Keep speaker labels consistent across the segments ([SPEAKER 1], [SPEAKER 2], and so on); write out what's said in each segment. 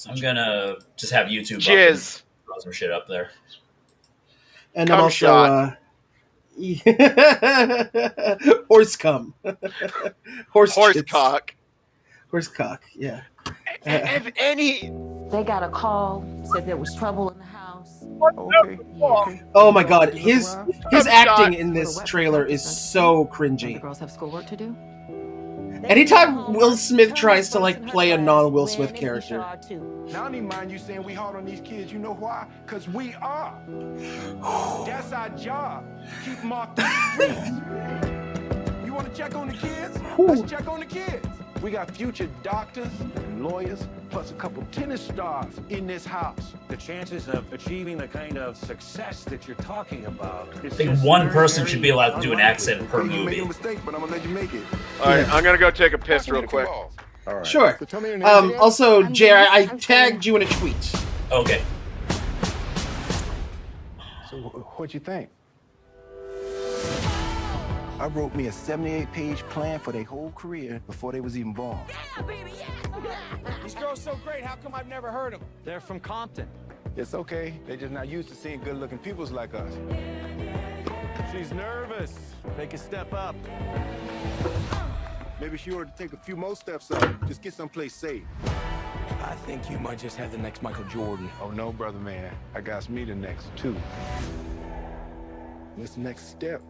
[SPEAKER 1] I'm gonna just have YouTube up and
[SPEAKER 2] Jizz.
[SPEAKER 1] throw some shit up there.
[SPEAKER 3] And
[SPEAKER 2] Cum
[SPEAKER 3] I'm also
[SPEAKER 2] shot.
[SPEAKER 3] horse cum, horse
[SPEAKER 2] Horse
[SPEAKER 3] chits,
[SPEAKER 2] cock.
[SPEAKER 3] horse cock. Yeah.
[SPEAKER 2] Have any...
[SPEAKER 4] They got a call, said there was trouble in the house.
[SPEAKER 5] Okay.
[SPEAKER 4] Yeah.
[SPEAKER 3] Oh my god, his
[SPEAKER 2] Cum
[SPEAKER 3] acting
[SPEAKER 2] shot.
[SPEAKER 3] in this trailer is so cringy.
[SPEAKER 4] The girls have schoolwork to do.
[SPEAKER 3] Anytime Will Smith tries to like play a non-Will Smith character.
[SPEAKER 5] Now, I don't even mind you saying we hard on these kids. You know why? Because we are. That's our job. Keep them off the streets. You want to check on the kids? Let's check on the kids. We got future doctors and lawyers, plus a couple tennis stars in this house.
[SPEAKER 6] The chances of achieving the kind of success that you're talking about.
[SPEAKER 1] I think one person should be allowed to do an accent per
[SPEAKER 5] You made
[SPEAKER 1] movie.
[SPEAKER 5] a mistake, but I'm gonna let you make it.
[SPEAKER 2] All right, I'm gonna go take a piss real quick.
[SPEAKER 5] All right.
[SPEAKER 3] Sure.
[SPEAKER 5] So tell me your name again.
[SPEAKER 3] Also, Jay, I tagged you in a tweet.
[SPEAKER 1] Okay.
[SPEAKER 5] So what'd you think? I wrote me a 78-page plan for their whole career before they was even born.
[SPEAKER 7] These girls so great, how come I've never heard of them?
[SPEAKER 6] They're from Compton.
[SPEAKER 5] It's okay. They're just not used to seeing good-looking peoples like us.
[SPEAKER 6] She's nervous. Take a step up.
[SPEAKER 5] Maybe she ought to take a few more steps up. Just get someplace safe.
[SPEAKER 7] I think you might just have the next Michael Jordan.
[SPEAKER 5] Oh, no, brother man. I got me the next, too. This next step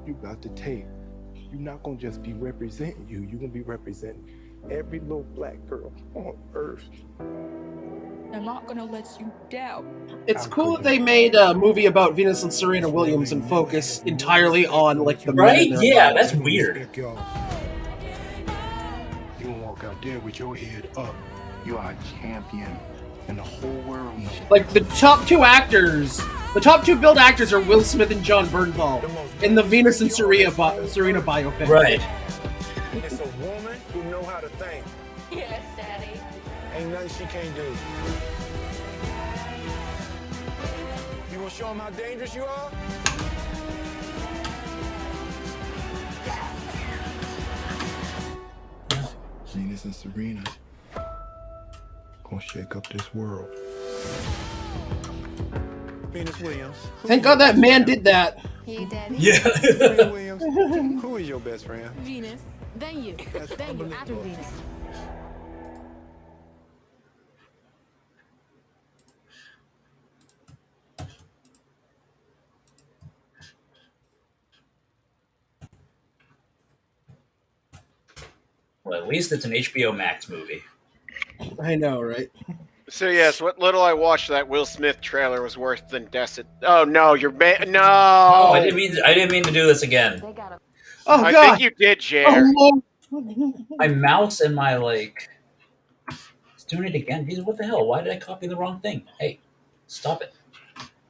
[SPEAKER 5] you got to take. You're not gonna just be representing you. You're gonna be representing every little black girl on earth.
[SPEAKER 8] I'm not gonna let you down.
[SPEAKER 3] It's cool that they made a movie about Venus and Serena Williams and focus entirely on like the men
[SPEAKER 1] Right?
[SPEAKER 3] in their
[SPEAKER 1] Yeah,
[SPEAKER 3] lives.
[SPEAKER 1] that's weird.
[SPEAKER 5] You gonna walk out there with your head up. You are a champion, and the whole world knows.
[SPEAKER 3] Like the top two billed actors are Will Smith and John Bernthal in the Venus and Serena biopic.
[SPEAKER 1] Right.
[SPEAKER 5] It's a woman who know how to think.
[SPEAKER 8] Yes, Daddy.
[SPEAKER 5] Ain't nothing she can't do. You wanna show them how dangerous you are? Venus and Serena gonna shake up this world. Venus Williams.
[SPEAKER 3] Thank God that man did that.
[SPEAKER 8] Hey, Daddy.
[SPEAKER 1] Yeah.
[SPEAKER 5] Serena Williams. Who is your best friend?
[SPEAKER 8] Venus. Then you.
[SPEAKER 5] That's
[SPEAKER 8] Then you. After
[SPEAKER 5] unbelievable.
[SPEAKER 8] Venus.
[SPEAKER 1] Well, at least it's an HBO Max movie.
[SPEAKER 3] I know, right?
[SPEAKER 2] So yes, what little I watched that Will Smith trailer was worse than Desert. Oh no, you're no.
[SPEAKER 1] Oh, I didn't mean to do this again.
[SPEAKER 4] They got a
[SPEAKER 3] Oh
[SPEAKER 2] I
[SPEAKER 3] God!
[SPEAKER 2] think you did, Jer.
[SPEAKER 3] Oh, no.
[SPEAKER 1] My mouse and my it's doing it again. Jesus, what the hell? Why did I copy the wrong thing? Hey, stop it.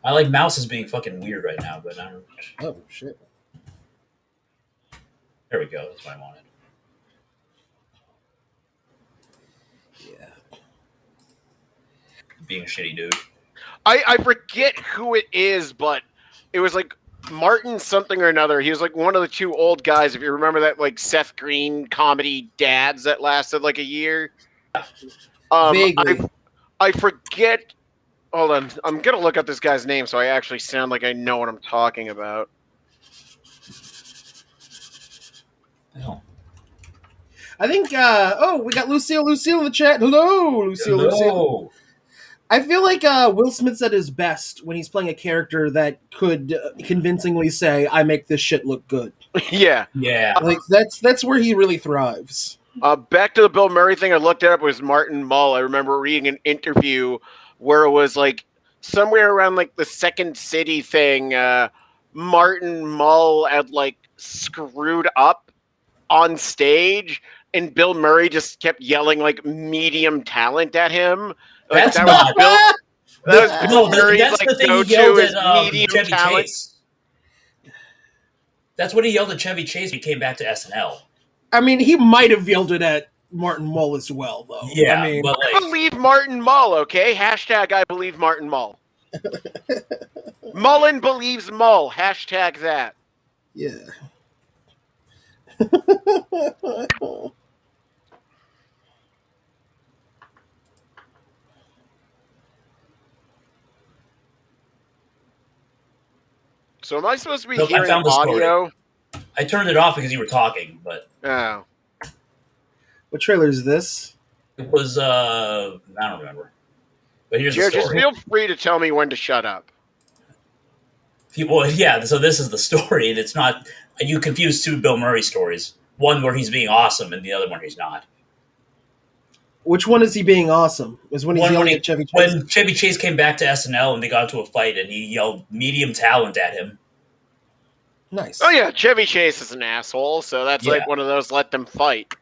[SPEAKER 1] My mouse is being fucking weird right now, but I don't.
[SPEAKER 3] Oh shit!
[SPEAKER 1] There we go. That's what I wanted.
[SPEAKER 3] Yeah.
[SPEAKER 1] Being a shitty dude.
[SPEAKER 2] I forget who it is, but it was like Martin something or another. He was like one of the two old guys. If you remember that, like Seth Green comedy Dads that lasted like a year.
[SPEAKER 3] Vaguely.
[SPEAKER 2] I forget. Hold on, I'm gonna look up this guy's name so I actually sound like I know what I'm talking about.
[SPEAKER 1] Hell.
[SPEAKER 3] I think. We got Lucille in the chat. Hello, Lucille.
[SPEAKER 1] Hello.
[SPEAKER 3] I feel like Will Smith's at his best when he's playing a character that could convincingly say, "I make this shit look good."
[SPEAKER 2] Yeah.
[SPEAKER 1] Yeah.
[SPEAKER 3] Like that's where he really thrives.
[SPEAKER 2] Back to the Bill Murray thing, I looked it up. It was Martin Mull. I remember reading an interview where it was like somewhere around like the Second City thing. Martin Mull had like screwed up on stage, and Bill Murray just kept yelling like medium talent at him. Like,
[SPEAKER 1] That's
[SPEAKER 2] that
[SPEAKER 1] not.
[SPEAKER 2] was Bill. That was Bill Murray's
[SPEAKER 1] that's
[SPEAKER 2] like
[SPEAKER 1] the thing he
[SPEAKER 2] go-to
[SPEAKER 1] yelled
[SPEAKER 2] is
[SPEAKER 1] at
[SPEAKER 2] medium
[SPEAKER 1] Chevy
[SPEAKER 2] talent.
[SPEAKER 1] Chase. That's what he yelled at Chevy Chase when he came back to SNL.
[SPEAKER 3] I mean, he might have yelled it at Martin Mull as well, though.
[SPEAKER 1] Yeah,
[SPEAKER 3] I mean,
[SPEAKER 1] but
[SPEAKER 2] I
[SPEAKER 1] like,
[SPEAKER 2] believe Martin Mull, okay? Hashtag I believe Martin Mull. Mullen believes Mull. Hashtag that.
[SPEAKER 3] yeah.
[SPEAKER 2] So am I supposed to be
[SPEAKER 1] Nope, I
[SPEAKER 2] hearing
[SPEAKER 1] found the story.
[SPEAKER 2] audio?
[SPEAKER 1] I turned it off because you were talking, but
[SPEAKER 2] Oh.
[SPEAKER 3] What trailer is this?
[SPEAKER 1] it was I don't remember. But here's the
[SPEAKER 2] Jared, just
[SPEAKER 1] story.
[SPEAKER 2] feel free to tell me when to shut up.
[SPEAKER 1] Well, yeah. So this is the story, and it's not. You confuse two Bill Murray stories. One where he's being awesome, and the other one he's not.
[SPEAKER 3] Which one is he being awesome? Is when he's yelling at Chevy Chase?
[SPEAKER 1] When Chevy Chase came back to SNL and they got into a fight, and he yelled "medium talent" at him.
[SPEAKER 3] Nice.
[SPEAKER 2] Oh yeah, Chevy Chase is an asshole, so that's like
[SPEAKER 1] Yeah.
[SPEAKER 2] one of those let them fight.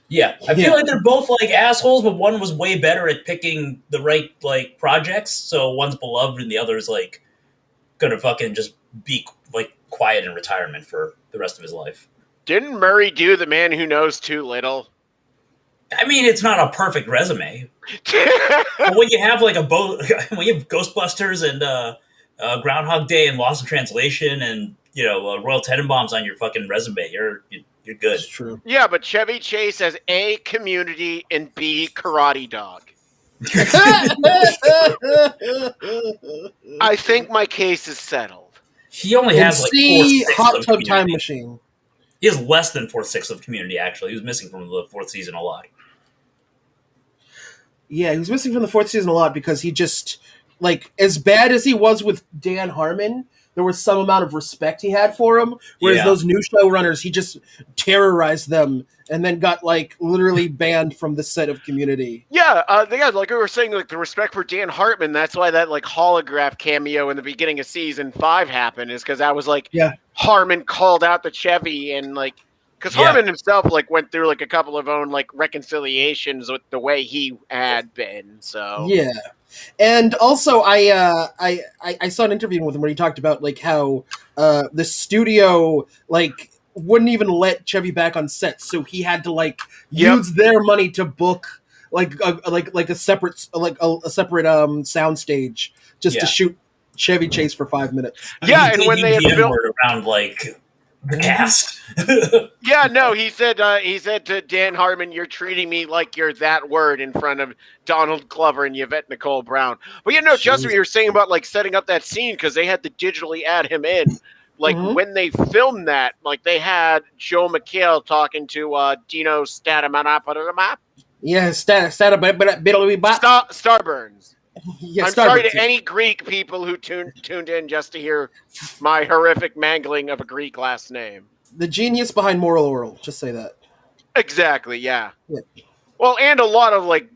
[SPEAKER 1] Yeah, I feel like they're both like assholes, but one was way better at picking the right like projects. So one's beloved, and the other's like gonna fucking just be like quiet in retirement for the rest of his life.
[SPEAKER 2] Didn't Murray do The Man Who Knows Too Little?
[SPEAKER 1] I mean, it's not a perfect resume, but when you have like when you have Ghostbusters and Groundhog Day and Lost in Translation and Royal Tenenbaums on your fucking resume, you're good.
[SPEAKER 3] That's true.
[SPEAKER 2] Yeah, but Chevy Chase has A, Community, and B, Karate Dog. I think my case is settled.
[SPEAKER 1] He only has like
[SPEAKER 3] C,
[SPEAKER 1] 4/6
[SPEAKER 3] Hot
[SPEAKER 1] of
[SPEAKER 3] Tub Time
[SPEAKER 1] Community.
[SPEAKER 3] Machine.
[SPEAKER 1] He has less than 4/6 of Community. Actually, he was missing from the fourth season a lot.
[SPEAKER 3] Yeah, he was missing from the fourth season a lot because he just, like, as bad as he was with Dan Harmon, there was some amount of respect he had for him. Whereas those new showrunners, he just terrorized them and then got, like, literally banned from the set of Community.
[SPEAKER 2] Yeah, like we were saying, like the respect for Dan Hartman. That's why that like holograph cameo in the beginning of season 5 happened. Is because that was like Harmon called out the Chevy and like because Harmon himself like went through like a couple of own like reconciliations with the way he had been. So
[SPEAKER 3] yeah. And also, I saw an interview with him where he talked about like how the studio like wouldn't even let Chevy back on set, so he had to like use their money to book a separate sound stage just to shoot Chevy Chase for 5 minutes.
[SPEAKER 2] And when they had built
[SPEAKER 1] around like the cast.
[SPEAKER 2] Yeah, no, he said to Dan Harmon, "You're treating me like you're that word in front of Donald Glover and Yvette Nicole Brown." But Justin, you were saying about like setting up that scene because they had to digitally add him in. Like when they filmed that, like they had Joe McHale talking to Dino Stadamanapodama.
[SPEAKER 3] Yeah,
[SPEAKER 2] Starburns.
[SPEAKER 3] Yeah,
[SPEAKER 2] I'm sorry to any Greek people who tuned in just to hear my horrific mangling of a Greek last name.
[SPEAKER 3] The genius behind Moral Oral, just say that.
[SPEAKER 2] Exactly, yeah. Well, and a lot of, like,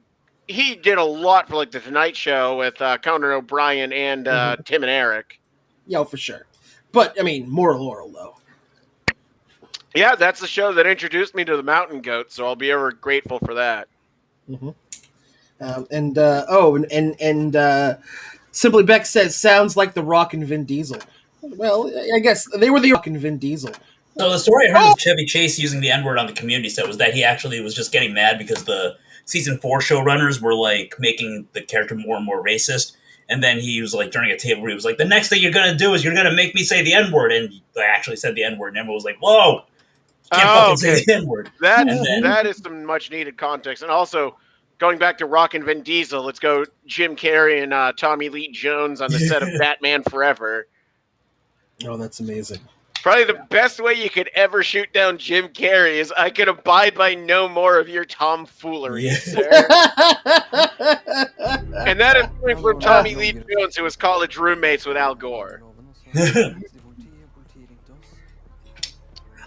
[SPEAKER 2] he did a lot for, like, The Tonight Show with Conan O'Brien and Tim and Eric.
[SPEAKER 3] Yeah, for sure. But, I mean, Moral Oral, though.
[SPEAKER 2] Yeah, that's the show that introduced me to the Mountain Goat, so I'll be ever grateful for that.
[SPEAKER 3] Simply Beck says, sounds like The Rock and Vin Diesel. Well, I guess they were The Rock and Vin Diesel.
[SPEAKER 1] So the story I heard of Chevy Chase using the N-word on the Community set was that he actually was just getting mad because the season 4 showrunners were like making the character more and more racist. And then he was like during a table where he was like, the next thing you're going to do is you're going to make me say the N-word. And I actually said the N-word and everyone was like, whoa, can't fucking say the N-word.
[SPEAKER 2] That is some much needed context. And also, going back to Rock and Vin Diesel, let's go Jim Carrey and Tommy Lee Jones on the set of Batman Forever.
[SPEAKER 3] Oh, that's amazing.
[SPEAKER 2] Probably the best way you could ever shoot down Jim Carrey is I could abide by no more of your tomfoolery, sir. And that is coming from Tommy Lee Jones, who was college roommates with Al Gore.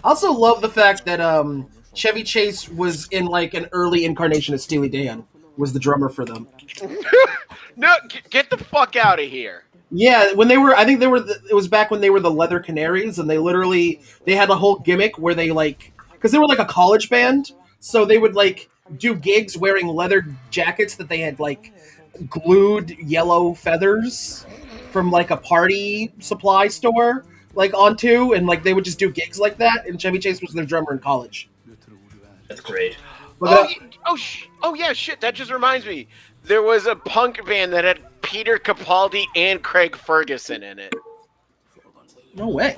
[SPEAKER 3] Also love the fact that Chevy Chase was in like an early incarnation of Steely Dan, was the drummer for them.
[SPEAKER 2] No, get the fuck out of here.
[SPEAKER 3] Yeah, when they were, I think they were. It was back when they were the Leather Canaries, and they had a whole gimmick where they like, because they were like a college band, so they would like do gigs wearing leather jackets that they had like glued yellow feathers from like a party supply store like onto, and like they would just do gigs like that. And Chevy Chase was their drummer in college.
[SPEAKER 1] That's great.
[SPEAKER 2] Oh yeah, shit. That just reminds me. There was a punk band that had Peter Capaldi and Craig Ferguson in it.
[SPEAKER 3] No way.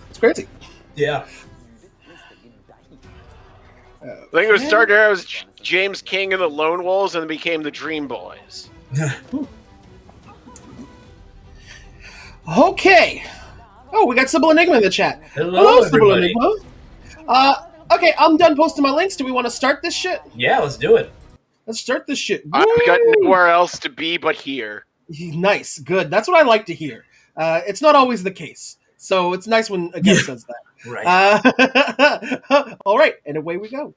[SPEAKER 3] It's crazy.
[SPEAKER 1] Yeah.
[SPEAKER 2] I think it was started out as James King and the Lone Wolves and then became the Dream Boys.
[SPEAKER 3] Okay. Oh, we got Sybil Enigma in the chat.
[SPEAKER 1] Hello,
[SPEAKER 3] Sybil
[SPEAKER 1] everybody.
[SPEAKER 3] Enigma. Okay, I'm done posting my links. Do we want to start this shit?
[SPEAKER 1] Yeah, let's do it.
[SPEAKER 3] Let's start this shit.
[SPEAKER 2] I've got
[SPEAKER 3] Woo!
[SPEAKER 2] nowhere else to be but here.
[SPEAKER 3] Nice, good. That's what I like to hear. It's not always the case, so it's nice when a guest says that.
[SPEAKER 1] Right.
[SPEAKER 3] All right, and away we go.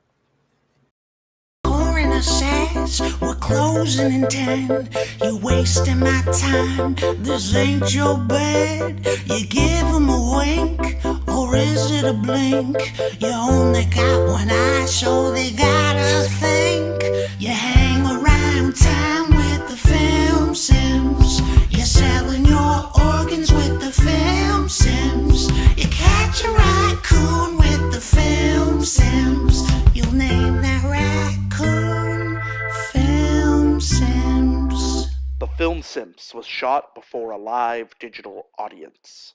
[SPEAKER 9] Coroner says we're closing in 10. You're wasting my time. This ain't your bed. You give them a wink, or is it a blink? You only got one eye, so they gotta think. You hang around town with the Film Simps. You're selling your organs with the Film Simps. You catch a raccoon with the Film Simps. You'll name that raccoon Film Simps.
[SPEAKER 10] The Film Simps was shot before a live digital audience.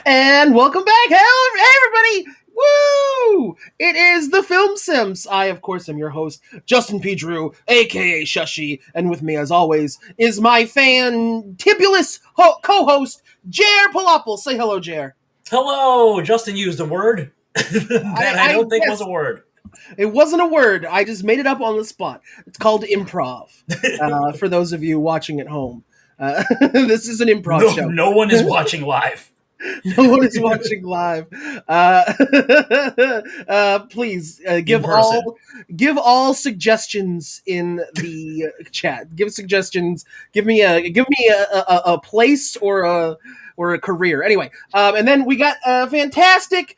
[SPEAKER 3] And welcome back, everybody! Woo! It is the Film Simps. I, of course, am your host, Justin P. Drew, aka Shushy, and with me, as always, is my fantibulous co-host, Jer Palopoulos. Say hello, Jer.
[SPEAKER 1] Hello. Justin used a word that I don't think was a word.
[SPEAKER 3] It wasn't a word. I just made it up on the spot. It's called improv. For those of you watching at home, this is an improv show.
[SPEAKER 1] No one is watching live.
[SPEAKER 3] No one is watching live. Please give all suggestions in the chat. Give suggestions. Give me a place or a career. Anyway, and then we got a fantastic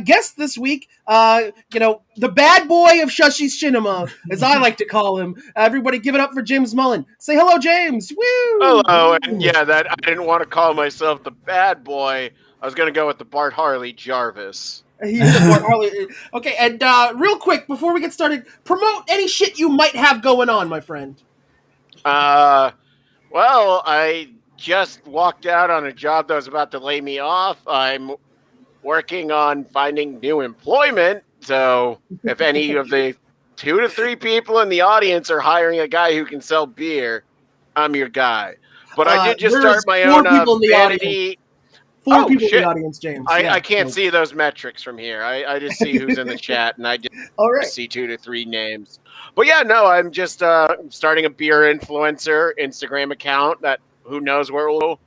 [SPEAKER 3] guest this week. The bad boy of Shushy's Cinema, as I like to call him. Everybody, give it up for James Mullan. Say hello, James. Woo!
[SPEAKER 2] Hello, and yeah, that I didn't want to call myself the bad boy. I was going to go with the Bart Harley Jarvis.
[SPEAKER 3] He's the Bart Harley. Okay, and real quick, before we get started, promote any shit you might have going on, my friend.
[SPEAKER 2] Well, I just walked out on a job that was about to lay me off. I'm working on finding new employment, so if any of the 2 to 3 people in the audience are hiring a guy who can sell beer, I'm your guy. But I did just start my own vanity.
[SPEAKER 3] Four people in the audience, James.
[SPEAKER 2] I can't see those metrics from here. I just see who's in the chat, and I just see 2 to 3 names. But yeah, no, I'm just starting a beer influencer Instagram account that who knows where will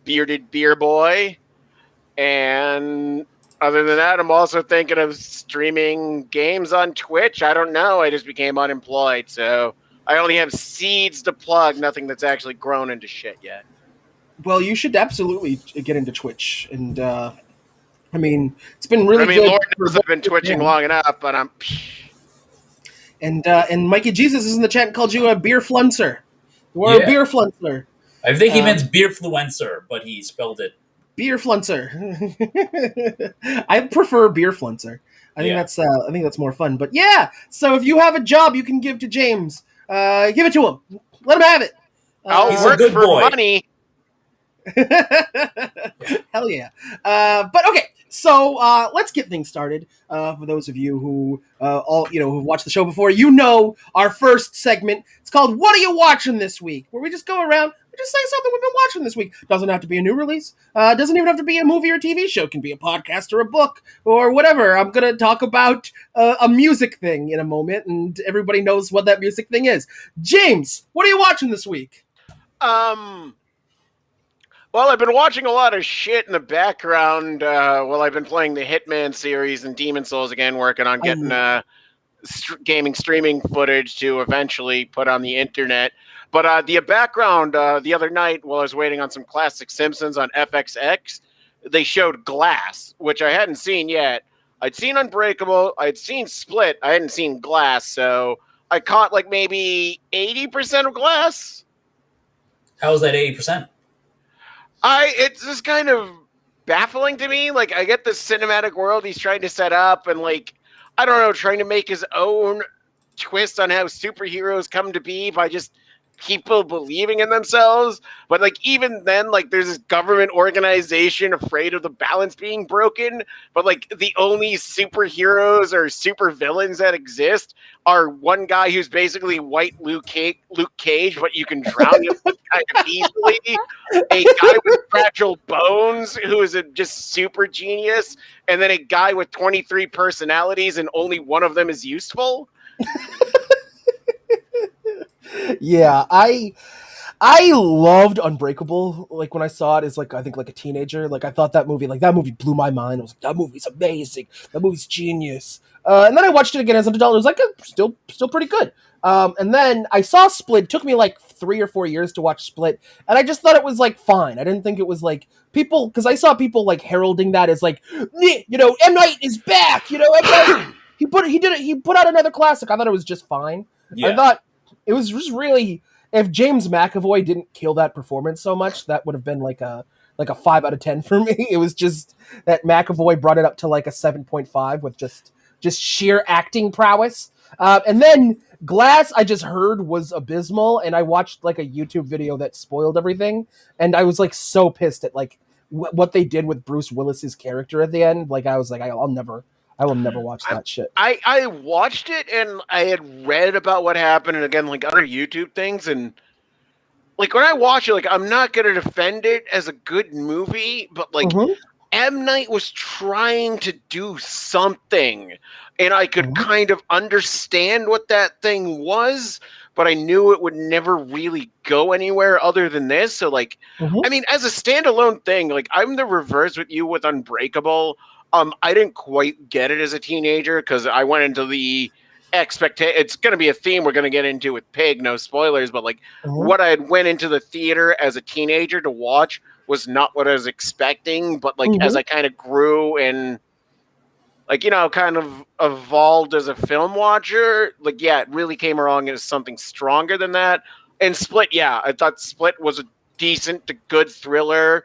[SPEAKER 2] Bearded Beer Boy. And other than that, I'm also thinking of streaming games on Twitch. I don't know. I just became unemployed, so I only have seeds to plug, nothing that's actually grown into shit yet.
[SPEAKER 3] Well, you should absolutely get into Twitch, and it's been really good.
[SPEAKER 2] Lord knows I've been twitching long enough, but I'm.
[SPEAKER 3] And Mikey Jesus is in the chat and called you a beer fluncer. You are a beer fluncer.
[SPEAKER 1] I think he meant beerfluencer, but he spelled it
[SPEAKER 3] beer fluncer. I prefer beer fluncer. I think that's more fun. But yeah, so if you have a job you can give to James, give it to him. Let him have it.
[SPEAKER 2] I'll work for money.
[SPEAKER 3] Hell yeah. But okay, so let's get things started. For those of you who who've watched the show before, our first segment. It's called "What Are You Watching This Week?" where we just go around, we just say something we've been watching this week. Doesn't have to be a new release. Doesn't even have to be a movie or a TV show. It can be a podcast or a book or whatever. I'm gonna talk about a music thing in a moment, and everybody knows what that music thing is. James, what are you watching this week?
[SPEAKER 2] Well, I've been watching a lot of shit in the background while I've been playing the Hitman series and Demon Souls again, working on getting gaming streaming footage to eventually put on the internet. But the background, the other night while I was waiting on some classic Simpsons on FXX, they showed Glass, which I hadn't seen yet. I'd seen Unbreakable, I'd seen Split, I hadn't seen Glass, so I caught like maybe 80% of Glass.
[SPEAKER 1] How was that 80%?
[SPEAKER 2] It's just kind of baffling to me. Like, I get the cinematic world he's trying to set up and, like, I don't know, trying to make his own twist on how superheroes come to be by just people believing in themselves. But like even then, like there's this government organization afraid of the balance being broken. But like the only superheroes or super villains that exist are one guy who's basically white Luke Cage, but you can drown him kind of easily. A guy with fragile bones who is a just super genius, and then a guy with 23 personalities and only one of them is useful.
[SPEAKER 3] Yeah, I loved Unbreakable. Like when I saw it as like I think like a teenager, like I thought that movie blew my mind. I was like, that movie's amazing. That movie's genius. And then I watched it again as an adult. It was like still pretty good. And then I saw Split. It took me like 3 or 4 years to watch Split, and I just thought it was like fine. I didn't think it was like people because I saw people like heralding that as like, M. Night is back. M. Night he put out another classic. I thought it was just fine.
[SPEAKER 1] Yeah.
[SPEAKER 3] I thought it was just really. If James McAvoy didn't kill that performance so much, that would have been like a 5 out of 10 for me. It was just that McAvoy brought it up to like a 7.5 with just sheer acting prowess. And then Glass, I just heard was abysmal, and I watched like a YouTube video that spoiled everything, and I was like so pissed at like what they did with Bruce Willis's character at the end. Like I was like, I will never watch that shit.
[SPEAKER 2] I watched it and I had read about what happened and again like other YouTube things, and like when I watch it, like I'm not gonna defend it as a good movie, but like M. Night was trying to do something, and I could kind of understand what that thing was, but I knew it would never really go anywhere other than this. So like, I mean, as a standalone thing, like I'm the reverse with you with Unbreakable. I didn't quite get it as a teenager because I went into the expectation. It's going to be a theme we're going to get into with Pig, no spoilers, but like what I had went into the theater as a teenager to watch was not what I was expecting. But like as I kind of grew and like, kind of evolved as a film watcher, like, yeah, it really came along as something stronger than that. And Split, yeah, I thought Split was a decent to good thriller.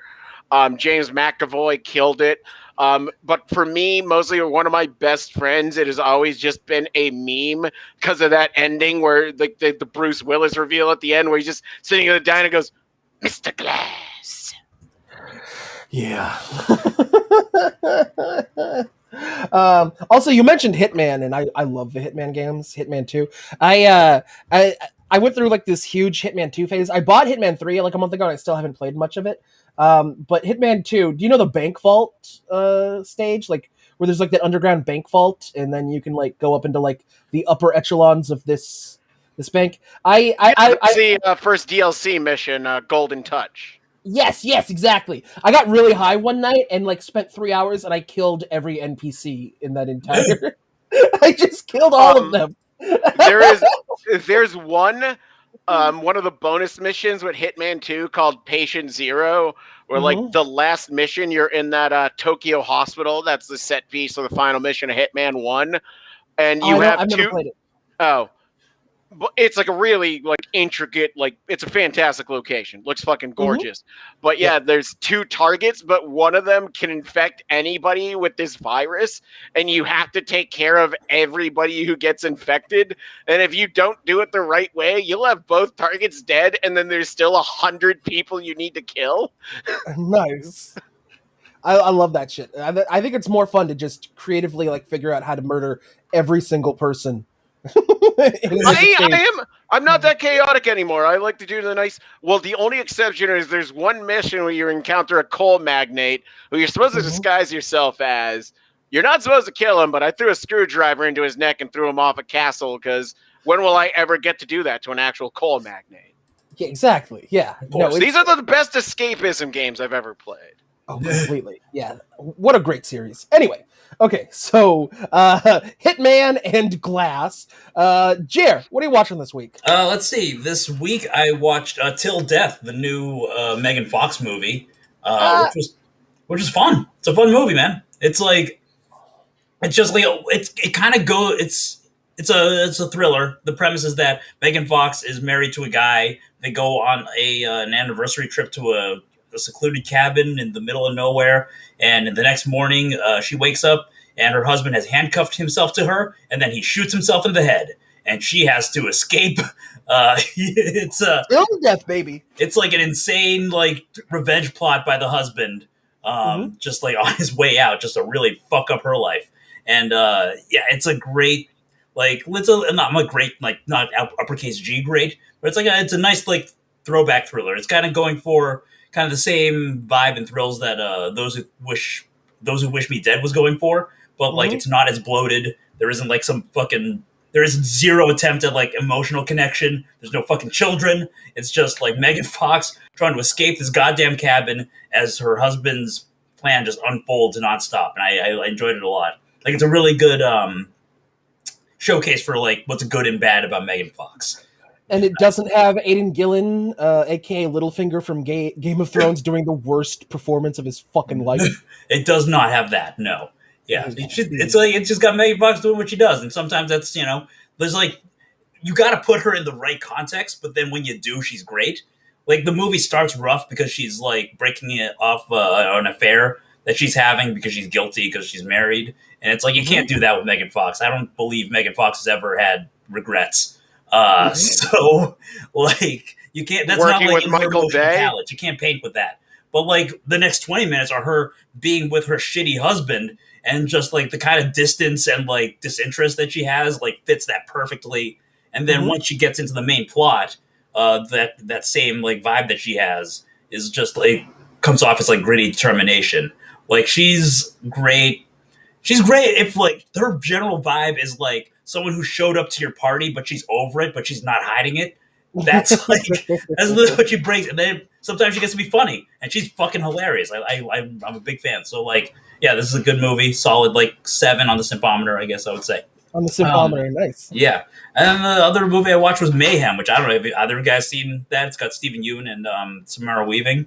[SPEAKER 2] James McAvoy killed it. But for me, mostly one of my best friends, it has always just been a meme because of that ending where the Bruce Willis reveal at the end where he's just sitting in the diner and goes, Mr. Glass.
[SPEAKER 3] Yeah. Also, you mentioned Hitman, and I love the Hitman games. Hitman 2. I went through like this huge Hitman 2 phase. I bought Hitman 3 like a month ago, and I still haven't played much of it. But Hitman 2, do you know the bank vault stage? Like where there's like that underground bank vault, and then you can like go up into like the upper echelons of this bank. I
[SPEAKER 2] see first DLC mission, Golden Touch.
[SPEAKER 3] Yes, exactly. I got really high one night and like spent 3 hours, and I killed every NPC in that entire. I just killed all of them.
[SPEAKER 2] There's one of the bonus missions with Hitman 2 called Patient Zero, where like the last mission you're in that Tokyo hospital. That's the set piece of the final mission of Hitman 1, and I've never played it. Oh. But it's like a really like intricate, like it's a fantastic location. Looks fucking gorgeous. But yeah, there's 2 targets, but one of them can infect anybody with this virus, and you have to take care of everybody who gets infected. And if you don't do it the right way, you'll have both targets dead, and then there's still 100 people you need to kill.
[SPEAKER 3] Nice. I love that shit. I think it's more fun to just creatively like figure out how to murder every single person.
[SPEAKER 2] I'm not that chaotic anymore. I like to do the nice. Well, the only exception is there's one mission where you encounter a coal magnate who you're supposed to disguise yourself as. You're not supposed to kill him, but I threw a screwdriver into his neck and threw him off a castle because when will I ever get to do that to an actual coal magnate?
[SPEAKER 3] Yeah, exactly. Yeah.
[SPEAKER 2] No, these are the best escapism games I've ever played.
[SPEAKER 3] Oh, completely. Yeah. What a great series. Anyway. Okay, so Hitman and Glass. Jer, what are you watching this week?
[SPEAKER 1] Let's see. This week I watched Till Death, the new Megan Fox movie, which was fun. It's a fun movie, man. It's like it's just like it's a thriller. The premise is that Megan Fox is married to a guy. They go on an anniversary trip to a secluded cabin in the middle of nowhere, and the next morning she wakes up and her husband has handcuffed himself to her, and then he shoots himself in the head, and she has to escape. It's
[SPEAKER 3] film death, baby.
[SPEAKER 1] It's like an insane like revenge plot by the husband, just like on his way out, just to really fuck up her life. And it's a great not a great like not uppercase G great, but it's a nice like throwback thriller. It's kind of going for kind of the same vibe and thrills that those who wish me dead was going for, but like it's not as bloated. There isn't like there is zero attempt at like emotional connection. There's no fucking children. It's just like Megan Fox trying to escape this goddamn cabin as her husband's plan just unfolds nonstop. And I enjoyed it a lot. Like it's a really good showcase for like what's good and bad about Megan Fox.
[SPEAKER 3] And it doesn't have Aidan Gillen, aka Littlefinger from Game of Thrones, doing the worst performance of his fucking life.
[SPEAKER 1] It does not have that. No. Yeah, it's just got Megan Fox doing what she does, and sometimes that's there's like you got to put her in the right context, but then when you do, she's great. Like the movie starts rough because she's like breaking it off an affair that she's having because she's guilty because she's married, and it's like you can't do that with Megan Fox. I don't believe Megan Fox has ever had regrets. So like you can't. That's
[SPEAKER 2] Working
[SPEAKER 1] not like
[SPEAKER 2] with Michael Day.
[SPEAKER 1] Palette. You can't paint with that. But like the next 20 minutes are her being with her shitty husband. And just like the kind of distance and like disinterest that she has, like fits that perfectly. And then once she gets into the main plot, that same like vibe that she has is just like comes off as like gritty determination. Like she's great. She's great if like her general vibe is like someone who showed up to your party, but she's over it, but she's not hiding it. That's like that's literally what she brings. And then sometimes she gets to be funny, and she's fucking hilarious. I'm a big fan. So like. Yeah, this is a good movie. Solid, like 7 on the Simpometer, I guess I would say.
[SPEAKER 3] On the Simpometer, nice.
[SPEAKER 1] Yeah. And then the other movie I watched was Mayhem, which I don't know if either of you guys seen that. It's got Stephen Yeun and Samara Weaving.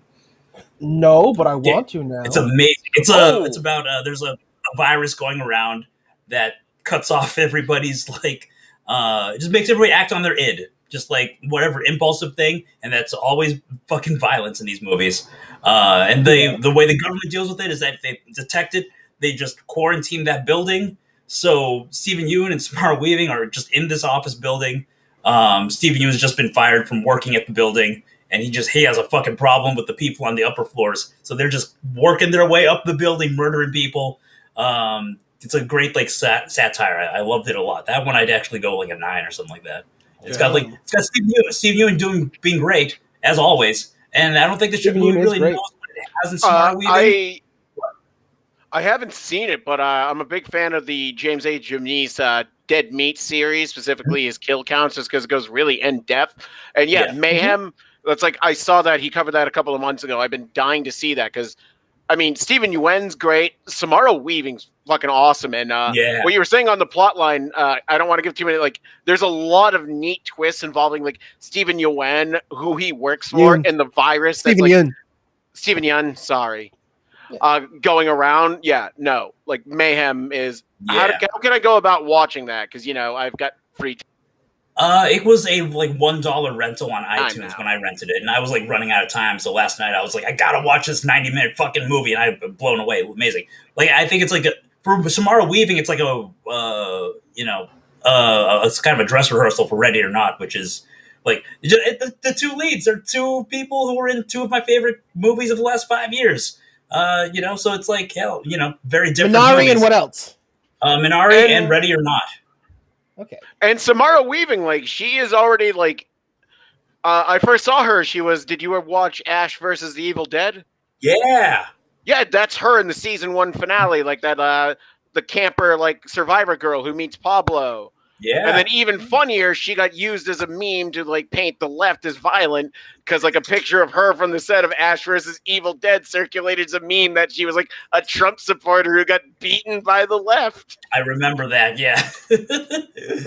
[SPEAKER 3] No, but I want to now.
[SPEAKER 1] It's amazing. It's about there's a virus going around that cuts off everybody's like it just makes everybody act on their id. Just like whatever impulsive thing, and that's always fucking violence in these movies. And the way the government deals with it is that if they detect it, they just quarantine that building. So Stephen Yeun and Samara Weaving are just in this office building. Stephen Yeun has just been fired from working at the building, and he has a fucking problem with the people on the upper floors. So they're just working their way up the building, murdering people. It's a great like satire. I loved it a lot. That one I'd actually go like a 9 or something like that. It's got Steve Yeun being great as always, and I don't think the movie really knows what it has in Samara Weaving.
[SPEAKER 2] I haven't seen it, but I'm a big fan of the James A. Gimney's Dead Meat series, specifically his kill counts, just because it goes really in depth. And Mayhem. That's like I saw that he covered that a couple of months ago. I've been dying to see that because. I mean, Stephen Yeun's great. Samara Weaving's fucking awesome. And what you were saying on the plot line, I don't want to give too many. Like, there's a lot of neat twists involving like Stephen Yeun, who he works for, and the virus.
[SPEAKER 3] Stephen Yeun.
[SPEAKER 2] Stephen Yeun, sorry. Going around, like Mayhem is. How can I go about watching that? Because I've got free time.
[SPEAKER 1] It was a like $1 rental on iTunes when I rented it, and I was like running out of time. So last night I was like, I gotta watch this 90-minute fucking movie, and I've been blown away. Amazing. Like I think it's like for Samara Weaving, it's like it's kind of a dress rehearsal for Ready or Not, which is like the two leads are two people who were in 2 of my favorite movies of the last 5 years. So it's like very different.
[SPEAKER 3] Minari
[SPEAKER 1] movies.
[SPEAKER 3] And what else?
[SPEAKER 1] Minari and Ready or Not.
[SPEAKER 3] Okay.
[SPEAKER 2] And Samara Weaving, like, she is already, like, I first saw her, did you ever watch Ash versus the Evil Dead?
[SPEAKER 1] Yeah.
[SPEAKER 2] Yeah, that's her in the season 1 finale, like that, the camper, like, survivor girl who meets Pablo.
[SPEAKER 1] Yeah.
[SPEAKER 2] And then even funnier, she got used as a meme to, like, paint the left as violent because, like, a picture of her from the set of Ash versus Evil Dead circulated as a meme that she was, like, a Trump supporter who got beaten by the left.
[SPEAKER 1] I remember that, yeah.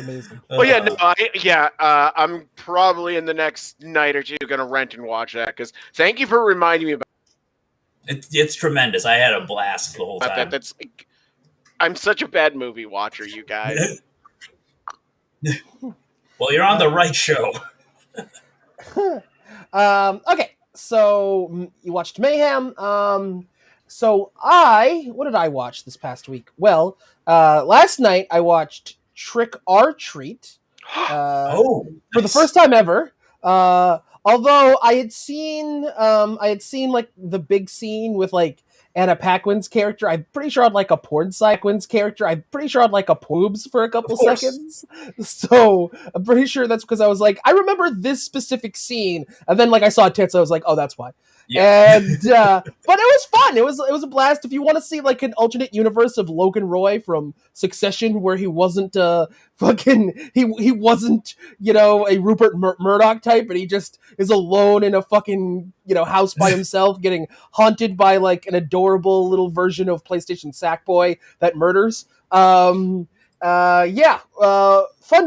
[SPEAKER 3] Amazing.
[SPEAKER 2] Well, I'm probably in the next night or two going to rent and watch that because thank you for reminding me about
[SPEAKER 1] it. It's tremendous. I had a blast the whole time.
[SPEAKER 2] I'm such a bad movie watcher, you guys.
[SPEAKER 1] Well, you're on the right show.
[SPEAKER 3] Okay, so you watched Mayhem. What did I watch this past week? Well, last night I watched Trick or Treat, For the first time ever. Although I had seen like the big scene with like Anna Paquin's character. I'm pretty sure I'd like a porn Paquin's character. I'm pretty sure I'd like a boobs for a couple seconds. So I'm pretty sure that's because I was like, I remember this specific scene, and then like I saw tits, I was like, oh, that's why. Yeah. And but it was fun. It was a blast. If you want to see like an alternate universe of Logan Roy from Succession, where he wasn't he wasn't a Rupert Murdoch type, and he just is alone in a fucking house by himself, getting haunted by like an adorable little version of PlayStation Sackboy that murders. Fun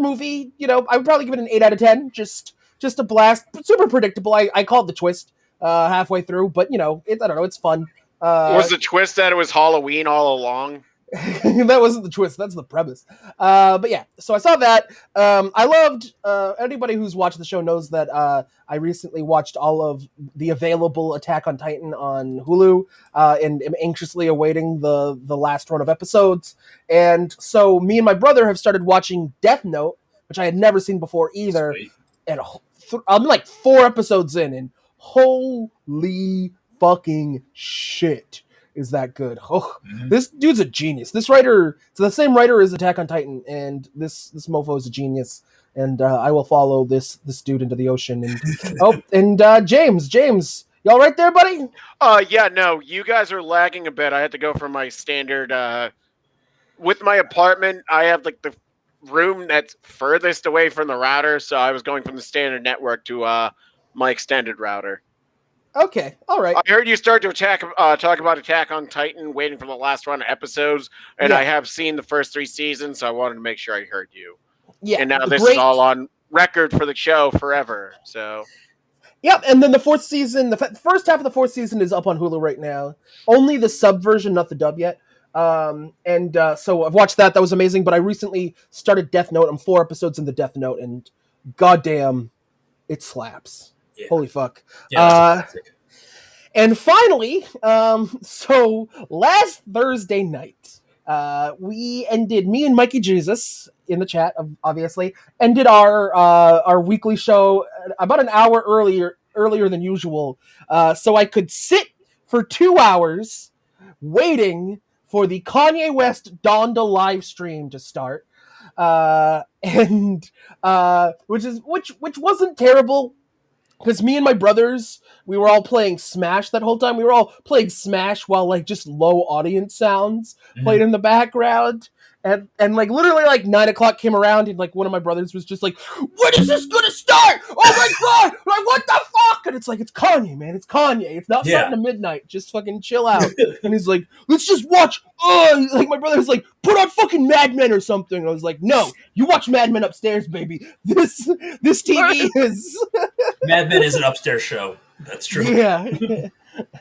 [SPEAKER 3] movie. I would probably give it an 8 out of 10. Just a blast. Super predictable. I called the twist halfway through, but I don't know, it's fun.
[SPEAKER 2] Was the twist that it was Halloween all along?
[SPEAKER 3] That wasn't the twist, that's the premise. But yeah, so I saw that. I loved, anybody who's watched the show knows that I recently watched all of the available Attack on Titan on Hulu, and am anxiously awaiting the last run of episodes. And so me and my brother have started watching Death Note, which I had never seen before either. Sweet. And I'm like 4 episodes in, and holy fucking shit, is that good. This dude's a genius. This writer, it's the same writer as Attack on Titan, and this mofo is a genius. And I will follow this dude into the ocean. And James, y'all right there, buddy?
[SPEAKER 2] Yeah, no, you guys are lagging a bit. I had to go from my standard. With my apartment, I have like the room that's furthest away from the router, so I was going from the standard network to my extended router.
[SPEAKER 3] Okay, all right.
[SPEAKER 2] I heard you start to talk about Attack on Titan, waiting for the last run of episodes, and I have seen the first 3 seasons, so I wanted to make sure I heard you. Yeah, and now this is all on record for the show forever. So,
[SPEAKER 3] yep. And then the 4th season, the first half of the 4th season is up on Hulu right now. Only the sub version, not the dub yet. So I've watched that. That was amazing. But I recently started Death Note. I'm 4 episodes in the Death Note, and goddamn, it slaps. Yeah. Holy fuck. Yeah, and finally, so last Thursday night, me and Mikey Jesus in the chat, obviously, ended our weekly show about an hour earlier than usual, so I could sit for 2 hours waiting for the Kanye West Donda live stream to start, which wasn't terrible. Because me and my brothers, we were all playing Smash that whole time. We were all playing Smash while like just low audience sounds played in the background. And like literally like 9 o'clock came around, and like one of my brothers was just like, "When is this gonna start? Oh my god! Like what the fuck?" And it's like, it's Kanye, man. It's Kanye. It's not starting at midnight. Just fucking chill out. And he's like, "Let's just watch." Like my brother's like, "Put on fucking Mad Men or something." And I was like, "No, you watch Mad Men upstairs, baby. This TV is."
[SPEAKER 1] Mad Men is an upstairs show. That's true.
[SPEAKER 3] Yeah.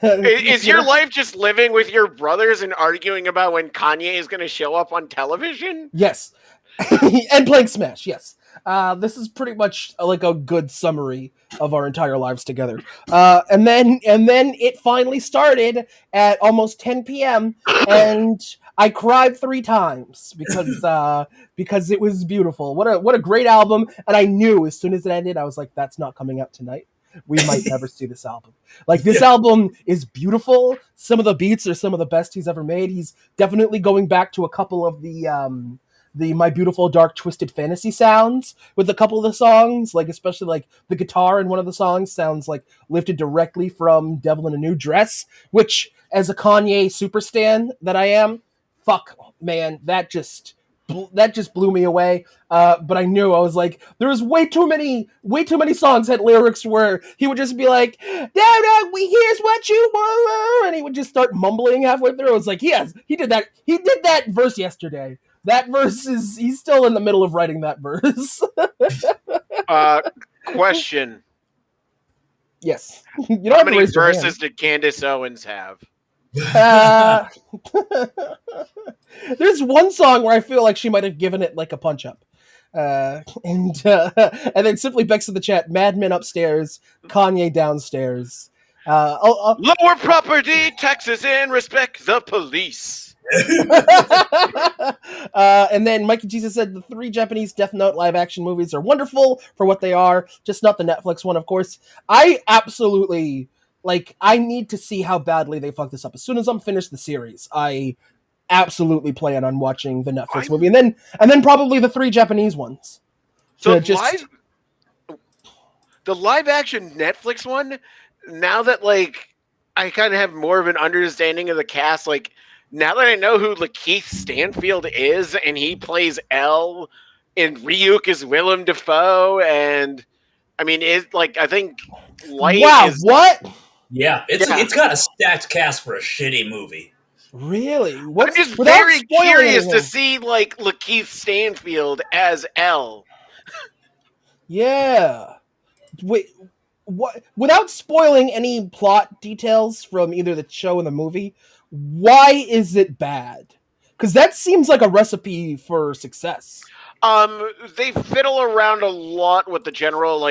[SPEAKER 2] Is your life just living with your brothers and arguing about when Kanye is going to show up on television?
[SPEAKER 3] Yes. And playing Smash, yes. This is pretty much like a good summary of our entire lives together. And then it finally started at almost 10 p.m. and I cried 3 times because it was beautiful. What a great album. And I knew as soon as it ended, I was like, that's not coming out tonight. We might never see this album. Like, this album is beautiful. Some of the beats are some of the best he's ever made. He's definitely going back to a couple of the My Beautiful Dark Twisted Fantasy sounds with a couple of the songs, like especially like the guitar in one of the songs sounds like lifted directly from Devil in a New Dress, which as a Kanye super stan that I am, fuck man, that just blew me away. But I knew, I was like, there was way too many songs had lyrics where he would just be like, here's what you want, and he would just start mumbling halfway through. I was like, he did that verse yesterday. That verse he's still in the middle of writing that verse.
[SPEAKER 2] Question.
[SPEAKER 3] Yes.
[SPEAKER 2] How many verses did Candace Owens have?
[SPEAKER 3] There's one song where I feel like she might have given it like a punch up. And then Simply Bex in the chat, Mad Men upstairs, Kanye downstairs.
[SPEAKER 2] Lower property taxes and respect the police.
[SPEAKER 3] And then Mikey Jesus said the 3 Japanese Death Note live action movies are wonderful for what they are, just not the Netflix one, of course. I absolutely I need to see how badly they fuck this up. As soon as I'm finished the series, I absolutely plan on watching the Netflix movie, and then probably the 3 Japanese ones.
[SPEAKER 2] The live action Netflix one, now that I kind of have more of an understanding of the cast, now that I know who Lakeith Stanfield is, and he plays L, and Ryuk is Willem Dafoe, and I mean, I think Light is...
[SPEAKER 3] what?
[SPEAKER 1] Yeah, it's got a stacked cast for a shitty movie.
[SPEAKER 3] Really?
[SPEAKER 2] I'm just very curious to see Lakeith Stanfield as L.
[SPEAKER 3] Yeah. Wait, what? Without spoiling any plot details from either the show or the movie, why is it bad? Because that seems like a recipe for success.
[SPEAKER 2] They fiddle around a lot with the general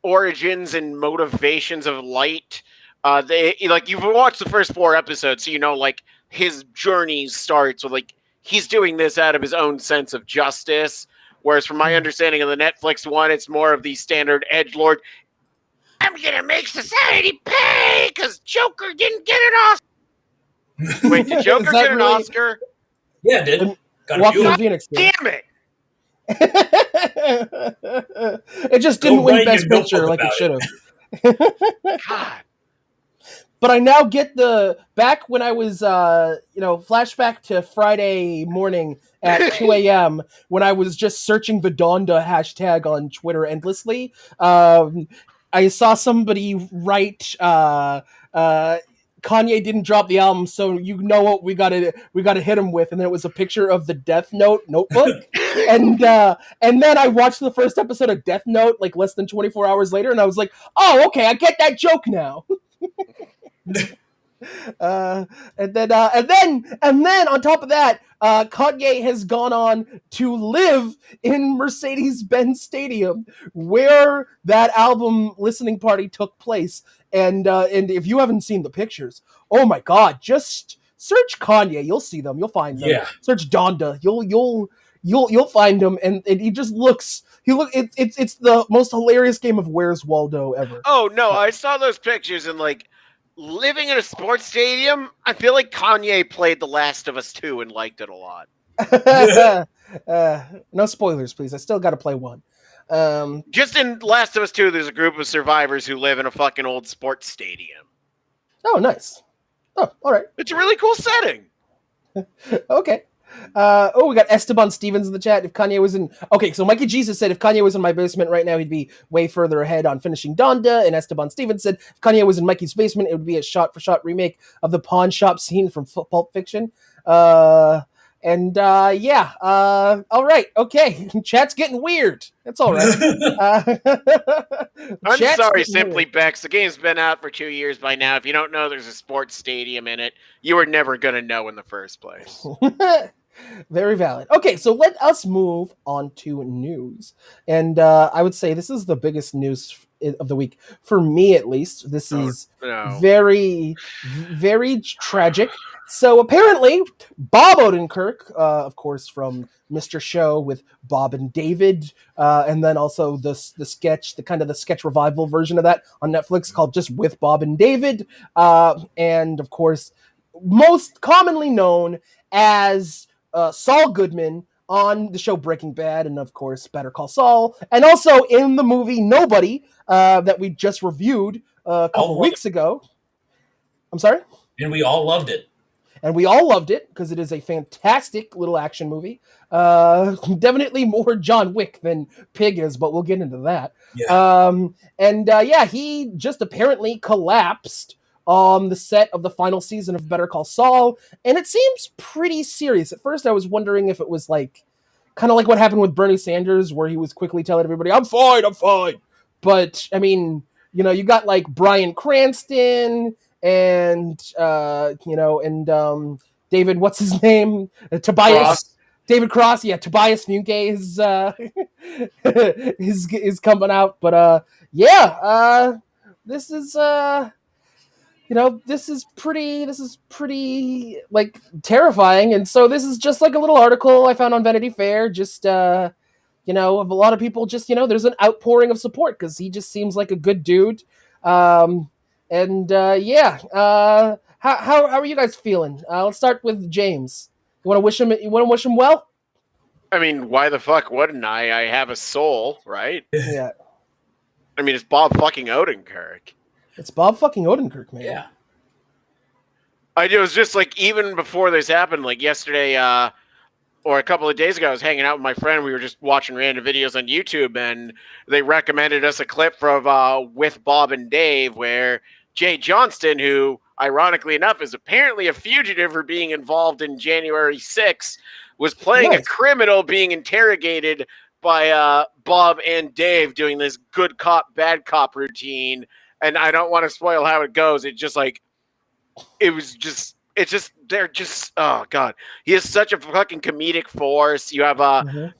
[SPEAKER 2] origins and motivations of Light. They you've watched the first 4 episodes, so you know his journey starts with he's doing this out of his own sense of justice. Whereas from my understanding of the Netflix one, it's more of the standard edgelord. I'm gonna make society pay because Joker didn't get an Oscar. Wait, did Joker get an Oscar?
[SPEAKER 1] Yeah, it did.
[SPEAKER 3] Got a Phoenix.
[SPEAKER 2] Damn it!
[SPEAKER 3] It just didn't win Best Picture like it should have.
[SPEAKER 2] God.
[SPEAKER 3] But I now get back when I was, flashback to Friday morning at 2 a.m. when I was just searching the Donda hashtag on Twitter endlessly. I saw somebody write, Kanye didn't drop the album, so you know what we gotta hit him with, and then it was a picture of the Death Note notebook, and then I watched the first episode of Death Note less than 24 hours later, and I was like, oh, okay, I get that joke now. And then on top of that, Kanye has gone on to live in Mercedes-Benz Stadium, where that album listening party took place. And if you haven't seen the pictures, oh my God, just search Kanye, you'll see them, you'll find them.
[SPEAKER 1] Yeah.
[SPEAKER 3] Search Donda, you'll find him, and he just looks. It's the most hilarious game of Where's Waldo ever.
[SPEAKER 2] Oh no, I saw those pictures and living in a sports stadium, I feel like Kanye played The Last of Us 2 and liked it a lot.
[SPEAKER 3] No spoilers, please. I still got to play 1.
[SPEAKER 2] Just in Last of Us 2, there's a group of survivors who live in a fucking old sports stadium.
[SPEAKER 3] Oh, nice. Oh, all right.
[SPEAKER 2] It's a really cool setting.
[SPEAKER 3] Okay. We got Esteban Stevens in the chat. If Kanye was in... Okay, so Mikey Jesus said if Kanye was in my basement right now, he'd be way further ahead on finishing Donda. And Esteban Stevens said if Kanye was in Mikey's basement, it would be a shot-for-shot remake of the pawn shop scene from Pulp Fiction. All right, okay. Chat's getting weird. That's all right.
[SPEAKER 2] I'm sorry, Simply Bex. The game's been out for 2 years by now. If you don't know there's a sports stadium in it, you were never going to know in the first place.
[SPEAKER 3] Very valid. Okay, so let us move on to news. And I would say this is the biggest news of the week. For me, at least. This is very, very tragic. So apparently, Bob Odenkirk, of course, from Mr. Show with Bob and David, and then also the sketch, the sketch revival version of that on Netflix called Just With Bob and David, and of course, most commonly known as Saul Goodman on the show Breaking Bad, and of course Better Call Saul, and also in the movie Nobody that we just reviewed a couple weeks ago. I'm sorry?
[SPEAKER 1] And we all loved it.
[SPEAKER 3] And we all loved it because it is a fantastic little action movie. Definitely more John Wick than Pig is, but we'll get into that. Yeah. He just apparently collapsed on the set of the final season of Better Call Saul, and it seems pretty serious. At first, I was wondering if it was kind of like what happened with Bernie Sanders, where he was quickly telling everybody, I'm fine. But, I mean, you got Bryan Cranston and David, what's his name? Tobias Cross. David Cross, yeah, Tobias Funke is coming out, but this is this is pretty like terrifying. And so this is just like a little article I found on Vanity Fair. Just of a lot of people. Just there's an outpouring of support because he just seems like a good dude. How are you guys feeling? Let's start with James. You want to wish him? You want to wish him well?
[SPEAKER 2] I mean, why the fuck wouldn't I? I have a soul, right?
[SPEAKER 3] Yeah.
[SPEAKER 2] I mean, it's Bob fucking Odenkirk.
[SPEAKER 3] It's Bob fucking Odenkirk, man.
[SPEAKER 1] Yeah.
[SPEAKER 2] It was just like, even before this happened, like yesterday, or a couple of days ago, I was hanging out with my friend. We were just watching random videos on YouTube, and they recommended us a clip from With Bob and Dave, where Jay Johnston, who, ironically enough, is apparently a fugitive for being involved in January 6th, was playing a criminal being interrogated by Bob and Dave doing this good cop, bad cop routine. And I don't want to spoil how it goes. It's just, they're just, oh God. He is such a fucking comedic force. You have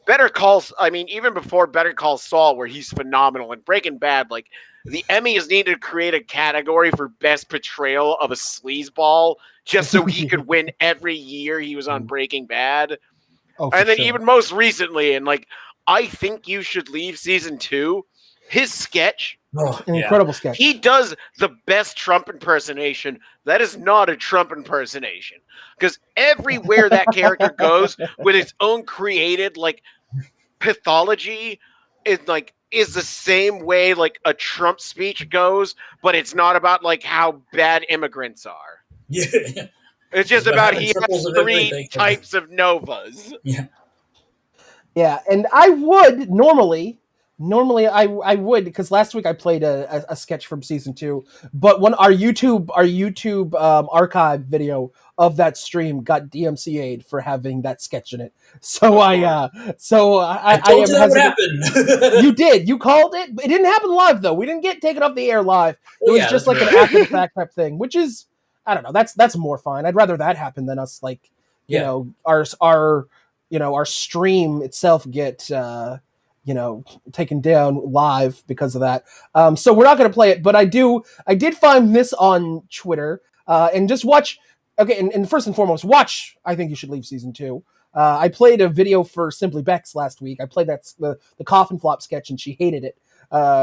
[SPEAKER 2] Better Call, even before Better Call Saul, where he's phenomenal. And Breaking Bad, like, the Emmys needed to create a category for best portrayal of a sleazeball just so he could win every year he was on Breaking Bad. And then even most recently, and like, I Think You Should Leave season 2, his sketch,
[SPEAKER 3] an incredible sketch.
[SPEAKER 2] He does the best Trump impersonation. That is not a Trump impersonation, because everywhere that character goes with its own created like pathology is the same way like a Trump speech goes, but it's not about like how bad immigrants are.
[SPEAKER 1] Yeah.
[SPEAKER 2] It's just about he has 3 types of novas.
[SPEAKER 1] Yeah.
[SPEAKER 3] Yeah, and I would normally I would, because last week I played a sketch from season 2, but when our YouTube archive video of that stream got DMCA'd for having that sketch in it. So I
[SPEAKER 1] told you that would happen.
[SPEAKER 3] You did. You called it. It didn't happen live though. We didn't get taken off the air live. It was just like an after the fact type thing, which is, I don't know. That's more fine. I'd rather that happen than us our stream itself get taken down live because of that. So we're not going to play it, but I did find this on Twitter, and just watch. Okay. And first and foremost, watch I Think You Should Leave season 2. I played a video for Simply Bex last week. I played the coffin flop sketch and she hated it.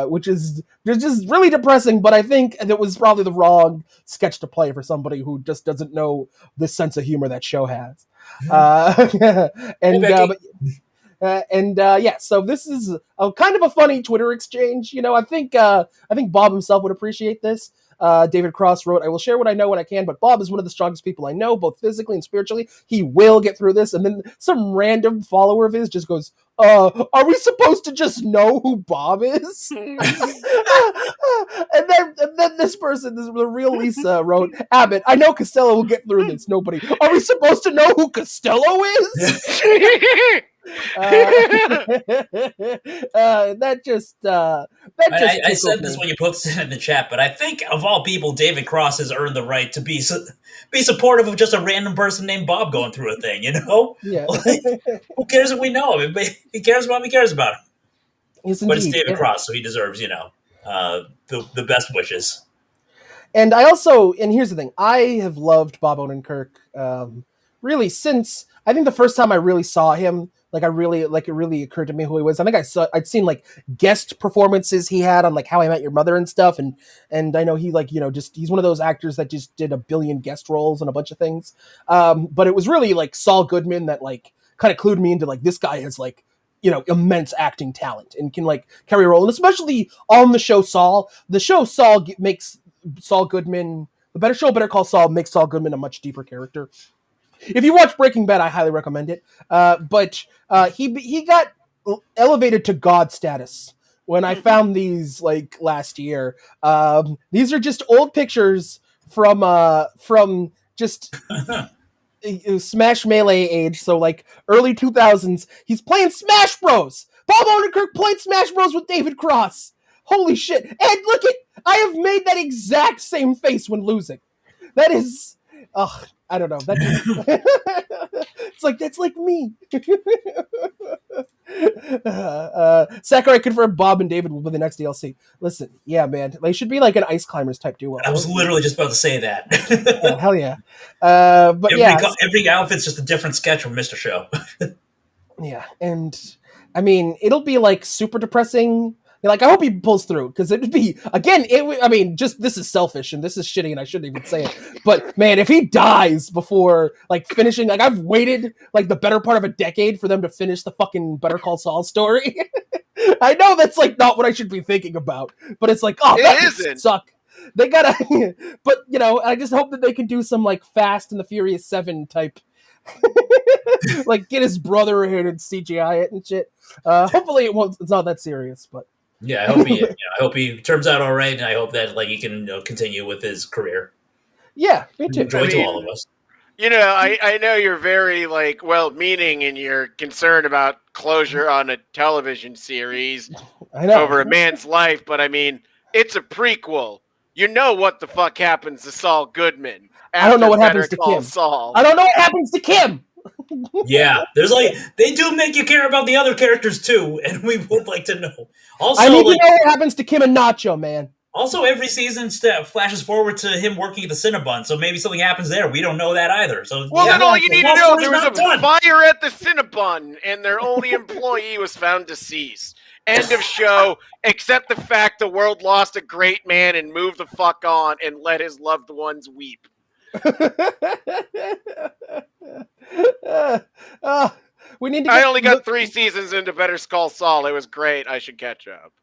[SPEAKER 3] Which is just really depressing, but I think it was probably the wrong sketch to play for somebody who just doesn't know the sense of humor that show has. So this is a kind of a funny Twitter exchange. I think Bob himself would appreciate this. David Cross wrote, "I will share what I know when I can, but Bob is one of the strongest people I know, both physically and spiritually. He will get through this." And then some random follower of his just goes, "Are we supposed to just know who Bob is?" and then this person, the real Lisa, wrote, "Abbott, I know Costello will get through this. Nobody. Are we supposed to know who Costello is?"
[SPEAKER 1] I said this when you posted it in the chat, but I think of all people, David Cross has earned the right to be supportive of just a random person named Bob going through a thing.
[SPEAKER 3] Yeah.
[SPEAKER 1] Who cares if we know him? If he cares about him, he cares about him.
[SPEAKER 3] Yes,
[SPEAKER 1] but it's David Cross, so he deserves the best wishes.
[SPEAKER 3] And I also, and here's the thing, I have loved Bob Odenkirk really since, I think the first time I really saw him, it really occurred to me who he was. I think I'd seen like guest performances he had on like How I Met Your Mother and stuff, and I know he he's one of those actors that just did a billion guest roles and a bunch of things. But it was really like Saul Goodman that like kind of clued me into like, this guy has like immense acting talent and can like carry a role, and especially on the show Saul. The show Saul makes Saul Goodman, the Better Call Saul makes Saul Goodman a much deeper character. If you watch Breaking Bad, I highly recommend it. But he got elevated to God status when I found these like last year. These are just old pictures from just Smash Melee age, so like early 2000s. He's playing Smash Bros. Bob Odenkirk played Smash Bros with David Cross. Holy shit! And look I have made that exact same face when losing. That is I don't know. That just that's like me. Sakurai confirmed Bob and David will be the next DLC. Listen, yeah, man, they should be like an Ice Climbers type duo.
[SPEAKER 1] I was literally just about to say that.
[SPEAKER 3] Yeah, hell yeah. But
[SPEAKER 1] every outfit's just a different sketch from Mr. Show.
[SPEAKER 3] Yeah, and I mean, it'll be like super depressing. Like, I hope he pulls through, because it'd be, again, I mean, just, this is selfish and this is shitty and I shouldn't even say it. But man, if he dies before like finishing, like, I've waited like the better part of a decade for them to finish the fucking Better Call Saul story. I know that's like not what I should be thinking about, but it's like, that would suck. They gotta, but you know, I just hope that they can do some like Fast and the Furious 7 type. Like, get his brother in and CGI it and shit. Hopefully it's not that serious, but
[SPEAKER 1] yeah, I hope he turns out all right, and I hope that like he can continue with his career.
[SPEAKER 3] Yeah, me too.
[SPEAKER 1] Joy to all of us.
[SPEAKER 2] You know, I know you're very like well-meaning in your concern about closure on a television series over a man's life, but I mean, it's a prequel. You know what the fuck happens to Saul Goodman?
[SPEAKER 3] I don't know what happens to Kim.
[SPEAKER 2] Saul.
[SPEAKER 3] I don't know what happens to Kim.
[SPEAKER 1] Yeah, there's like, they do make you care about the other characters too, and we would like to know. Also,
[SPEAKER 3] I need to know what happens to Kim and Nacho, man.
[SPEAKER 1] Also, every season flashes forward to him working at the Cinnabon, so maybe something happens there. We don't know that either. So,
[SPEAKER 2] well, then all you need to know, there was a fire at the Cinnabon, and their only employee was found deceased. End of show, except the fact the world lost a great man and moved the fuck on and let his loved ones weep.
[SPEAKER 3] We need to.
[SPEAKER 2] I only got 3 seasons into Better Call Saul. It was great. I should catch up.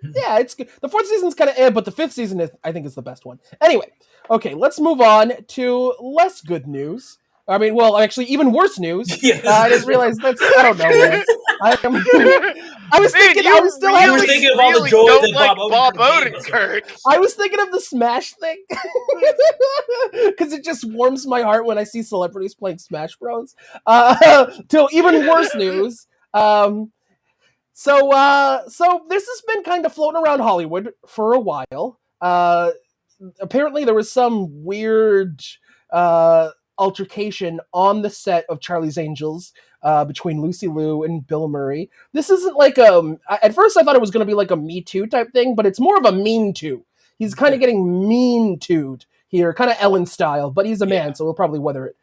[SPEAKER 3] Yeah, it's good. The 4th season's kind of but the 5th season I think is the best one. Anyway, okay, let's move on to less good news. I mean, well, actually, even worse news.
[SPEAKER 1] Yes.
[SPEAKER 3] I just realized I don't know, man. I was thinking of
[SPEAKER 1] all the joy that
[SPEAKER 2] Bob Odenkirk.
[SPEAKER 3] I was thinking of the Smash thing because it just warms my heart when I see celebrities playing Smash Bros. To even worse news. So this has been kind of floating around Hollywood for a while. Apparently, there was some weird altercation on the set of Charlie's Angels between Lucy Liu and Bill Murray. This isn't like at first I thought it was going to be like a Me Too type thing, but it's more of a mean to. He's kind of getting mean to'd here, kind of Ellen style, but he's a man, so he'll probably weather it.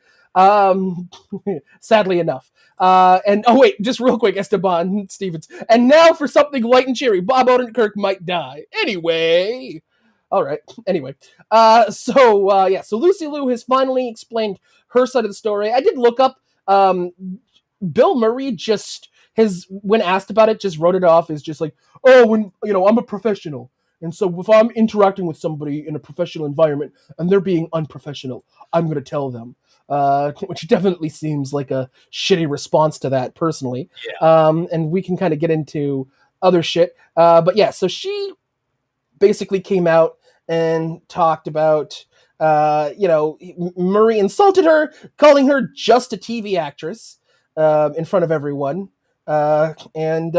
[SPEAKER 3] Sadly enough. And oh wait, just real quick, Esteban Stevens. And now for something light and cheery, Bob Odenkirk might die. Anyway. All right. Anyway, so Lucy Liu has finally explained her side of the story. I did look up. Bill Murray just when asked about it, just wrote it off as just like, I'm a professional, and so if I'm interacting with somebody in a professional environment and they're being unprofessional, I'm going to tell them. Which definitely seems like a shitty response to that, personally.
[SPEAKER 1] Yeah.
[SPEAKER 3] And we can kind of get into other shit. But yeah, so she basically came out and talked about, Murray insulted her, calling her just a TV actress in front of everyone. And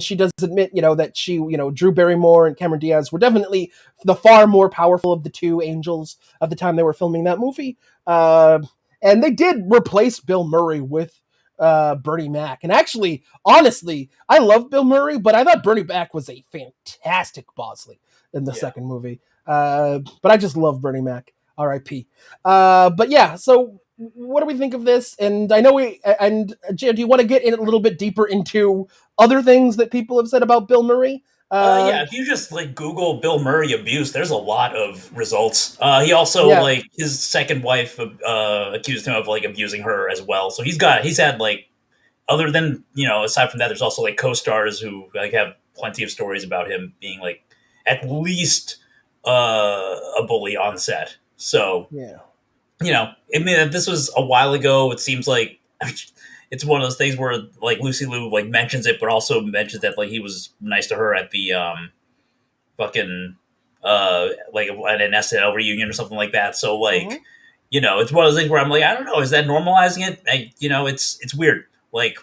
[SPEAKER 3] she does admit, that she, Drew Barrymore and Cameron Diaz were definitely the far more powerful of the two angels at the time they were filming that movie. And they did replace Bill Murray with Bernie Mac. And actually, honestly, I love Bill Murray, but I thought Bernie Mac was a fantastic Bosley in the second movie. But I just love Bernie Mac. R.I.P. But yeah, so what do we think of this? And I know Jay, do you want to get in a little bit deeper into other things that people have said about Bill Murray?
[SPEAKER 1] If you just like Google Bill Murray abuse, there's a lot of results. He also his second wife accused him of like abusing her as well. So he's had like, other than, aside from that, there's also like co-stars who like have plenty of stories about him being like at least a bully on set. So this was a while ago. It seems like it's one of those things where like Lucy Liu like mentions it, but also mentions that like he was nice to her at the like at an SNL reunion or something like that. So like, it's one of those things where I'm like, I don't know, is that normalizing it? It's weird. Like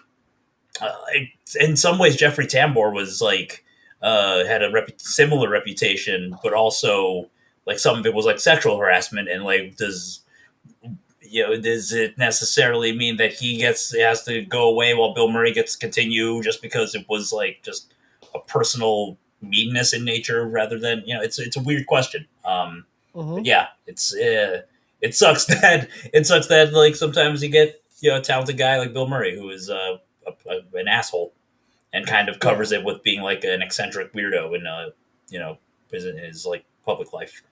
[SPEAKER 1] in some ways, Jeffrey Tambor was like had a similar reputation, but also like some of it was like sexual harassment, and like does it necessarily mean that has to go away while Bill Murray gets to continue just because it was like just a personal meanness in nature rather than it's a weird question. But yeah, it sucks that like sometimes you get a talented guy like Bill Murray who is an asshole and kind of covers it with being like an eccentric weirdo in his like public life.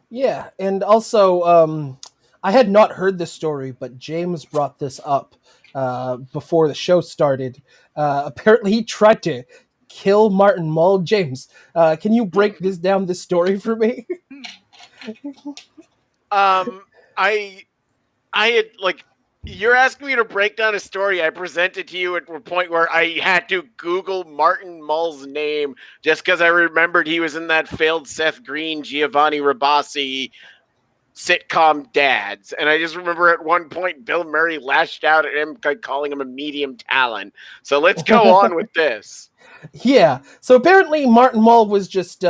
[SPEAKER 3] Yeah, and also, I had not heard this story, but James brought this up before the show started. Apparently, he tried to kill Martin Mull. James, can you break this story for me?
[SPEAKER 2] I had like, you're asking me to break down a story I presented to you at a point where I had to Google Martin Mull's name just because I remembered he was in that failed Seth Green, Giovanni Ribisi sitcom Dads. And I just remember at one point Bill Murray lashed out at him, calling him a medium talent. So let's go on with this.
[SPEAKER 3] Yeah. So apparently Martin Mull was just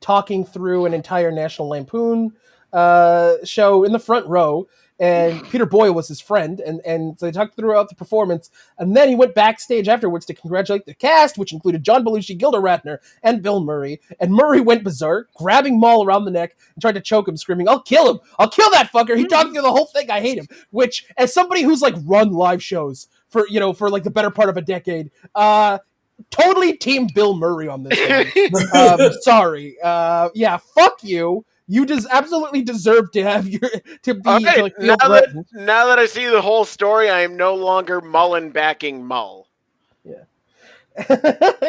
[SPEAKER 3] talking through an entire National Lampoon show in the front row. And Peter Boyle was his friend, and so they talked throughout the performance, and then he went backstage afterwards to congratulate the cast, which included John Belushi, Gilda Radner, and Bill Murray, and Murray went berserk, grabbing Mull around the neck and tried to choke him, screaming, "I'll kill him! I'll kill that fucker! He talked through the whole thing, I hate him!" Which, as somebody who's like run live shows for like the better part of a decade, totally team Bill Murray on this one. Sorry. Yeah, fuck you. You just absolutely deserve to have your to be
[SPEAKER 2] okay,
[SPEAKER 3] to like feel
[SPEAKER 2] now that I see the whole story, I am no longer Mullen backing Mull.
[SPEAKER 3] Yeah.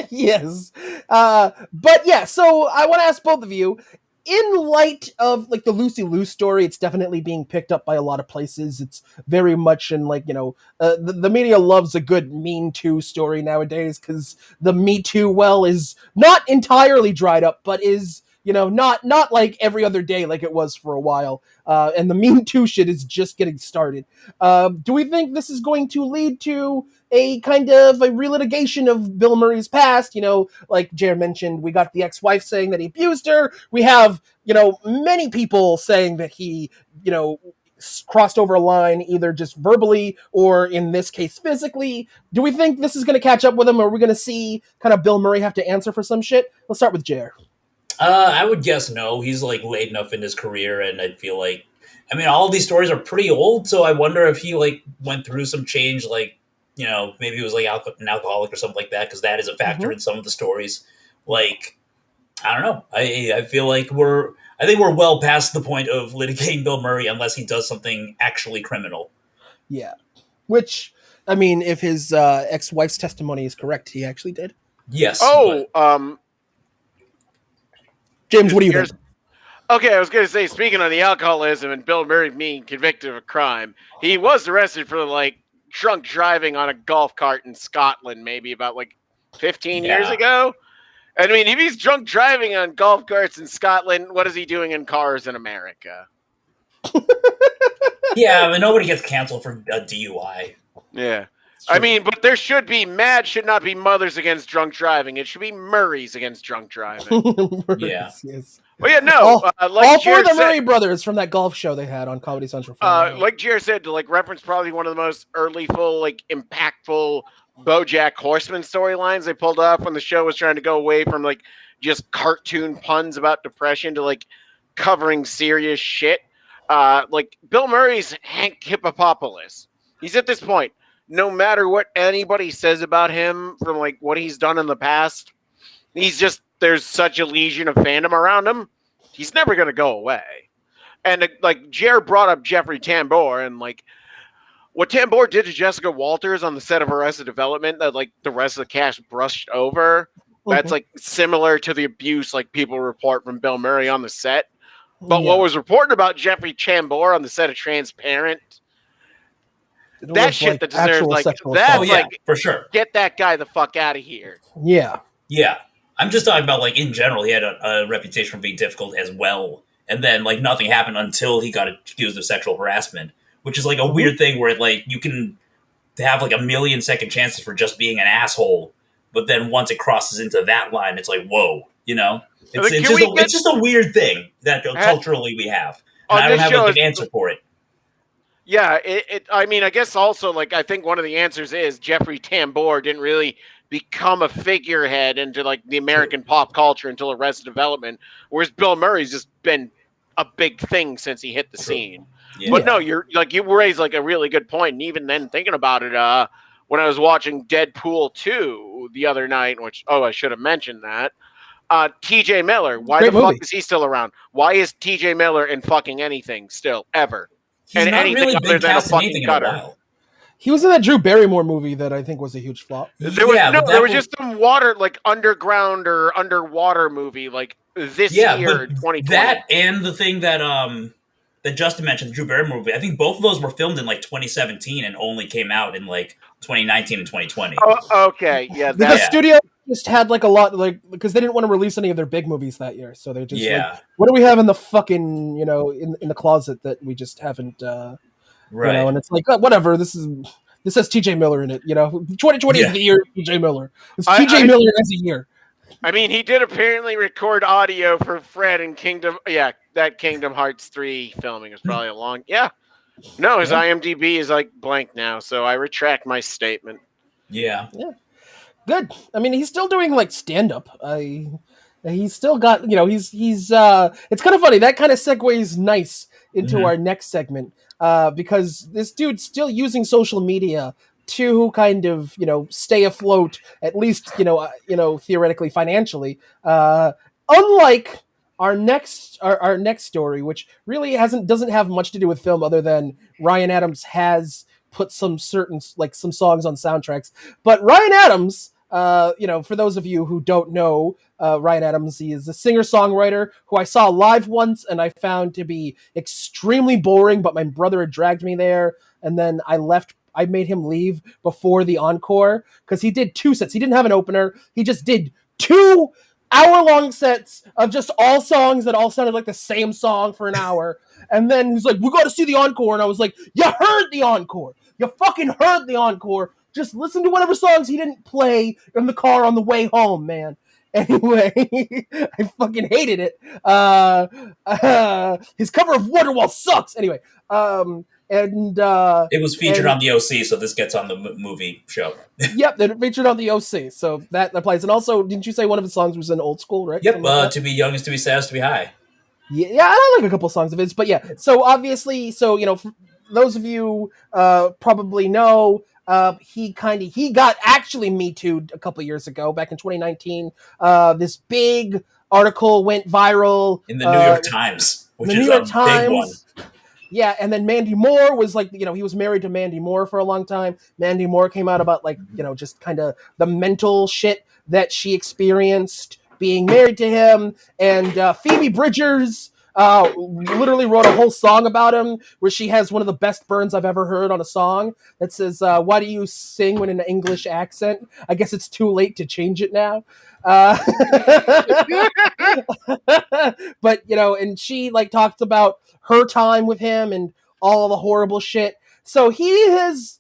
[SPEAKER 3] Yes. But yeah, so I want to ask both of you, in light of like the Lucy Liu story, it's definitely being picked up by a lot of places. It's very much in like, the media loves a good Me Too story nowadays because the Me Too well is not entirely dried up, but is not like every other day like it was for a while. And the Me Too shit is just getting started. Do we think this is going to lead to a kind of a relitigation of Bill Murray's past? Like Jared mentioned, we got the ex-wife saying that he abused her. We have, many people saying that he, crossed over a line, either just verbally or in this case physically. Do we think this is going to catch up with him, or are we going to see kind of Bill Murray have to answer for some shit? Let's start with Jared.
[SPEAKER 1] I would guess no. He's like late enough in his career, and I feel like, all of these stories are pretty old. So I wonder if he like went through some change, like maybe he was like an alcoholic or something like that, because that is a factor in some of the stories. Like, I don't know. I feel like we're well past the point of litigating Bill Murray unless he does something actually criminal.
[SPEAKER 3] Yeah, which if his ex-wife's testimony is correct, he actually did.
[SPEAKER 1] Yes.
[SPEAKER 3] James, what do you think?
[SPEAKER 2] Okay, I was going to say, speaking of the alcoholism and Bill Murray being convicted of a crime, he was arrested for, like, drunk driving on a golf cart in Scotland maybe about, 15 years ago. If he's drunk driving on golf carts in Scotland, what is he doing in cars in America?
[SPEAKER 1] Yeah, nobody gets canceled for a DUI.
[SPEAKER 2] Yeah. But there should not be mothers against drunk driving. It should be Murrays against drunk driving.
[SPEAKER 1] Yeah.
[SPEAKER 3] Yes.
[SPEAKER 2] Well, yeah, no.
[SPEAKER 3] All four of the Murray brothers from that golf show they had on Comedy Central.
[SPEAKER 2] Like Jared said, to reference probably one of the most impactful BoJack Horseman storylines they pulled off when the show was trying to go away from just cartoon puns about depression to covering serious shit. Bill Murray's Hank Hippopopoulos. He's at this point, no matter what anybody says about him from what he's done in the past, there's such a legion of fandom around him. He's never going to go away. And Jared brought up Jeffrey Tambor, and what Tambor did to Jessica Walters on the set of Arrested Development that the rest of the cast brushed over. That's similar to the abuse people report from Bill Murray on the set. But what was reported about Jeffrey Tambor on the set of Transparent, that shit that deserves
[SPEAKER 1] for sure.
[SPEAKER 2] Get that guy the fuck out of here.
[SPEAKER 3] Yeah.
[SPEAKER 1] Yeah. I'm just talking about in general, he had a reputation for being difficult as well. And then nothing happened until he got accused of sexual harassment, which is a weird thing where you can have a million second chances for just being an asshole. But then once it crosses into that line, it's whoa, It's just a weird thing that culturally we have, and I don't have an answer for it.
[SPEAKER 2] Yeah, I mean, I guess also, like, I think one of the answers is Jeffrey Tambor didn't really become a figurehead into, like, the American pop culture until Arrested Development, whereas Bill Murray's just been a big thing since he hit the scene. Yeah. But no, you raised, like, a really good point, and even then, thinking about it, when I was watching Deadpool 2 the other night, which, I should have mentioned that, T.J. Miller, why the fuck is he still around? Why is T.J. Miller in fucking anything still, ever?
[SPEAKER 1] He's not really been cast in anything in a while.
[SPEAKER 3] He was in that Drew Barrymore movie that I think was a huge flop.
[SPEAKER 2] There was just some underground or underwater movie like this year, 2020.
[SPEAKER 1] That and the thing that that Justin mentioned, the Drew Barrymore movie. I think both of those were filmed in like 2017 and only came out in like 2019 and 2020.
[SPEAKER 2] Oh, okay, yeah.
[SPEAKER 3] The studio just had like a lot, like, because they didn't want to release any of their big movies that year, so they just like, what do we have in the fucking in the closet that we just haven't right? And it's like, whatever. This has T.J. Miller in it. 2020 is the year of T.J. Miller. It's T.J. Miller as a year.
[SPEAKER 2] I mean, he did apparently record audio for Fred and Kingdom. Yeah, that Kingdom Hearts 3 filming is probably a long. Yeah, no, his IMDb is like blank now, so I retract my statement.
[SPEAKER 1] Yeah.
[SPEAKER 3] Good. I mean, he's still doing like stand up. He's still got, he's it's kind of funny. That kind of segues nice into our next segment, because this dude's still using social media to kind of, stay afloat, at least, theoretically, financially. Unlike our next story, which really doesn't have much to do with film other than Ryan Adams has put some songs on soundtracks. But Ryan Adams, for those of you who don't know, Ryan Adams, he is a singer-songwriter who I saw live once and I found to be extremely boring, but my brother had dragged me there, and then I made him leave before the encore because he did 2 sets. He didn't have an opener. He just did 2 hour-long sets of just all songs that all sounded like the same song for an hour. And then he's like, we got to see the encore. And I was like, you heard the encore. You fucking heard the encore. Just listen to whatever songs he didn't play in the car on the way home, man. Anyway, I fucking hated it. His cover of Wonderwall sucks. Anyway,
[SPEAKER 1] it was featured on the OC, so this gets on the movie show.
[SPEAKER 3] Yep, it featured on the OC, so that applies. And also, didn't you say one of his songs was in Old School, right?
[SPEAKER 1] Yep, To Be Young is to Be Sad is to Be High.
[SPEAKER 3] Yeah, I like a couple songs of his, but yeah. So obviously, for those of you probably know, he got actually Me Too'd a couple years ago, back in 2019. This big article went viral
[SPEAKER 1] in the New York Times, which is a big one.
[SPEAKER 3] Yeah, and then Mandy Moore was like, he was married to Mandy Moore for a long time. Mandy Moore came out about like, just kind of the mental shit that she experienced being married to him. And Phoebe Bridgers literally wrote a whole song about him where she has one of the best burns I've ever heard on a song that says, why do you sing with an English accent? I guess it's too late to change it now. But, and she like talks about her time with him and all the horrible shit. So he is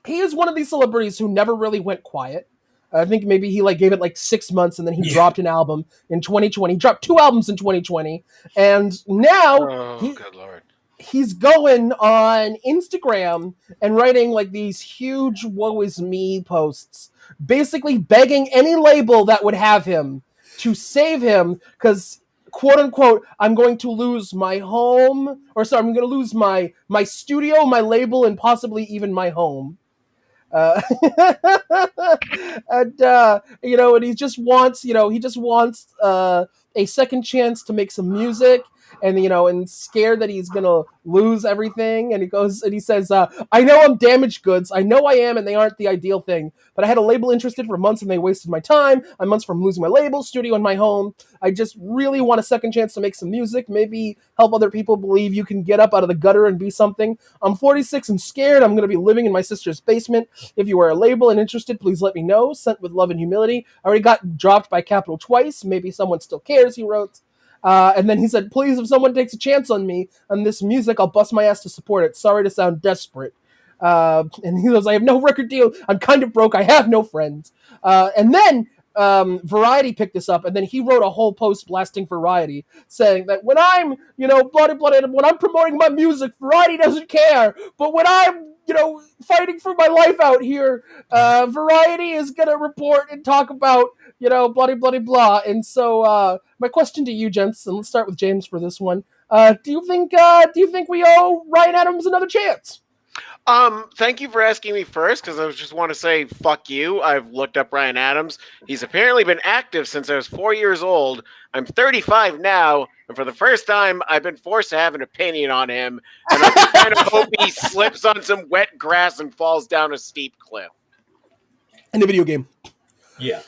[SPEAKER 3] one of these celebrities who never really went quiet. I think maybe he gave it 6 months and then he dropped an album in 2020. He dropped 2 albums in 2020. And now
[SPEAKER 2] good Lord.
[SPEAKER 3] He's going on Instagram and writing these huge woe is me posts, basically begging any label that would have him to save him because, quote unquote, I'm going to lose my home, I'm going to lose my studio, my label, and possibly even my home. And he just wants a second chance to make some music, and scared that he's gonna lose everything. And he says, I know I'm damaged goods. I know I am, and they aren't the ideal thing. But I had a label interested for months, and they wasted my time. I'm months from losing my label, studio, and my home. I just really want a second chance to make some music. Maybe help other people believe you can get up out of the gutter and be something. I'm 46 and scared. I'm gonna be living in my sister's basement. If you are a label and interested, please let me know. Sent with love and humility. I already got dropped by Capital twice. Maybe someone still cares, he wrote. And then he said, please, if someone takes a chance on me on this music, I'll bust my ass to support it. Sorry to sound desperate. And he goes, I have no record deal. I'm kind of broke. I have no friends. And then Variety picked this up, and then he wrote a whole post blasting Variety, saying that when I'm, when I'm promoting my music, Variety doesn't care, but when I'm, fighting for my life out here, Variety is gonna report and talk about, blah. And so, my question to you, gents, and let's start with James for this one. Do you think we owe Ryan Adams another chance?
[SPEAKER 2] Thank you for asking me first, because I just want to say, fuck you. I've looked up Ryan Adams. He's apparently been active since I was 4 years old. I'm 35 now, and for the first time, I've been forced to have an opinion on him, and I just kind of hope he slips on some wet grass and falls down a steep cliff.
[SPEAKER 3] In a video game.
[SPEAKER 1] Yeah.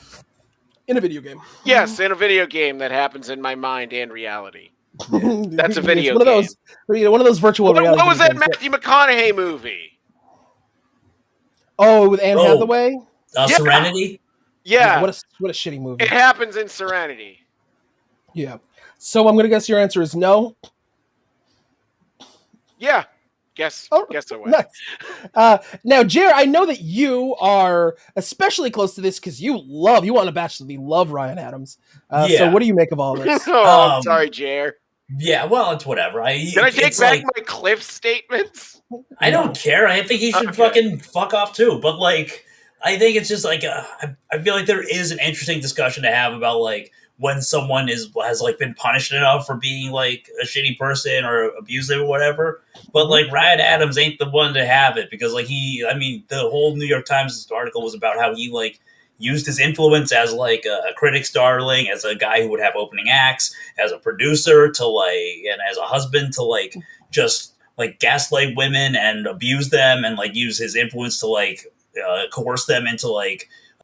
[SPEAKER 3] In a video game.
[SPEAKER 2] Yes, in a video game that happens in my mind and reality. That's a video game.
[SPEAKER 3] One of those virtual reality.
[SPEAKER 2] What was that Matthew McConaughey movie?
[SPEAKER 3] Oh, with Anne Hathaway?
[SPEAKER 1] Serenity?
[SPEAKER 2] Yeah.
[SPEAKER 3] What a shitty movie.
[SPEAKER 2] It happens in Serenity.
[SPEAKER 3] Yeah. So I'm going to guess your answer is no?
[SPEAKER 2] Yeah. Guess I would.
[SPEAKER 3] Nice. Now, Jer, I know that you are especially close to this because you unabashedly love Ryan Adams. So what do you make of all this?
[SPEAKER 2] I'm sorry, Jer.
[SPEAKER 1] Yeah, well, it's whatever.
[SPEAKER 2] Can I take back my Cliff statements?
[SPEAKER 1] I don't care. I think he should fucking fuck off too. But I think it's just I feel like there is an interesting discussion to have about when someone has been punished enough for being a shitty person or abusive or whatever. But Ryan Adams ain't the one to have it because the whole New York Times article was about how he used his influence as a critic's darling, as a guy who would have opening acts, as a producer and as a husband to just gaslight women and abuse them and use his influence to coerce them into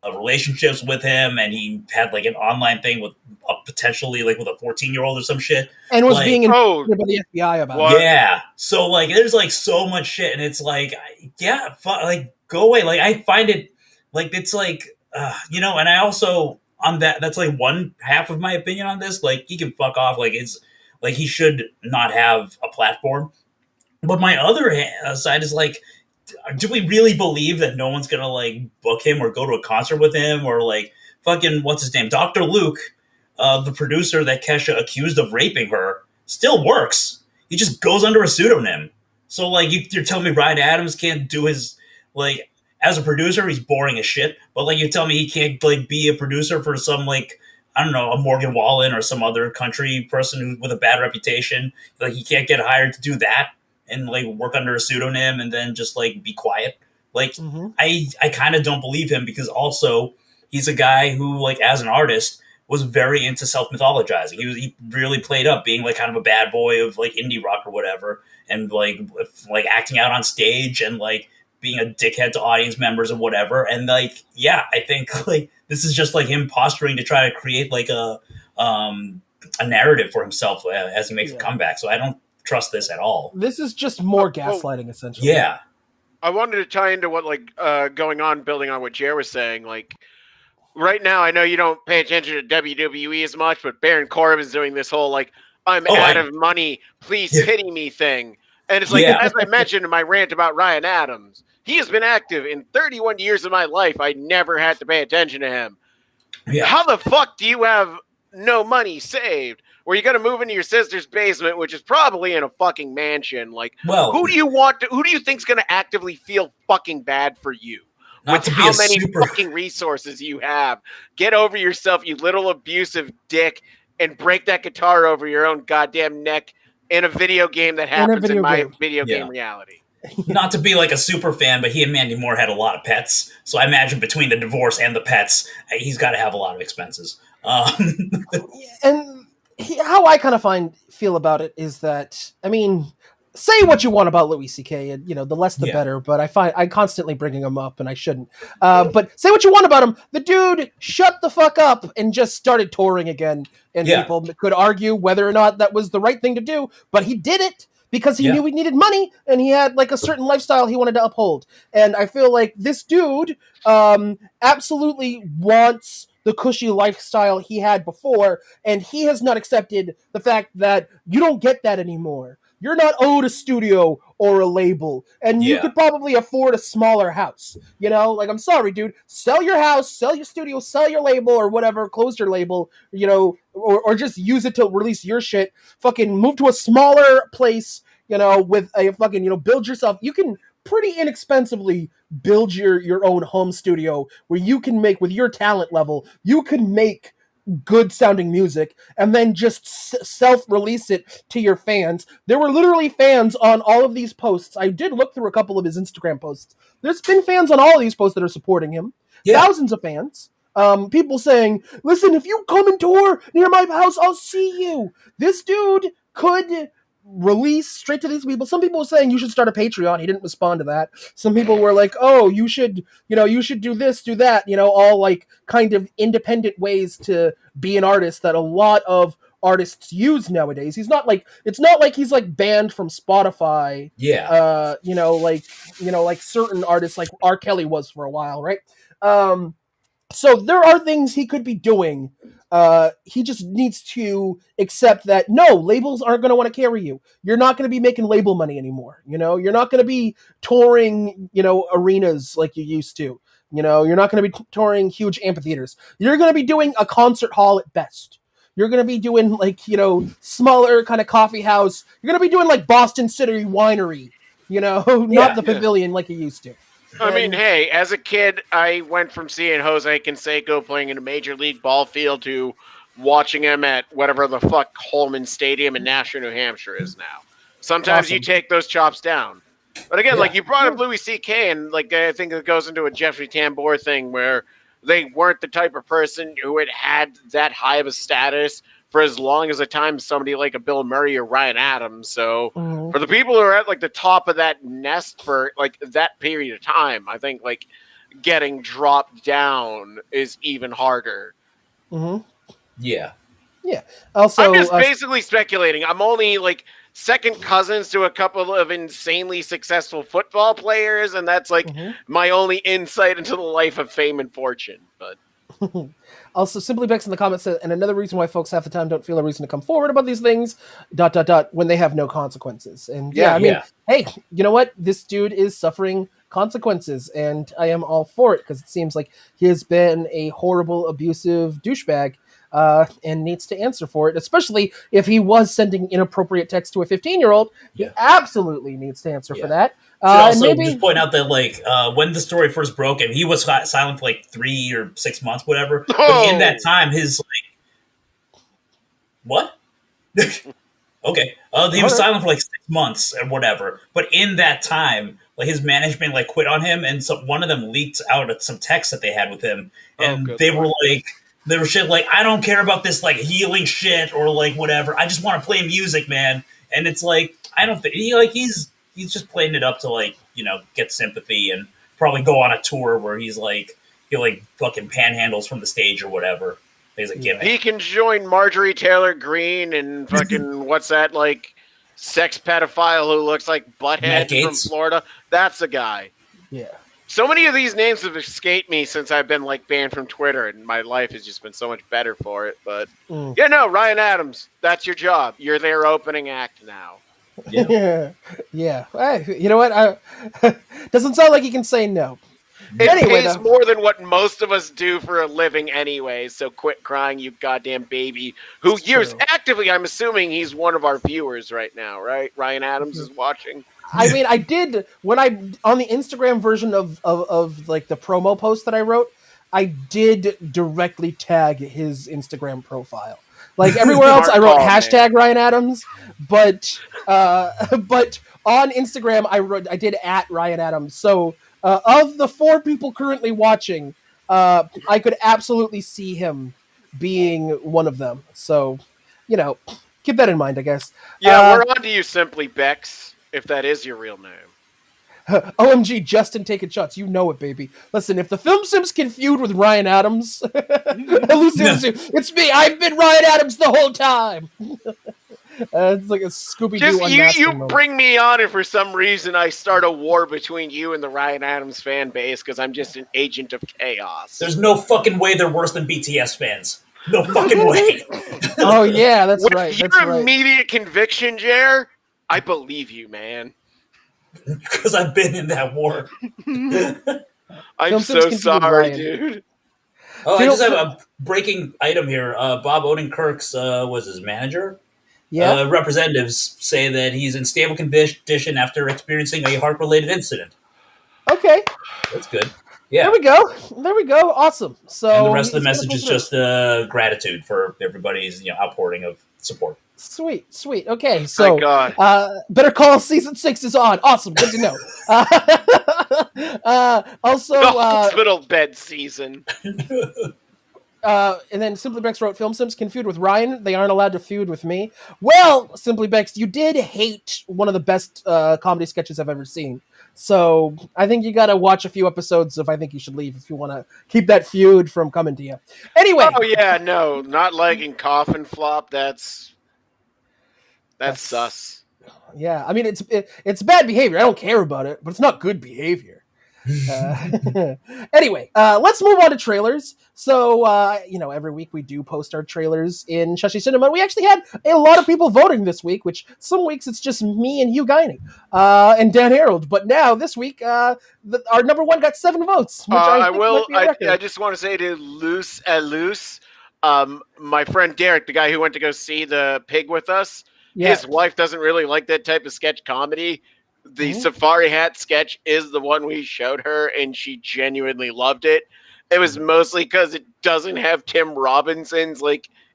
[SPEAKER 1] relationships with him. And he had an online thing with potentially with a 14-year-old or some shit, and
[SPEAKER 3] was being investigated by the FBI about it.
[SPEAKER 1] Yeah, so there's so much shit, and it's go away. I find it it's and I also on that's one half of my opinion on this. He can fuck off. It's he should not have a platform. But my other side is do we really believe that no one's gonna book him or go to a concert with him or fucking what's his name, Dr. Luke, the producer that Kesha accused of raping her, still works. He just goes under a pseudonym. So you're telling me Ryan Adams can't do his as a producer, he's boring as shit. But you tell me he can't be a producer for some I don't know, a Morgan Wallen or some other country person with a bad reputation. He can't get hired to do that and work under a pseudonym and then just be quiet. I kind of don't believe him because also he's a guy who as an artist was very into self-mythologizing. He really played up being kind of a bad boy of indie rock or whatever, and acting out on stage and being a dickhead to audience members or whatever. And I think this is just him posturing to try to create a narrative for himself as he makes a comeback. So I don't trust this at all.
[SPEAKER 3] This is just more gaslighting, essentially.
[SPEAKER 1] Yeah.
[SPEAKER 2] I wanted to tie into what going on, building on what Jer was saying. Right now, I know you don't pay attention to WWE as much, but Baron Corbin's doing this whole I'm out of money, please pity me thing. And it's as I mentioned in my rant about Ryan Adams, he has been active in 31 years of my life. I never had to pay attention to him. Yeah. How the fuck do you have no money saved? Where you got to move into your sister's basement, which is probably in a fucking mansion. Who do you think's going to actively feel fucking bad for you? With how many fucking resources you have? Get over yourself, you little abusive dick, and break that guitar over your own goddamn neck in a video game that happens in my video game reality.
[SPEAKER 1] Not to be a super fan, but he and Mandy Moore had a lot of pets. So I imagine between the divorce and the pets, he's got to have a lot of expenses.
[SPEAKER 3] And how I kind of feel about it is that, say what you want about Louis C.K. and the less the better, but I constantly bringing him up and I shouldn't. But say what you want about him. The dude shut the fuck up and just started touring again. And people could argue whether or not that was the right thing to do, but he did it because he knew he needed money and he had a certain lifestyle he wanted to uphold. And I feel like this dude absolutely wants the cushy lifestyle he had before, and he has not accepted the fact that you don't get that anymore. you're not owed a studio or a label, and you
[SPEAKER 1] Yeah.
[SPEAKER 3] could probably afford a smaller house. You know, like, I'm sorry, dude. Sell your house, sell your studio, sell your label or whatever, close your label, you know, or just use it to release your shit. Fucking move to a smaller place, you know, with a fucking, you know, build yourself. You can pretty inexpensively build your own home studio where you can make, with your talent level, you can make good sounding music and then just self-release it to your fans. There were literally fans on all of these posts. I did look through a couple of his Instagram posts. There's been fans on all of these posts that are supporting him.
[SPEAKER 1] Yeah.
[SPEAKER 3] Thousands of fans. People saying, listen, if you come and tour near my house, I'll see you. This dude could release straight to these people. Some people were saying you should start a Patreon. He didn't respond to that. Some people were like, oh, you should do this, do that, you know, all like kind of independent ways to be an artist that a lot of artists use nowadays. It's not like he's like banned from Spotify.
[SPEAKER 1] Yeah.
[SPEAKER 3] You know, like certain artists like R. Kelly was for a while, right? So there are things he could be doing. He just needs to accept that no, labels aren't going to want to carry you. You're not going to be making label money anymore. You know, you're not going to be touring, you know, arenas like you used to. You know, you're not going to be touring huge amphitheaters. You're going to be doing a concert hall at best. You're going to be doing like, you know, smaller kind of coffee house. You're going to be doing like Boston City Winery, you know, not the Pavilion like you used to.
[SPEAKER 2] I mean, hey, as a kid, I went from seeing Jose Canseco playing in a major league ball field to watching him at whatever the fuck Holman Stadium in Nashua, New Hampshire is now. Sometimes you take those chops down. But again, like you brought up Louis C.K., and like I think it goes into a Jeffrey Tambor thing where they weren't the type of person who had that high of a status for as long as a time somebody like a Bill Murray or Ryan Adams. So for the people who are at like the top of that nest for like that period of time, I think like getting dropped down is even harder.
[SPEAKER 1] Yeah.
[SPEAKER 3] Yeah. Also,
[SPEAKER 2] I'm just basically speculating. I'm only like second cousins to a couple of insanely successful football players, and that's like my only insight into the life of fame and fortune. But
[SPEAKER 3] also, Simply Bex in the comments said, and another reason why folks half the time don't feel a reason to come forward about these things, ... when they have no consequences. And I mean, hey, you know what? This dude is suffering consequences, and I am all for it because it seems like he has been a horrible, abusive douchebag. And needs to answer for it, especially if he was sending inappropriate text to a 15-year-old. He absolutely needs to answer for that.
[SPEAKER 1] Also,
[SPEAKER 3] maybe
[SPEAKER 1] just point out that like when the story first broke, and he was silent for like 3 or 6 months, whatever. But in that time, his like what? Okay, he was silent for like 6 months or whatever. But in that time, like his management like quit on him, and so one of them leaked out some texts that they had with him, and they were like. There was shit like, I don't care about this like healing shit or like whatever. I just want to play music, man. And it's like, I don't think he's just playing it up to like, you know, get sympathy and probably go on a tour where he like fucking panhandles from the stage or whatever. He's a gimmick.
[SPEAKER 2] He can join Marjorie Taylor Greene and fucking what's that like sex pedophile who looks like Butthead from Florida. That's the guy.
[SPEAKER 3] Yeah.
[SPEAKER 2] So many of these names have escaped me since I've been like banned from Twitter, and my life has just been so much better for it. But Ryan Adams, that's your job. You're their opening act now.
[SPEAKER 3] Yeah. Hey, you know what? Doesn't sound like you can say no.
[SPEAKER 2] It pays more than what most of us do for a living anyway, so quit crying, you goddamn baby. Who years actively, I'm assuming he's one of our viewers right now, right? Ryan Adams is watching.
[SPEAKER 3] I mean, I did when on the Instagram version of like the promo post that I wrote, I did directly tag his Instagram profile. Like everywhere else, I wrote hashtag Ryan Adams, but on Instagram, I did @ Ryan Adams. So of the 4 people currently watching, I could absolutely see him being one of them. So, you know, keep that in mind, I guess.
[SPEAKER 2] Yeah, we're on to you, Simply Bex. If that is your real name.
[SPEAKER 3] OMG, Justin taking shots. You know it, baby. Listen, if the Film Simps can feud with Ryan Adams, it's me. I've been Ryan Adams the whole time. It's like a Scooby-Doo.
[SPEAKER 2] You bring me on, and for some reason I start a war between you and the Ryan Adams fan base because I'm just an agent of chaos.
[SPEAKER 1] There's no fucking way they're worse than BTS fans. No fucking way.
[SPEAKER 3] Oh, yeah, that's right.
[SPEAKER 2] Your immediate conviction, Jer, I believe you, man.
[SPEAKER 1] Because I've been in that war.
[SPEAKER 2] I'm
[SPEAKER 3] Film Simps
[SPEAKER 2] so
[SPEAKER 3] can feud
[SPEAKER 2] sorry,
[SPEAKER 3] Ryan.
[SPEAKER 2] dude.
[SPEAKER 1] Oh, I just have a breaking item here. Bob Odenkirk's was his manager.
[SPEAKER 3] Yeah.
[SPEAKER 1] Representatives say that he's in stable condition after experiencing a heart-related incident.
[SPEAKER 3] Okay.
[SPEAKER 1] That's good. Yeah.
[SPEAKER 3] There we go. Awesome. So
[SPEAKER 1] and the rest of the
[SPEAKER 3] he's gonna
[SPEAKER 1] message
[SPEAKER 3] pull
[SPEAKER 1] is
[SPEAKER 3] through.
[SPEAKER 1] just gratitude for everybody's outpouring of support.
[SPEAKER 3] Sweet. Okay, so
[SPEAKER 2] God.
[SPEAKER 3] Better Call season 6 is on. Awesome. Good to know. Also,
[SPEAKER 2] The hospital bed season.
[SPEAKER 3] and then Simply Bex wrote, Film Simps can feud with Ryan. They aren't allowed to feud with me. Well, Simply Bex, you did hate one of the best comedy sketches I've ever seen. So I think you got to watch a few episodes of I Think You Should Leave if you want to keep that feud from coming to you. Anyway.
[SPEAKER 2] Oh, yeah, no. Not liking Coffin Flop. That's sus.
[SPEAKER 3] Yeah, I mean, it's bad behavior. I don't care about it, but it's not good behavior. Anyway, let's move on to trailers. So, every week we do post our trailers in Shushy Cinema. We actually had a lot of people voting this week, which some weeks it's just me and Hugh Guining and Dan Harold. But now, this week, our number one got 7 votes. Which
[SPEAKER 2] I just want to say to Loose, my friend Derek, the guy who went to go see the pig with us, his wife doesn't really like that type of sketch comedy. The Safari Hat sketch is the one we showed her, and she genuinely loved it. It was mostly because it doesn't have Tim Robinson's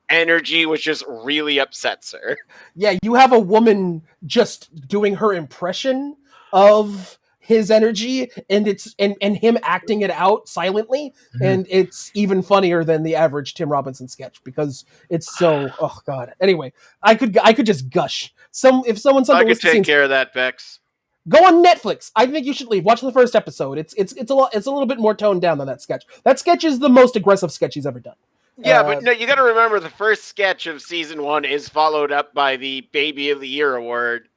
[SPEAKER 2] energy, which just really upsets her.
[SPEAKER 3] Yeah, you have a woman just doing her impression of his energy, and it's and him acting it out silently, and it's even funnier than the average Tim Robinson sketch because it's so oh god. Anyway, I could just gush. If someone
[SPEAKER 2] I could take care of that, Bex.
[SPEAKER 3] Go on Netflix. I Think You Should Leave. Watch the first episode. It's a little bit more toned down than that sketch. That sketch is the most aggressive sketch he's ever done.
[SPEAKER 2] Yeah, but no, you got to remember the first sketch of season 1 is followed up by the Baby of the Year award.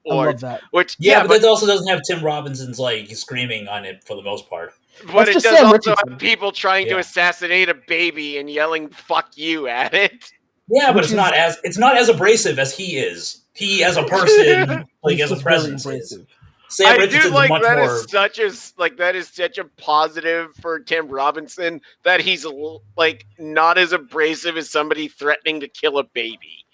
[SPEAKER 3] I love that.
[SPEAKER 2] Which
[SPEAKER 1] but it also doesn't have Tim Robinson's screaming on it for the most part.
[SPEAKER 2] But it does also have people trying to assassinate a baby and yelling "fuck you" at it.
[SPEAKER 1] Yeah, but it's not as abrasive as he is. He as a person, as a presence, is. Sam Richardson's
[SPEAKER 2] do like
[SPEAKER 1] much
[SPEAKER 2] that
[SPEAKER 1] more...
[SPEAKER 2] is such a positive for Tim Robinson that he's not as abrasive as somebody threatening to kill a baby.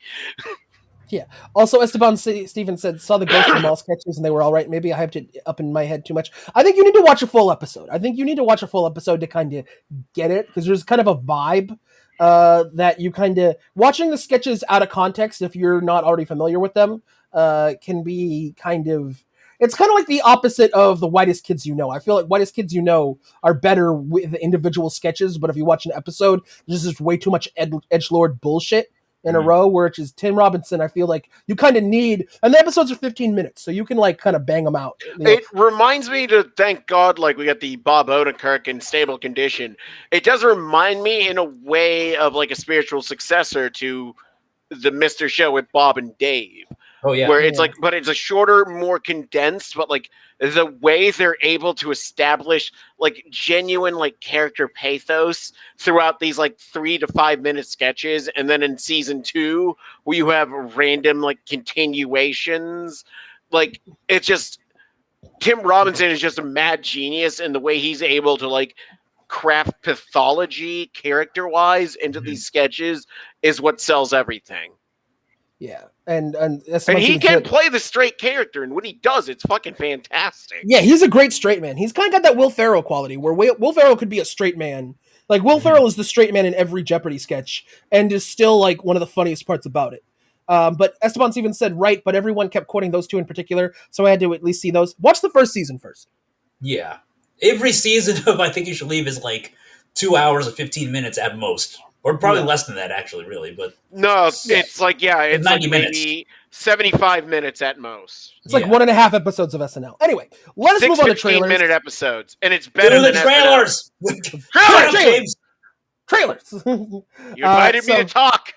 [SPEAKER 3] Yeah. Also, Esteban Stevens saw the Ghost from all sketches and they were all right. Maybe I hyped it up in my head too much. I think you need to watch a full episode. To kind of get it because there's kind of a vibe that you kind of watching the sketches out of context if you're not already familiar with them can be kind of. It's kind of like the opposite of the Whitest Kids You Know. I feel like Whitest Kids You Know are better with individual sketches, but if you watch an episode, there's just way too much edgelord bullshit in a row, which is Tim Robinson. I feel like you kind of need, and the episodes are 15 minutes, so you can kind of bang them out.
[SPEAKER 2] It reminds me to thank God, we got the Bob Odenkirk in stable condition. It does remind me in a way of a spiritual successor to the Mr. Show with Bob and Dave.
[SPEAKER 1] Oh yeah,
[SPEAKER 2] where it's but it's a shorter, more condensed, but the way they're able to establish genuine character pathos throughout these 3 to 5 minute sketches, and then in season 2 where you have random continuations, it's just Tim Robinson is just a mad genius in the way he's able to craft pathology character wise into these sketches is what sells everything.
[SPEAKER 3] Yeah, and
[SPEAKER 2] he can play the straight character, and when he does, it's fucking fantastic.
[SPEAKER 3] Yeah, he's a great straight man. He's kind of got that Will Ferrell quality, where Will Ferrell could be a straight man. Will Ferrell is the straight man in every Jeopardy sketch, and is still one of the funniest parts about it. But Esteban Stevens said right, but everyone kept quoting those two in particular, so I had to at least see those. Watch the first season first.
[SPEAKER 1] Yeah, every season of I Think You Should Leave is 2 hours and 15 minutes at most. Or probably less than that, actually, really. But
[SPEAKER 2] no, it's it's
[SPEAKER 1] 90 minutes.
[SPEAKER 2] Maybe 75 minutes at most.
[SPEAKER 3] It's 1.5 episodes of SNL. Anyway, let us move on to trailers.
[SPEAKER 2] 15-minute episodes, and it's better than
[SPEAKER 1] trailers.
[SPEAKER 3] Trailers.
[SPEAKER 2] You invited me to talk.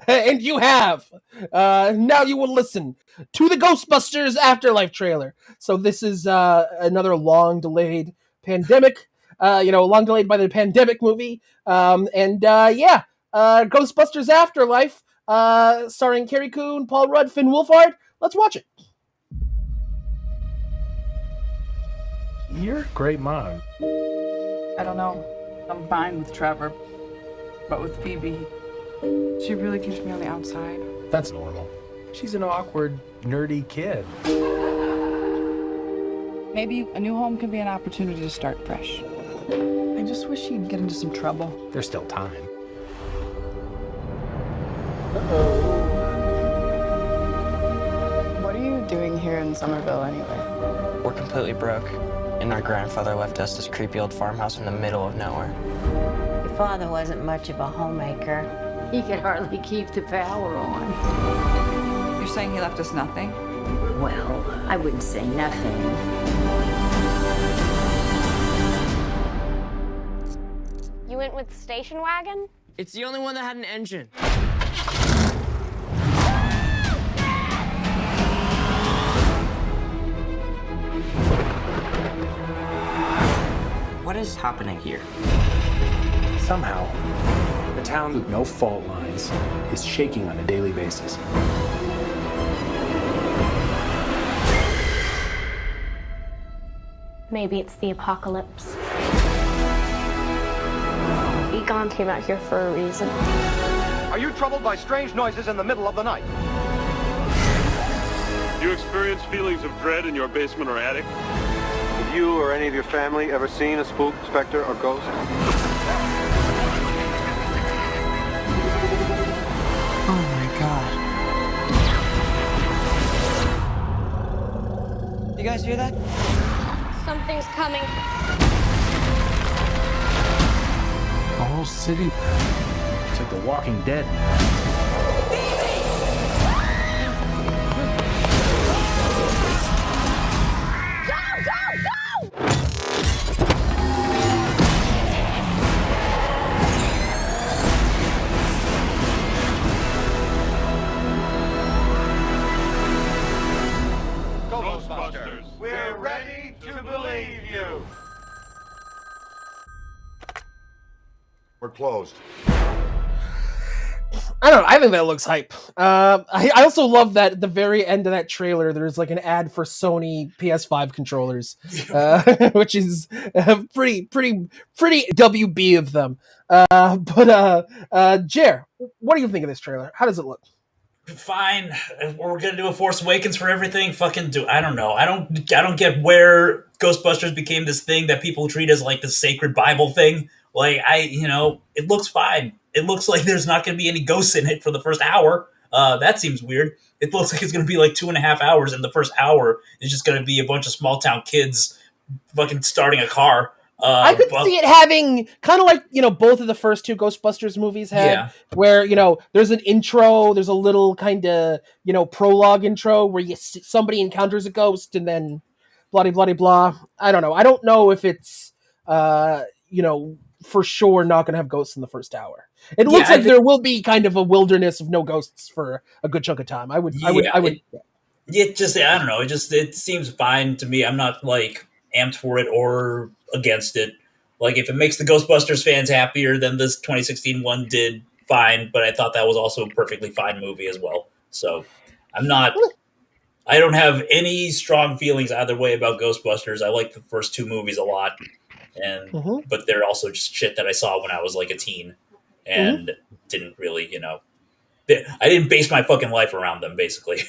[SPEAKER 3] And you have. Now you will listen to the Ghostbusters Afterlife trailer. So this is another long-delayed pandemic. Long delayed by the pandemic movie. Ghostbusters Afterlife starring Carrie Coon, Paul Rudd, Finn Wolfhard. Let's watch it.
[SPEAKER 11] You're a great mom.
[SPEAKER 12] I don't know. I'm fine with Trevor, but with Phoebe, she really keeps me on the outside.
[SPEAKER 11] That's normal. She's an awkward, nerdy kid.
[SPEAKER 12] Maybe a new home can be an opportunity to start fresh. I just wish she'd get into some trouble.
[SPEAKER 11] There's still time.
[SPEAKER 12] What are you doing here in Somerville anyway?
[SPEAKER 13] We're completely broke, and our grandfather left us this creepy old farmhouse in the middle of nowhere.
[SPEAKER 14] Your father wasn't much of a homemaker. He could hardly keep the power on.
[SPEAKER 12] You're saying he left us nothing?
[SPEAKER 14] Well, I wouldn't say nothing.
[SPEAKER 15] You went with the station wagon?
[SPEAKER 13] It's the only one that had an engine. What is happening here?
[SPEAKER 11] Somehow, the town with no fault lines is shaking on a daily basis.
[SPEAKER 15] Maybe it's the apocalypse. Egon came out here for a reason.
[SPEAKER 7] Are you troubled by strange noises in the middle of the night?
[SPEAKER 16] Do you experience feelings of dread in your basement or attic?
[SPEAKER 17] Have you or any of your family ever seen a spook, specter, or ghost?
[SPEAKER 13] Oh my god. You guys hear that?
[SPEAKER 15] Something's coming.
[SPEAKER 11] The whole city. It's like The Walking Dead.
[SPEAKER 7] Ghostbusters, we're ready to believe you.
[SPEAKER 5] We're closed.
[SPEAKER 3] I don't know. I think that looks hype. I also love that at the very end of that trailer, there's like an ad for Sony PS5 controllers, which is pretty WB of them. Jer, what do you think of this trailer? How does it look?
[SPEAKER 1] Fine. We're gonna do a Force Awakens for everything. Fucking do. I don't know. I don't get where Ghostbusters became this thing that people treat as like the sacred Bible thing. Like it looks fine. It looks like there's not going to be any ghosts in it for the first hour. That seems weird. It looks like it's going to be like 2.5 hours, and the first hour is just going to be a bunch of small town kids fucking starting a car.
[SPEAKER 3] I could see it having kind of like, both of the first two Ghostbusters movies had, where, there's an intro, there's a little kind of, prologue intro where somebody encounters a ghost and then blah, blah, blah. I don't know. I don't know if it's, for sure not going to have ghosts in the first hour. It looks like there will be kind of a wilderness of no ghosts for a good chunk of time. I would.
[SPEAKER 1] It just, I don't know. It seems fine to me. I'm not like amped for it or against it. Like if it makes the Ghostbusters fans happier than this 2016 one did, fine. But I thought that was also a perfectly fine movie as well. So I don't have any strong feelings either way about Ghostbusters. I like the first two movies a lot. But they're also just shit that I saw when I was like a teen and didn't really, I didn't base my fucking life around them, basically.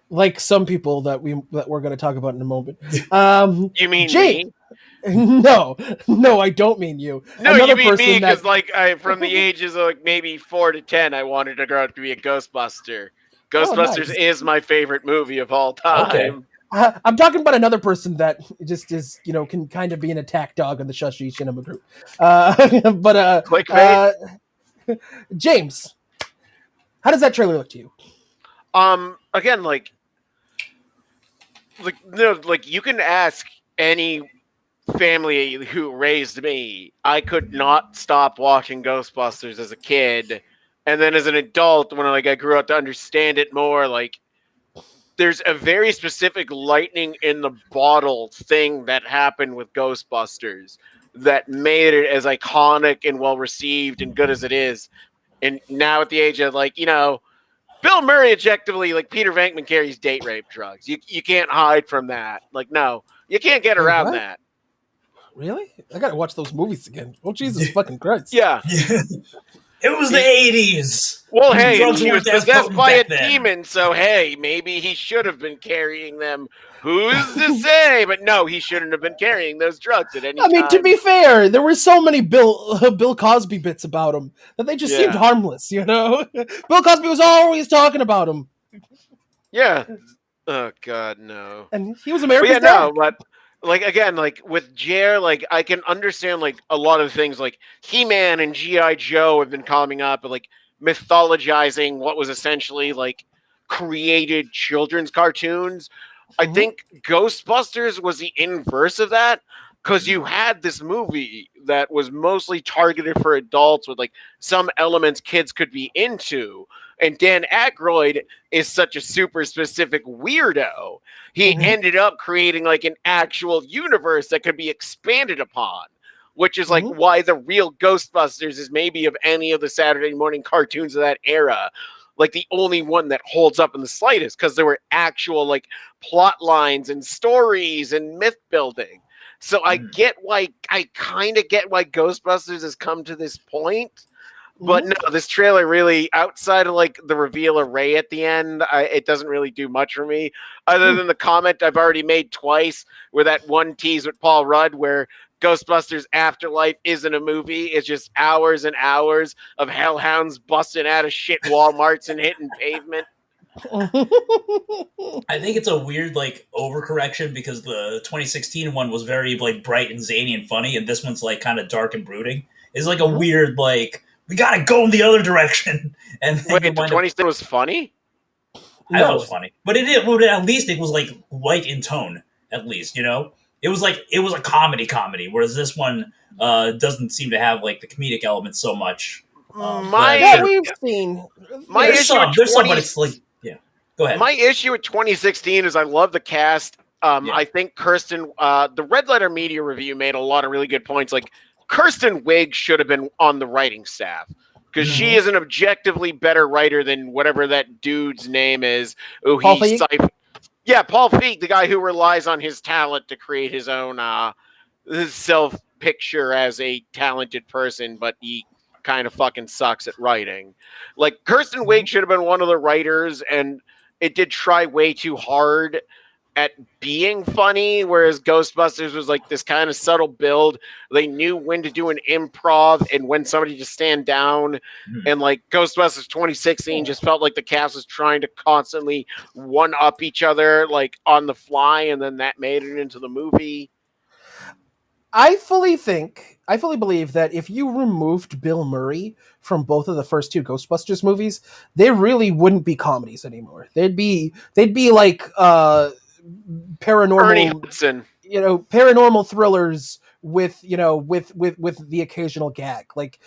[SPEAKER 3] Like some people that we're going to talk about in a moment.
[SPEAKER 2] You mean
[SPEAKER 3] Jay?
[SPEAKER 2] me?
[SPEAKER 3] No, I don't mean you.
[SPEAKER 2] No, you mean me because from the ages of like maybe 4 to 10, I wanted to grow up to be a Ghostbuster. Ghostbusters is my favorite movie of all time.
[SPEAKER 3] Okay. I'm talking about another person that just is, can kind of be an attack dog in the Shushy cinema group. James, how does that trailer look to you?
[SPEAKER 2] Again, you can ask any family who raised me. I could not stop watching Ghostbusters as a kid, and then as an adult, when I grew up to understand it more, there's a very specific lightning in the bottle thing that happened with Ghostbusters that made it as iconic and well received and good as it is. And now at the age of Bill Murray objectively, like Peter Venkman carries date rape drugs. You can't hide from that. Like, no, you can't get
[SPEAKER 18] Wait,
[SPEAKER 2] around
[SPEAKER 18] what?
[SPEAKER 2] that.
[SPEAKER 18] Really? I gotta watch those movies again. Oh Jesus fucking Christ!
[SPEAKER 2] Yeah.
[SPEAKER 1] It was the 80s.
[SPEAKER 2] Well, hey,
[SPEAKER 1] Drugs
[SPEAKER 2] he was
[SPEAKER 1] weren't as
[SPEAKER 2] possessed
[SPEAKER 1] potent
[SPEAKER 2] by a
[SPEAKER 1] back then.
[SPEAKER 2] demon, so hey, maybe he should have been carrying them. Who's to say? But no, he shouldn't have been carrying those drugs at any
[SPEAKER 18] I mean,
[SPEAKER 2] time.
[SPEAKER 18] to be fair, there were so many Bill Cosby bits about him that they just seemed harmless. You know, Bill Cosby was always talking about him.
[SPEAKER 2] Yeah. Oh God, no.
[SPEAKER 18] And he was America's
[SPEAKER 2] But yeah,
[SPEAKER 18] dad.
[SPEAKER 2] no, but like again, like with Jer, like I can understand like a lot of things like He-Man and G.I. Joe have been coming up and like mythologizing what was essentially like created children's cartoons. I think Ghostbusters was the inverse of that because you had this movie that was mostly targeted for adults with like some elements kids could be into. And Dan Aykroyd is such a super specific weirdo. He ended up creating like an actual universe that could be expanded upon, which is like why the real Ghostbusters is maybe of any of the Saturday morning cartoons of that era, like the only one that holds up in the slightest because there were actual like plot lines and stories and myth building. So I get why I kind of get why Ghostbusters has come to this point. But no, this trailer really, outside of like the reveal of Ray at the end, it doesn't really do much for me. Other than the comment I've already made twice, where that one tease with Paul Rudd, where Ghostbusters Afterlife isn't a movie, it's just hours and hours of hellhounds busting out of shit Walmarts and hitting pavement.
[SPEAKER 1] I think it's a weird like overcorrection because the 2016 one was very like bright and zany and funny, and this one's like kind of dark and brooding. It's like a weird like we gotta go in the other direction. And then
[SPEAKER 2] wait, the 2016 was funny?
[SPEAKER 1] I thought it was funny, but at least it was like light in tone. At least it was like it was a comedy, whereas this one doesn't seem to have like the comedic elements so much.
[SPEAKER 18] We've seen.
[SPEAKER 1] There's some, but it's like Go ahead.
[SPEAKER 2] My issue with 2016 is I love the cast. I think Kirsten, the Red Letter Media review made a lot of really good points. Like Kirsten Wiig should have been on the writing staff because she is an objectively better writer than whatever that dude's name is. Paul Feig? Yeah, Paul Feig, the guy who relies on his talent to create his own his self-picture as a talented person, but he kind of fucking sucks at writing. Like Kirsten Wiig should have been one of the writers, and it did try way too hard at being funny, whereas Ghostbusters was like this kind of subtle build. They knew when to do an improv and when somebody to stand down. And like Ghostbusters 2016 just felt like the cast was trying to constantly one-up each other like on the fly, and then that made it into the movie.
[SPEAKER 18] I fully believe that if you removed Bill Murray from both of the first two Ghostbusters movies, they really wouldn't be comedies anymore. They'd be like paranormal,
[SPEAKER 2] Ernie Hudson.
[SPEAKER 18] Paranormal thrillers with the occasional gag. Like,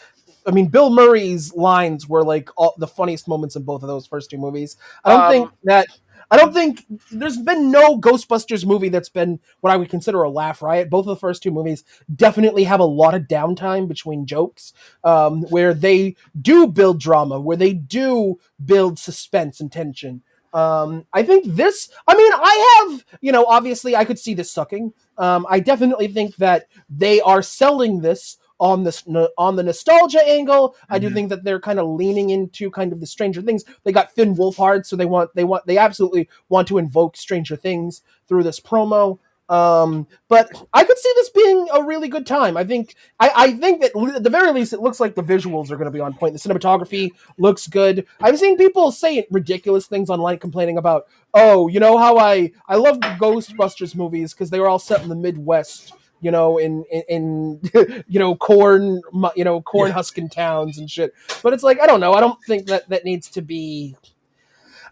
[SPEAKER 18] I mean, Bill Murray's lines were like all the funniest moments in both of those first two movies. I don't think there's been no Ghostbusters movie that's been what I would consider a laugh riot. Both of the first two movies definitely have a lot of downtime between jokes, where they do build drama, where they do build suspense and tension. I think this, I have, obviously I could see this sucking. I definitely think that they are selling this on the nostalgia angle. I do think that they're kind of leaning into kind of the Stranger Things. They got Finn Wolfhard, so they absolutely want to invoke Stranger Things through this promo. But I could see this being a really good time. I think that at the very least it looks like the visuals are going to be on point. The cinematography looks good. I've seen people say ridiculous things online complaining about, how I love the Ghostbusters movies because they were all set in the Midwest. In corn husking towns and shit. But it's like, I don't know. I don't think that needs to be.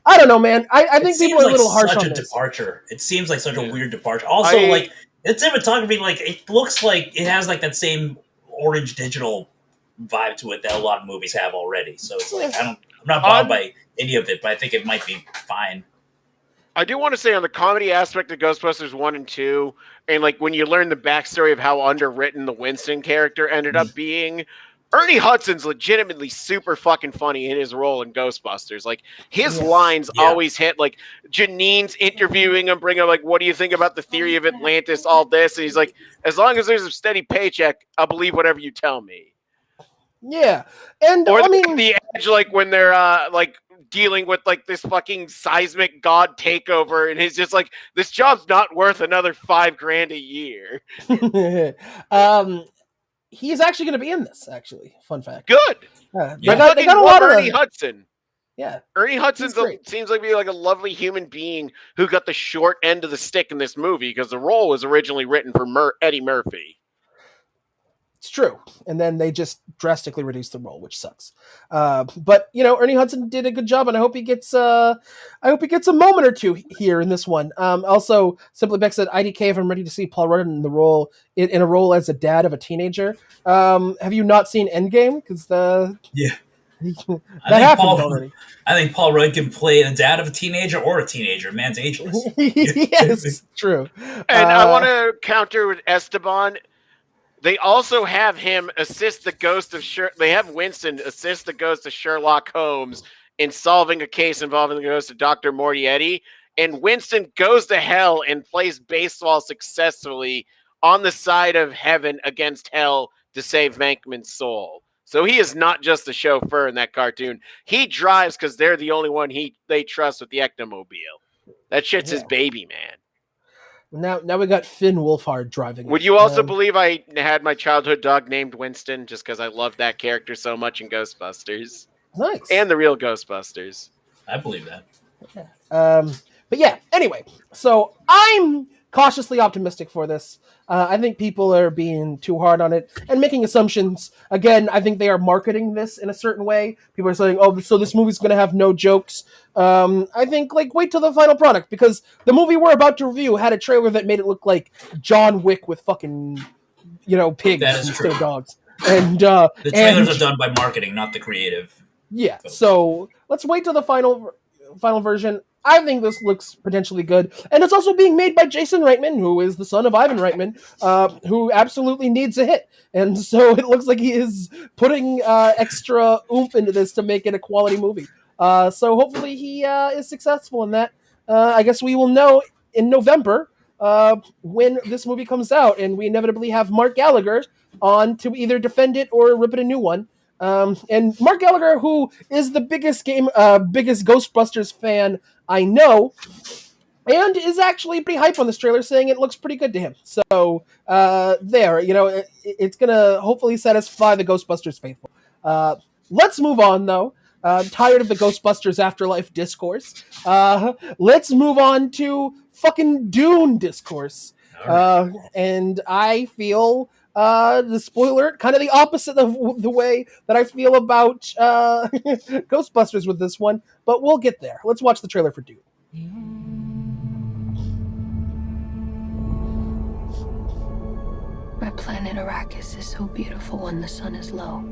[SPEAKER 18] I don't know, man. I think people are a little harsh on this.
[SPEAKER 1] Departure. It seems like such a weird departure. Also, like its cinematography, like it looks like it has like that same orange digital vibe to it that a lot of movies have already. So it's like I'm not bothered by any of it, but I think it might be fine.
[SPEAKER 2] I do want to say on the comedy aspect of Ghostbusters 1 and 2, and like when you learn the backstory of how underwritten the Winston character ended up being, Ernie Hudson's legitimately super fucking funny in his role in Ghostbusters. Like, his lines always hit. Like, Janine's interviewing him, bring him like, what do you think about the theory of Atlantis, all this? And he's like, as long as there's a steady paycheck, I'll believe whatever you tell me.
[SPEAKER 18] Yeah. And
[SPEAKER 2] Or
[SPEAKER 18] I mean,
[SPEAKER 2] the edge, like when they're like dealing with like this fucking seismic god takeover, and he's just like, this job's not worth another $5,000 a year.
[SPEAKER 18] he's actually going to be in this. Actually, fun fact.
[SPEAKER 2] Good.
[SPEAKER 18] They got a lot of
[SPEAKER 2] Ernie Hudson.
[SPEAKER 18] Yeah,
[SPEAKER 2] Ernie Hudson seems like be like a lovely human being who got the short end of the stick in this movie because the role was originally written for Eddie Murphy.
[SPEAKER 18] It's true, and then they just drastically reduced the role, which sucks. But Ernie Hudson did a good job, and I hope he gets a moment or two here in this one. Also, Simply Beck said, "IDK, if I'm ready to see Paul Rudd in the role in a role as a dad of a teenager." Have you not seen Endgame? Because that happened already.
[SPEAKER 1] I think Paul Rudd can play the dad of a teenager or a teenager. Man's ageless.
[SPEAKER 18] Yes, true.
[SPEAKER 2] And I want to counter with Esteban. They also have him assist the ghost of They have Winston assist the ghost of Sherlock Holmes in solving a case involving the ghost of Dr. Moriarty. And Winston goes to hell and plays baseball successfully on the side of heaven against hell to save Venkman's soul. So he is not just a chauffeur in that cartoon. He drives because they're the only one they trust with the Ectomobile. That shit's his baby, man.
[SPEAKER 18] Now we got Finn Wolfhard driving.
[SPEAKER 2] Would you also believe I had my childhood dog named Winston just because I loved that character so much in Ghostbusters?
[SPEAKER 18] Nice.
[SPEAKER 2] And the real Ghostbusters.
[SPEAKER 1] I believe that.
[SPEAKER 18] But yeah, anyway, so I'm cautiously optimistic for this. I think people are being too hard on it and making assumptions. Again, I think they are marketing this in a certain way. People are saying, oh, so this movie's going to have no jokes. I think, wait till the final product, because the movie we're about to review had a trailer that made it look like John Wick with fucking, pigs instead of dogs. And
[SPEAKER 1] the trailers are done by marketing, not the creative.
[SPEAKER 18] Yeah, so let's wait till the final version. I think this looks potentially good. And it's also being made by Jason Reitman, who is the son of Ivan Reitman, who absolutely needs a hit. And so it looks like he is putting extra oomph into this to make it a quality movie. So hopefully he is successful in that. I guess we will know in November when this movie comes out, and we inevitably have Mark Gallagher on to either defend it or rip it a new one. And Mark Gallagher, who is the biggest Ghostbusters fan I know, and is actually pretty hype on this trailer, saying it looks pretty good to him. So it's gonna hopefully satisfy the Ghostbusters faithful. Let's move on though. I'm tired of the Ghostbusters Afterlife discourse. Let's move on to fucking Dune discourse. Right. And I feel the spoiler, kind of the opposite of the way that I feel about Ghostbusters with this one, but we'll get there. Let's watch the trailer for Dune.
[SPEAKER 19] My planet Arrakis is so beautiful when the sun is low.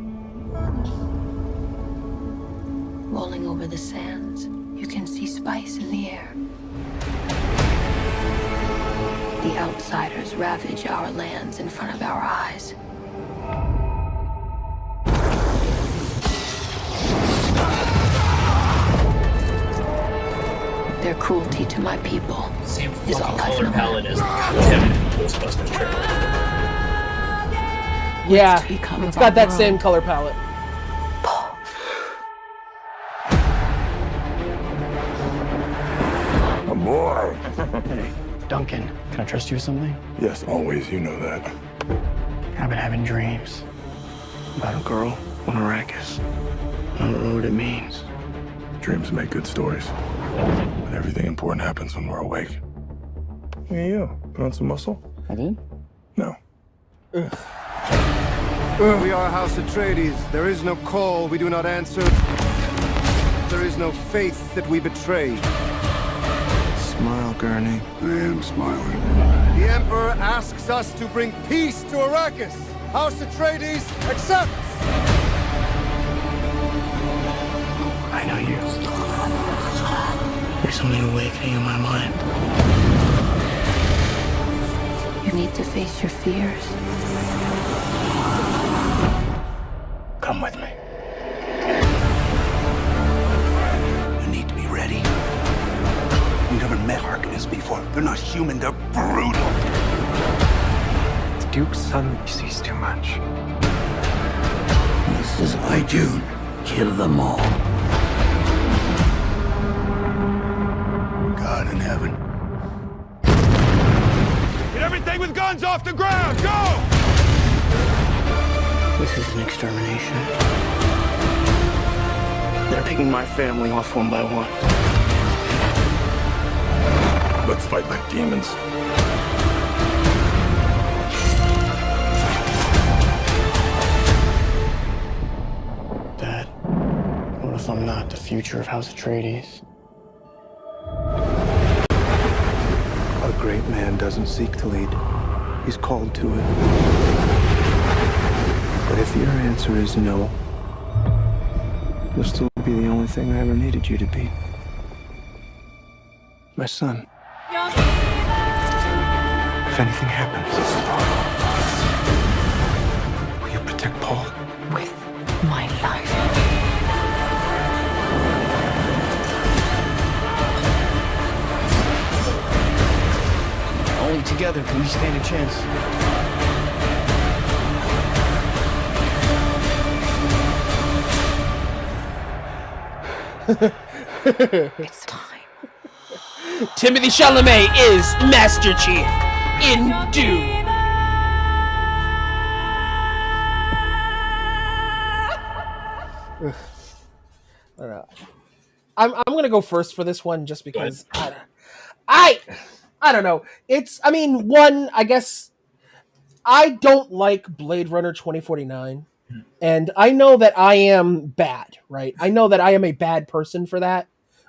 [SPEAKER 19] Rolling over the sands, you can see spice in the air. The outsiders ravage our lands in front of our eyes. Their cruelty to my people is all I've known.
[SPEAKER 1] Palette as Ghostbusters trailer.
[SPEAKER 18] Yeah, it's got that same color palette.
[SPEAKER 20] A boy.
[SPEAKER 21] Hey, Duncan, can I trust you with something?
[SPEAKER 20] Yes, always. You know that.
[SPEAKER 21] I've been having dreams about a girl on Arrakis. I don't know what it means.
[SPEAKER 20] Dreams make good stories. But everything important happens when we're awake. Look at you. Put on some muscle?
[SPEAKER 21] I did?
[SPEAKER 20] No.
[SPEAKER 5] We are House Atreides. There is no call we do not answer. There is no faith that we betray.
[SPEAKER 21] Smile, Gurney.
[SPEAKER 20] I am smiling.
[SPEAKER 5] The Emperor asks us to bring peace to Arrakis. House Atreides accepts!
[SPEAKER 21] I know you. There's something awakening in my mind.
[SPEAKER 19] You need to face your fears.
[SPEAKER 21] met Harkonnens before. They're not human, they're brutal.
[SPEAKER 11] The Duke's son sees too much.
[SPEAKER 21] This is my Dune. Kill them all. God in heaven.
[SPEAKER 5] Get everything with guns off the ground! Go!
[SPEAKER 21] This is an extermination. They're picking my family off one by one.
[SPEAKER 20] Let's fight like demons.
[SPEAKER 21] Dad, what if I'm not the future of House Atreides?
[SPEAKER 11] A great man doesn't seek to lead. He's called to it. But if your answer is no, you'll still be the only thing I ever needed you to be. My son. If anything happens, will you protect Paul?
[SPEAKER 19] With my life.
[SPEAKER 21] Only together can we stand a chance.
[SPEAKER 19] It's time.
[SPEAKER 18] Timothy Chalamet is Master Chief in Dune. I'm gonna go first for this one just because I don't know. I guess I don't like Blade Runner 2049. And I know that I am bad, right? I know that I am a bad person for that.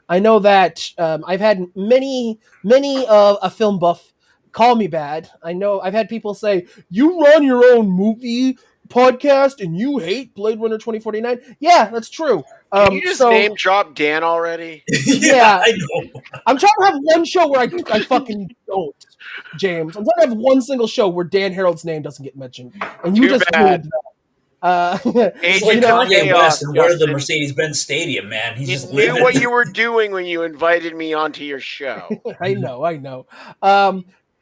[SPEAKER 18] I know that I've had many a film buff call me bad. I know I've had people say, you run your own movie podcast and you hate Blade Runner 2049. Yeah, that's true.
[SPEAKER 2] Can you just name drop Dan already?
[SPEAKER 18] Yeah, I know. I'm trying to have one show where I fucking don't, James. I'm trying to have one single show where Dan Harald's name doesn't get mentioned. And you just ruined that.
[SPEAKER 1] Agent Kanye West and where the Mercedes-Benz Stadium, man. He's just
[SPEAKER 2] living. Knew what you were doing when you invited me onto your show.
[SPEAKER 18] I know.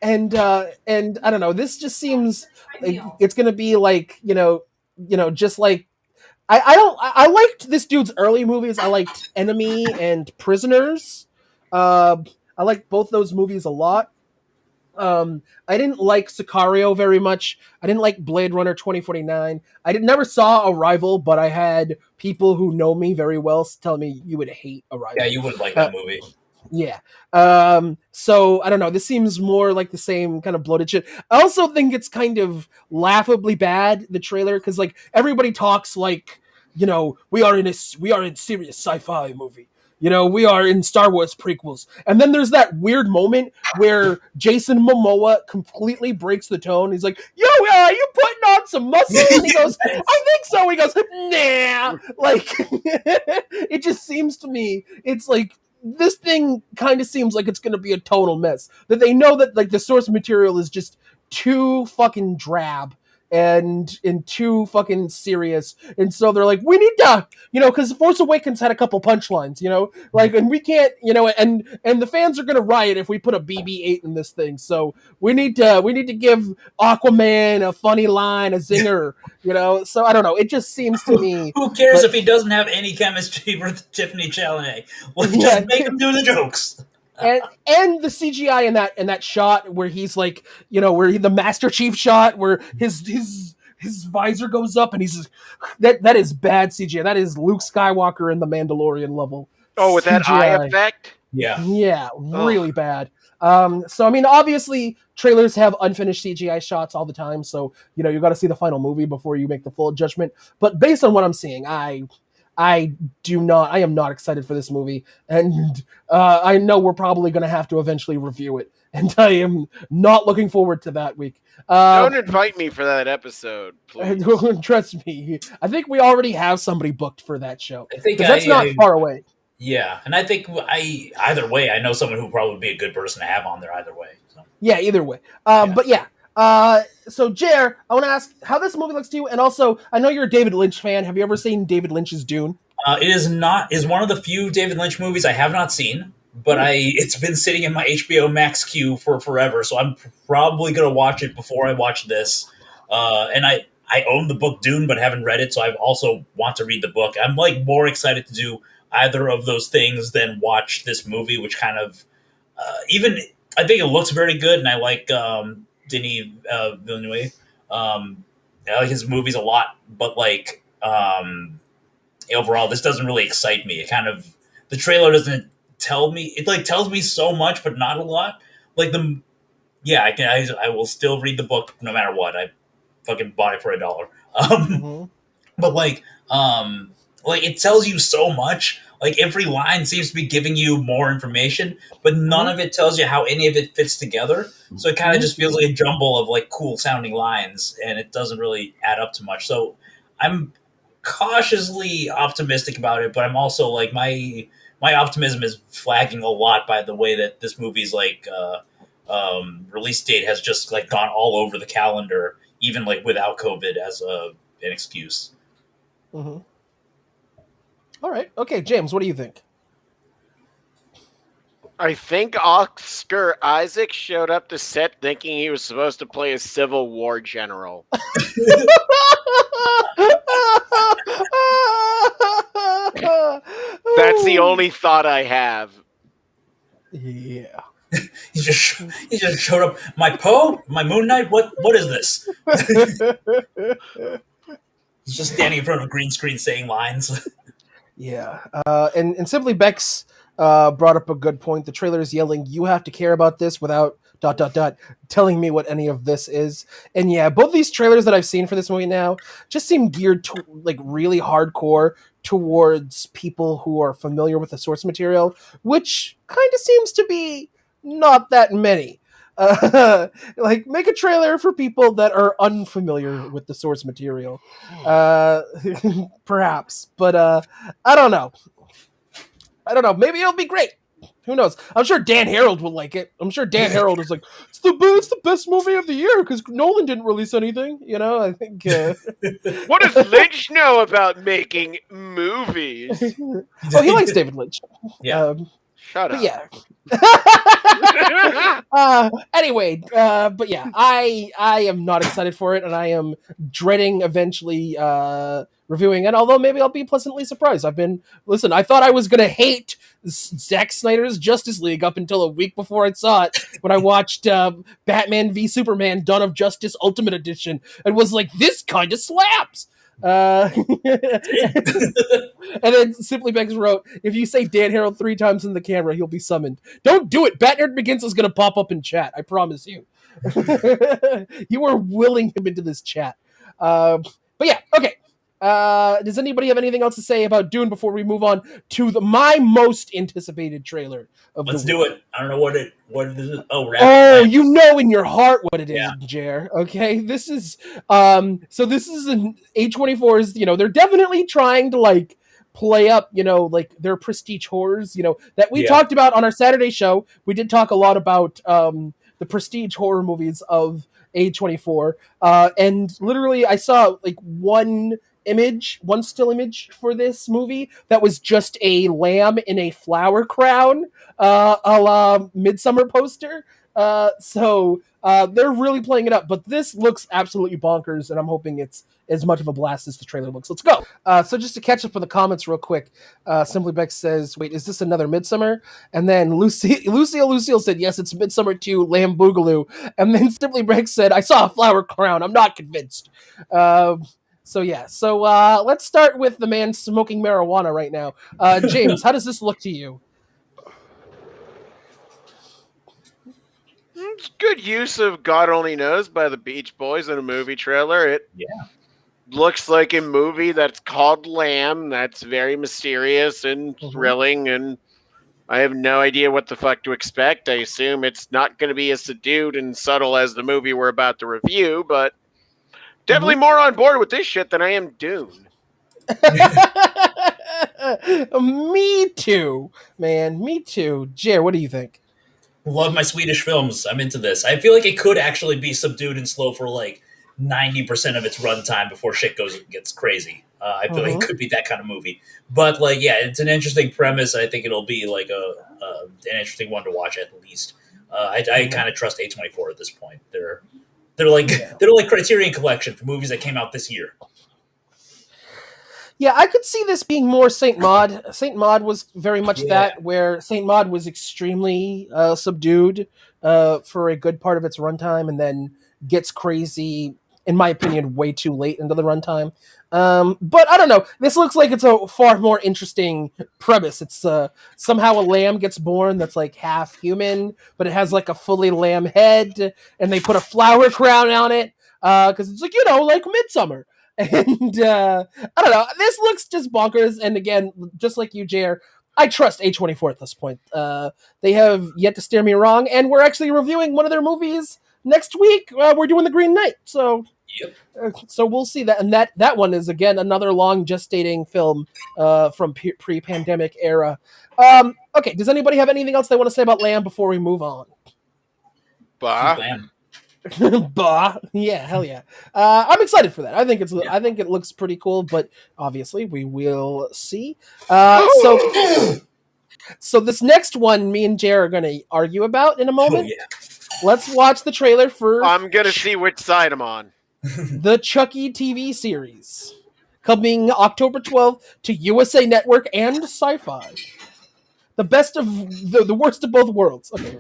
[SPEAKER 18] And I don't know. This just seems like it's gonna be like just like I liked this dude's early movies. I liked Enemy and Prisoners. I liked both those movies a lot. I didn't like Sicario very much. I didn't like Blade Runner 2049. I never saw Arrival, but I had people who know me very well tell me you would hate Arrival.
[SPEAKER 1] Yeah, you wouldn't like that movie.
[SPEAKER 18] Yeah. So I don't know. This seems more like the same kind of bloated shit. I also think it's kind of laughably bad, the trailer, because like everybody talks like, we are in serious sci-fi movie. We are in Star Wars prequels. And then there's that weird moment where Jason Momoa completely breaks the tone. He's like, yo, you putting on some muscle? And he goes, I think so. He goes, nah. Like, it just seems to me, it's like, this thing kind of seems like it's going to be a total mess. That they know that like the source material is just too fucking drab and too fucking serious, and so they're like, we need to, because Force Awakens had a couple punchlines, like, and we can't, and the fans are gonna riot if we put a BB-8 in this thing. So we need to give Aquaman a funny line, a zinger, So I don't know. It just seems to me.
[SPEAKER 1] Who cares if he doesn't have any chemistry with Tiffany Chalamet? Well, just make him do the jokes.
[SPEAKER 18] And the CGI in that shot where he's like, where the Master Chief shot where his visor goes up and he's that is bad CGI. That is Luke Skywalker in the Mandalorian level.
[SPEAKER 2] Oh, with that eye effect?
[SPEAKER 18] Yeah, really bad. So I mean, obviously trailers have unfinished CGI shots all the time, so you got to see the final movie before you make the full judgment. But based on what I'm seeing, I am not excited for this movie, and I know we're probably going to have to eventually review it, and I am not looking forward to that week.
[SPEAKER 2] Don't invite me for that episode, please.
[SPEAKER 18] Trust me. I think we already have somebody booked for that show.
[SPEAKER 1] I think
[SPEAKER 18] that's not far away.
[SPEAKER 1] Yeah, and I think either way, I know someone who would probably be a good person to have on there either way. So.
[SPEAKER 18] Yeah, either way. But yeah. So Jer, I want to ask how this movie looks to you, and also I know you're a David Lynch fan. Have you ever seen David Lynch's Dune?
[SPEAKER 1] It is one of the few David Lynch movies I have not seen. but it's been sitting in my HBO Max queue for forever, so I'm probably gonna watch it before I watch this. And I own the book Dune, but haven't read it, so I also want to read the book. I'm like more excited to do either of those things than watch this movie, which kind of even I think it looks very good, and I like Denis Villeneuve. I like his movies a lot, but like overall, this doesn't really excite me. It kind of the trailer doesn't tell me. It like tells me so much, but not a lot. Like I will still read the book no matter what. I fucking bought it for $1. But like it tells you so much. Like every line seems to be giving you more information, but none of it tells you how any of it fits together. So it kind of just feels like a jumble of like cool sounding lines, and it doesn't really add up to much. So I'm cautiously optimistic about it, but I'm also like my optimism is flagging a lot by the way that this movie's like release date has just like gone all over the calendar, even like without COVID as an excuse.
[SPEAKER 18] All right. Okay, James, what do you think?
[SPEAKER 2] I think Oscar Isaac showed up to set thinking he was supposed to play a Civil War general. That's the only thought I have.
[SPEAKER 18] Yeah.
[SPEAKER 1] he just showed up. My Moon Knight. What is this? He's just standing in front of a green screen saying lines.
[SPEAKER 18] Yeah. And Simply Bex brought up a good point. The trailer is yelling, "You have to care about this," without ... telling me what any of this is. And yeah, both these trailers that I've seen for this movie now just seem geared to like really hardcore towards people who are familiar with the source material, which kind of seems to be not that many. Like make a trailer for people that are unfamiliar with the source material, perhaps. But I don't know. Maybe it'll be great. Who knows? I'm sure Dan Harold will like it. I'm sure Dan Harold is like, it's the best movie of the year because Nolan didn't release anything. You know, I think.
[SPEAKER 2] What does Lynch know about making movies?
[SPEAKER 18] Oh, he likes David Lynch.
[SPEAKER 1] Yeah.
[SPEAKER 2] Shut up.
[SPEAKER 18] But yeah. Anyway, but yeah, I am not excited for it, and I am dreading eventually reviewing it. Although maybe I'll be pleasantly surprised. I thought I was gonna hate Zack Snyder's Justice League up until a week before I saw it when I watched Batman v Superman: Dawn of Justice Ultimate Edition, and was like, this kind of slaps. And then Simply Bex wrote, "If you say Dan Harold 3 times in the camera, he'll be summoned. Don't do it. Bat Nerd Begins is going to pop up in chat. I promise you." You are willing him into this chat. But yeah, okay. Does anybody have anything else to say about Dune before we move on to my most anticipated trailer of
[SPEAKER 1] Let's
[SPEAKER 18] the
[SPEAKER 1] do it. I don't know what it is.
[SPEAKER 18] Oh, you know in your heart what it is, Jer. Okay, this is so this is an A24's. They're definitely trying to like play up, like their prestige horrors. That we talked about on our Saturday show. We did talk a lot about the prestige horror movies of A24, and literally I saw like one still image for this movie that was just a lamb in a flower crown, a la Midsummer poster. So they're really playing it up, but this looks absolutely bonkers, and I'm hoping it's as much of a blast as the trailer looks. Let's go. So just to catch up with the comments real quick, Simply Beck says, "Wait, is this another Midsummer?" And then Lucille said, "Yes, it's Midsummer 2, Lamb Boogaloo." And then Simply Beck said, "I saw a flower crown. I'm not convinced." So let's start with the man smoking marijuana right now. James, how does this look to you?
[SPEAKER 2] It's good use of God Only Knows by the Beach Boys in a movie trailer. It looks like a movie that's called Lamb, that's very mysterious and thrilling, and I have no idea what the fuck to expect. I assume it's not going to be as subdued and subtle as the movie we're about to review, but definitely more on board with this shit than I am Dune.
[SPEAKER 18] Me too, man. Me too. Jer, what do you think?
[SPEAKER 1] Love my Swedish films. I'm into this. I feel like it could actually be subdued and slow for like 90% of its runtime before shit gets crazy. I feel like it could be that kind of movie. But like, yeah, it's an interesting premise. I think it'll be like an interesting one to watch at least. I kind of trust A24 at this point. They're like Criterion Collection for movies that came out this year.
[SPEAKER 18] Yeah, I could see this being more Saint Maud. Saint Maud was very much that, where Saint Maud was extremely subdued for a good part of its runtime, and then gets crazy, in my opinion, way too late into the runtime. But I don't know. This looks like it's a far more interesting premise. It's somehow a lamb gets born that's like half human, but it has like a fully lamb head, and they put a flower crown on it because it's like, like Midsummer. And I don't know. This looks just bonkers. And again, just like you, JR, I trust A24 at this point. They have yet to steer me wrong, and we're actually reviewing one of their movies next week. We're doing The Green Knight, so so we'll see that. And that one is again another long gestating film from pre-pandemic era. Okay, does anybody have anything else they want to say about Lamb before we move on? Bah, yeah, hell yeah. I'm excited for that. I think it looks pretty cool, but obviously we will see. So this next one, me and Jay are going to argue about in a moment. Let's watch the trailer for.
[SPEAKER 2] I'm gonna see which side I'm on.
[SPEAKER 18] The Chucky TV series, coming October 12th to USA Network and Sci-Fi. The best of the worst of both worlds. Okay.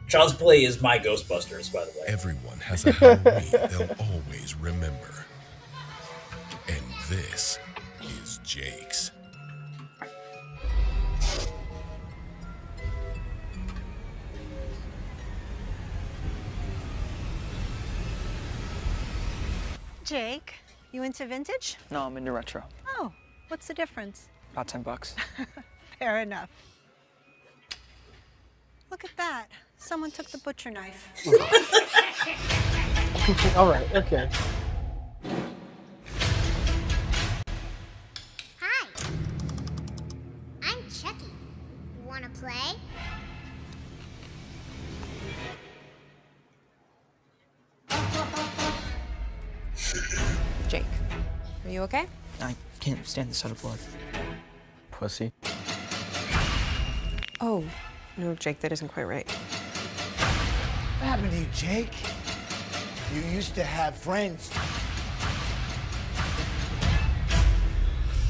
[SPEAKER 1] Child's Play is my Ghostbusters, by the way.
[SPEAKER 6] Everyone has a Halloween they'll always remember. And this is Jake's.
[SPEAKER 22] Jake, you into vintage?
[SPEAKER 13] No, I'm into retro.
[SPEAKER 22] Oh, what's the difference?
[SPEAKER 13] About $10.
[SPEAKER 22] Fair enough. Look at that. Someone took the butcher knife.
[SPEAKER 18] All right, okay.
[SPEAKER 23] Hi. I'm Chucky. You wanna play?
[SPEAKER 24] Jake, are you okay?
[SPEAKER 13] I can't stand the sight of blood. Pussy.
[SPEAKER 24] Oh, no, Jake, that isn't quite right.
[SPEAKER 7] What happened to you, Jake? You used to have friends.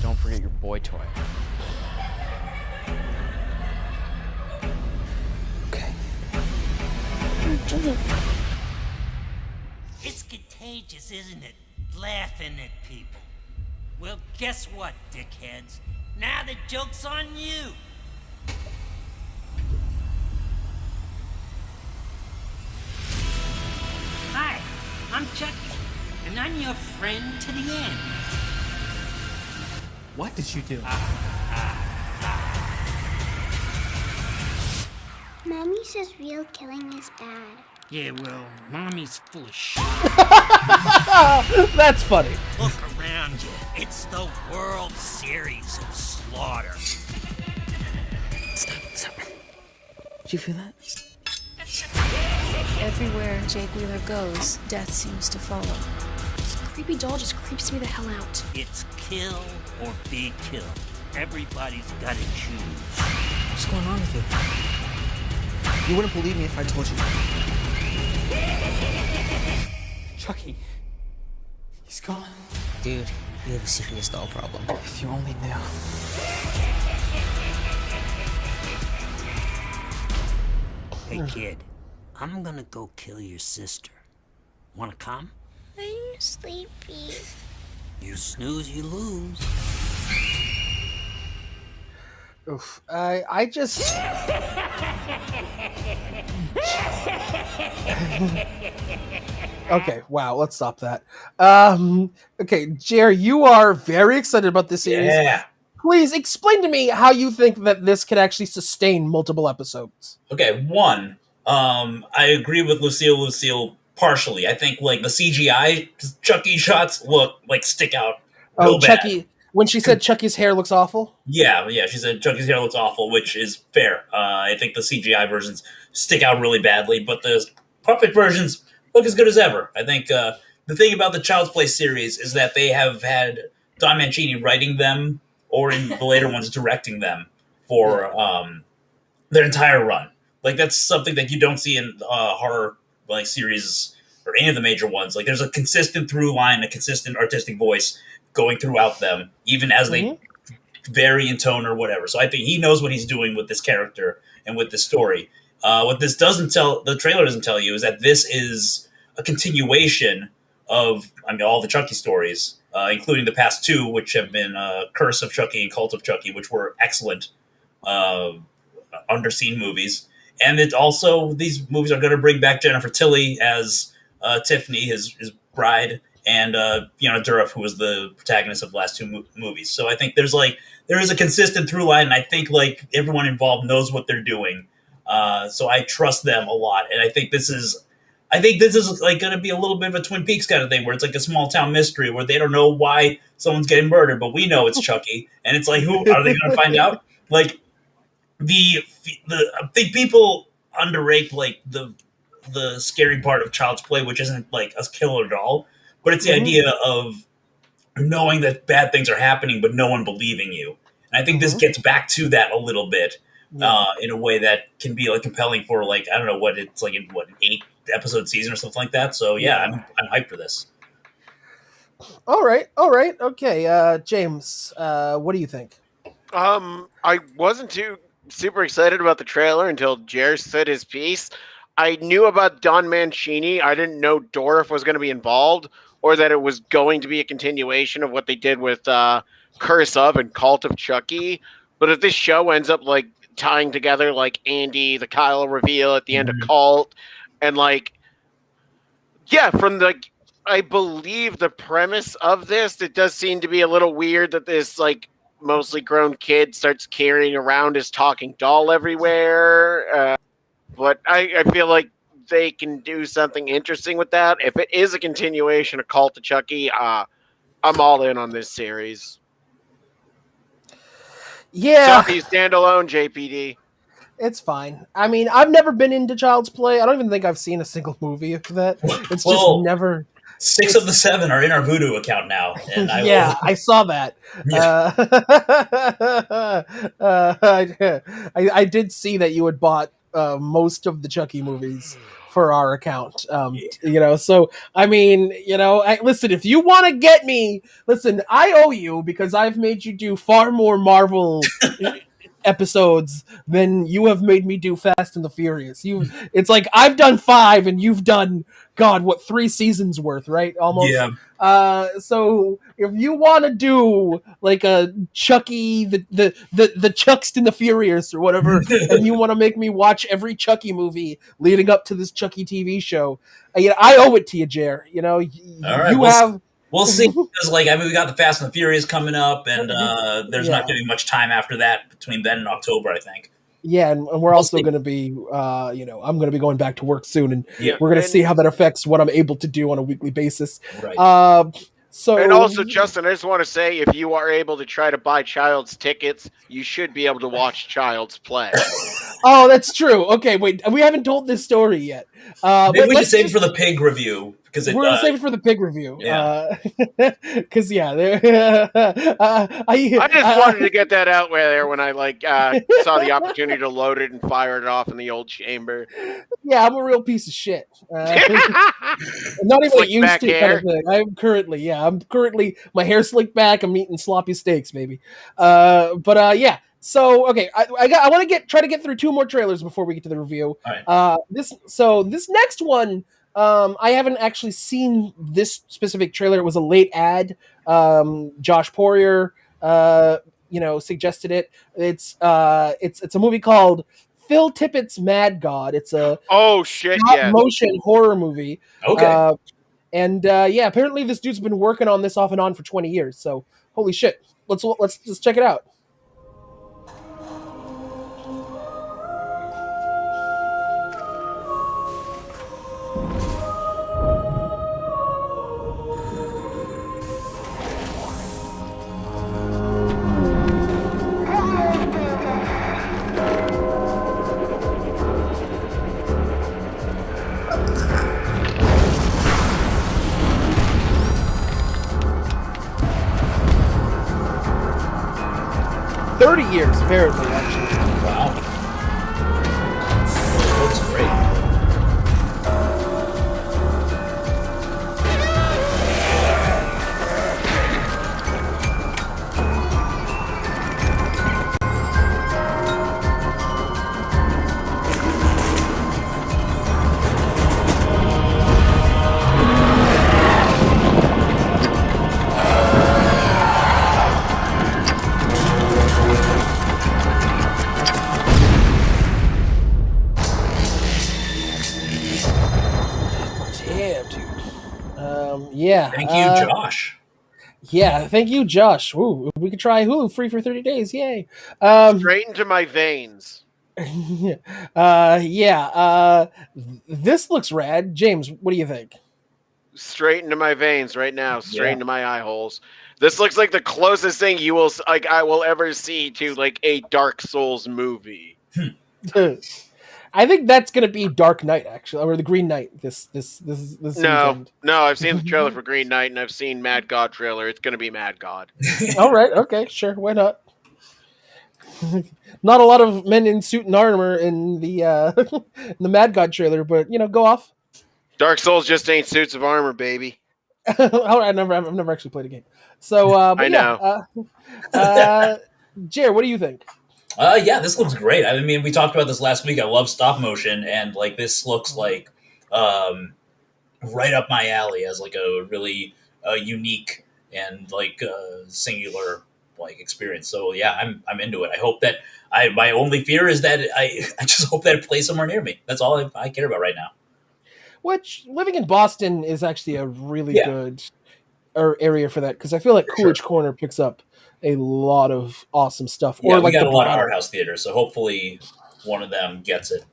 [SPEAKER 13] Don't forget your boy toy. Okay.
[SPEAKER 25] It's contagious, isn't it? Laughing at people. Well, guess what, dickheads? Now the joke's on you. Hi, I'm Chucky, and I'm your friend to the end.
[SPEAKER 7] What did you do?
[SPEAKER 23] Mommy says real killing is bad.
[SPEAKER 25] Yeah, well, Mommy's full of shit.
[SPEAKER 18] That's funny.
[SPEAKER 25] Look around you. It's the World Series of Slaughter.
[SPEAKER 13] Stop. Did you feel that?
[SPEAKER 8] Everywhere Jake Wheeler goes, death seems to follow. This creepy doll just creeps me the hell out.
[SPEAKER 25] It's kill or be killed. Everybody's gotta choose.
[SPEAKER 13] What's going on with you? You wouldn't believe me if I told you. Chucky. He's gone. Dude, you have a serious doll problem. If you only knew.
[SPEAKER 25] Hey, kid. I'm gonna go kill your sister. Wanna come?
[SPEAKER 23] I'm sleepy.
[SPEAKER 25] You snooze, you lose.
[SPEAKER 18] Oof. I just. Okay, wow, let's stop that. Okay, Jerry, you are very excited about this series.
[SPEAKER 1] Yeah.
[SPEAKER 18] Please explain to me how you think that this could actually sustain multiple episodes.
[SPEAKER 1] Okay, one, I agree with Lucille partially. I think like the CGI Chucky shots stick out real bad.
[SPEAKER 18] Chucky, when she said Chucky's hair looks awful?
[SPEAKER 1] Yeah, she said Chucky's hair looks awful, which is fair. I think the CGI versions stick out really badly, but the puppet versions look as good as ever. I think the thing about the Child's Play series is that they have had Don Mancini writing them, or in the later ones directing them for their entire run. Like that's something that you don't see in horror like series or any of the major ones. Like there's a consistent through line, a consistent artistic voice going throughout them, even as they vary in tone or whatever. So I think he knows what he's doing with this character and with this story. What this doesn't tell, the trailer doesn't tell you, is that this is a continuation of all the Chucky stories, including the past two, which have been Curse of Chucky and Cult of Chucky, which were excellent underseen movies. And it also, these movies are going to bring back Jennifer Tilly as Tiffany, his bride, and Fiona Dourif, who was the protagonist of the last two movies. So I think there is a consistent through line, and I think like everyone involved knows what they're doing. So I trust them a lot, and I think this is like going to be a little bit of a Twin Peaks kind of thing, where it's like a small town mystery where they don't know why someone's getting murdered, but we know it's Chucky, and it's like, who are they going to find out? Like I think people underrate like the scary part of Child's Play, which isn't like a killer doll, but it's the idea of knowing that bad things are happening, but no one believing you. And I think this gets back to that a little bit in a way that can be like compelling for like, I don't know what it's like in an 8-episode season or something like that. So I'm hyped for this.
[SPEAKER 18] All right. Okay, James, what do you think?
[SPEAKER 2] I wasn't too super excited about the trailer until Jer said his piece. I knew about Don Mancini. I didn't know Dourif was going to be involved, or that it was going to be a continuation of what they did with Curse of and Cult of Chucky. But if this show ends up like tying together like Andy, the Kyle reveal at the end of Cult, and like, from the, I believe the premise of this, it does seem to be a little weird that this like mostly grown kid starts carrying around his talking doll everywhere. But I feel like they can do something interesting with that. If it is a continuation of Cult of Chucky, I'm all in on this series.
[SPEAKER 18] Yeah.
[SPEAKER 2] Chucky standalone, JPD.
[SPEAKER 18] It's fine. I mean, I've never been into Child's Play. I don't even think I've seen a single movie of that. It's just never...
[SPEAKER 1] 6 of the 7 are in our Vudu account now. And
[SPEAKER 18] I saw that.
[SPEAKER 1] Yeah.
[SPEAKER 18] I did see that you had bought most of the Chucky movies for our account. So I mean, listen, if you want to get me, listen, I owe you because I've made you do far more Marvel episodes than you have made me do Fast and the Furious. It's like I've done 5 and you've done 3 seasons worth, right? Almost.
[SPEAKER 1] Yeah.
[SPEAKER 18] So if you want to do like a Chucky, the Chuckst and the Furious or whatever, and you want to make me watch every Chucky movie leading up to this Chucky TV show, I owe it to you, Jer.
[SPEAKER 1] All right, we'll see. Because we got the Fast and the Furious coming up, and there's not going to be much time after that between then and October, I think.
[SPEAKER 18] Yeah, and we're also going to be, I'm going to be going back to work soon, and we're going to see how that affects what I'm able to do on a weekly basis.
[SPEAKER 1] Right.
[SPEAKER 2] And also, Justin, I just want to say, if you are able to try to buy Child's tickets, you should be able to watch Child's Play.
[SPEAKER 18] Oh, that's true. Okay, wait, we haven't told this story yet.
[SPEAKER 1] Maybe we can save it for the pig review.
[SPEAKER 18] We're gonna save it for the pig review.
[SPEAKER 1] Yeah.
[SPEAKER 18] Because
[SPEAKER 2] I just wanted to get that out there when I saw the opportunity to load it and fire it off in the old chamber.
[SPEAKER 18] Yeah, I'm a real piece of shit. Not even used to kind of thing. I'm currently my hair slicked back. I'm eating sloppy steaks, baby. Yeah. So okay, I want to try to get through 2 more trailers before we get to the review.
[SPEAKER 1] All right.
[SPEAKER 18] This next one. I haven't actually seen this specific trailer. It was a late ad. Josh Poirier, suggested it. It's a movie called Phil Tippett's Mad God. It's a motion horror movie.
[SPEAKER 1] Okay.
[SPEAKER 18] Apparently this dude's been working on this off and on for 20 years. So holy shit. Let's just check it out. years, apparently, actually.
[SPEAKER 1] Wow. Looks great.
[SPEAKER 18] Damn, dude. Yeah.
[SPEAKER 1] Thank you, Josh.
[SPEAKER 18] Yeah, thank you, Josh. Ooh, we could try Hulu free for 30 days. Yay.
[SPEAKER 2] Straight into my veins.
[SPEAKER 18] This looks rad. James, what do you think?
[SPEAKER 2] Straight into my veins right now. Straight into my eye holes. This looks like the closest thing I will ever see to like a Dark Souls movie.
[SPEAKER 18] I think that's gonna be Dark Knight, actually, or the Green Knight. This weekend.
[SPEAKER 2] No, I've seen the trailer for Green Knight and I've seen Mad God trailer. It's gonna be Mad God.
[SPEAKER 18] All right, okay, sure, why not? Not a lot of men in suit and armor in the in the Mad God trailer, but go off.
[SPEAKER 2] Dark Souls just ain't suits of armor, baby.
[SPEAKER 18] I've never actually played a game, so
[SPEAKER 2] I know.
[SPEAKER 18] Jer, what do you think?
[SPEAKER 1] Yeah, this looks great. I mean, we talked about this last week. I love stop motion, and like this looks like right up my alley as like a really unique and like singular like experience. So yeah, I'm into it. I hope that my only fear is that I just hope that it plays somewhere near me. That's all I care about right now.
[SPEAKER 18] Which living in Boston is actually a really good area for that, because I feel like Coolidge Corner picks up a lot of awesome stuff.
[SPEAKER 1] Yeah,
[SPEAKER 18] or like
[SPEAKER 1] we got
[SPEAKER 18] the
[SPEAKER 1] a lot of
[SPEAKER 18] Bronx.
[SPEAKER 1] art house theaters, so hopefully one of them gets it.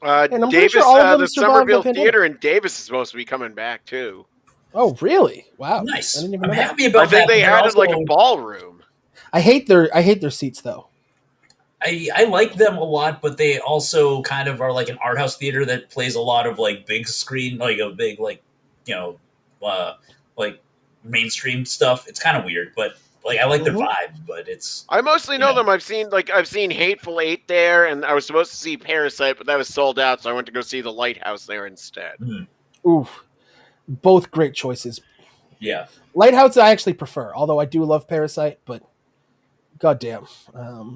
[SPEAKER 18] And I'm pretty
[SPEAKER 2] Davis,
[SPEAKER 18] sure all of them
[SPEAKER 2] the
[SPEAKER 18] survived
[SPEAKER 2] Somerville
[SPEAKER 18] the pandemic.
[SPEAKER 2] Theater in Davis is supposed to be coming back too.
[SPEAKER 18] Oh, really? Wow,
[SPEAKER 1] Nice.
[SPEAKER 18] I didn't even
[SPEAKER 1] I'm
[SPEAKER 18] know that.
[SPEAKER 1] happy about
[SPEAKER 2] I think
[SPEAKER 1] that.
[SPEAKER 2] they
[SPEAKER 1] but they're
[SPEAKER 2] added like a
[SPEAKER 1] also-
[SPEAKER 2] ballroom.
[SPEAKER 18] I hate their seats though.
[SPEAKER 1] I like them a lot, but they also kind of are like an art house theater that plays a lot of like big screen, like a big like like mainstream stuff. It's kind of weird, but like I like their vibe. But it's
[SPEAKER 2] I mostly know them. I've seen Hateful Eight there, and I was supposed to see Parasite, but that was sold out, so I went to go see The Lighthouse there instead.
[SPEAKER 18] Oof, both great choices.
[SPEAKER 1] Yeah,
[SPEAKER 18] Lighthouse I actually prefer, although I do love Parasite, but goddamn,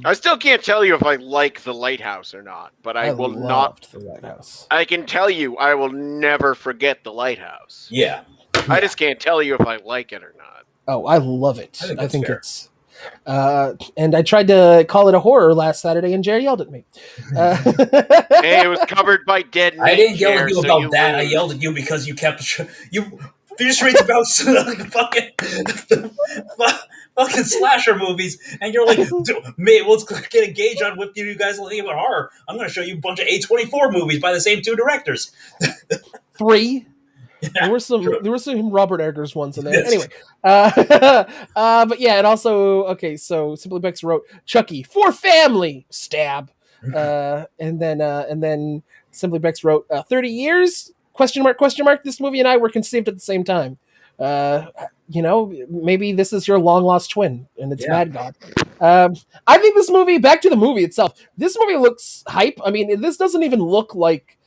[SPEAKER 2] I still can't tell you if I like The Lighthouse or not, but I will not.
[SPEAKER 18] The Lighthouse.
[SPEAKER 2] I can tell you I will never forget The Lighthouse.
[SPEAKER 1] Yeah.
[SPEAKER 2] I just can't tell you if I like it or not.
[SPEAKER 18] Oh, I love it.
[SPEAKER 1] I think fair.
[SPEAKER 18] It's and I tried to call it a horror last Saturday, and Jerry yelled at me.
[SPEAKER 2] Hey, it was covered by dead meat.
[SPEAKER 1] I didn't yell at you
[SPEAKER 2] so
[SPEAKER 1] about that. I
[SPEAKER 2] lose.
[SPEAKER 1] yelled at you because you kept you Fierce rates about fucking slasher movies, and you're like, mate, let's get a gauge on what you guys think about horror. I'm going to show you a bunch of A24 movies by the same two directors.
[SPEAKER 18] 3.
[SPEAKER 1] Yeah,
[SPEAKER 18] there were some Robert Eggers ones in there.
[SPEAKER 1] Yes.
[SPEAKER 18] Anyway, but yeah, and also so Simply Bex wrote Chucky for family stab, and then Simply Bex wrote 30 years question mark. This movie and I were conceived at the same time. Maybe this is your long lost twin, and it's Mad God. I think this movie. Back to the movie itself. This movie looks hype. I mean, this doesn't even look like.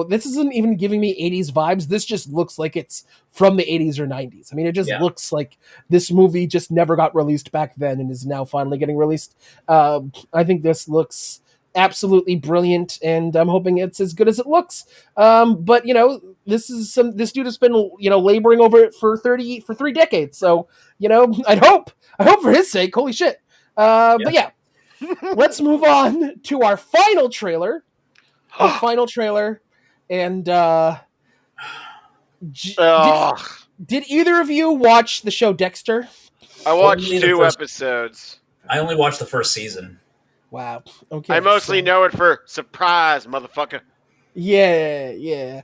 [SPEAKER 18] This isn't even giving me 80s vibes. This just looks like it's from the 80s or 90s. I mean, it just looks like this movie just never got released back then and is now finally getting released. I think this looks absolutely brilliant, and I'm hoping it's as good as it looks. But this dude has been laboring over it for 3 decades. So I hope for his sake. Holy shit! But yeah, let's move on to our final trailer. And did either of you watch the show Dexter?
[SPEAKER 2] I watched 2 episodes.
[SPEAKER 1] I only watched the first season.
[SPEAKER 18] Wow. Okay.
[SPEAKER 2] I mostly know it for surprise, motherfucker.
[SPEAKER 18] Yeah.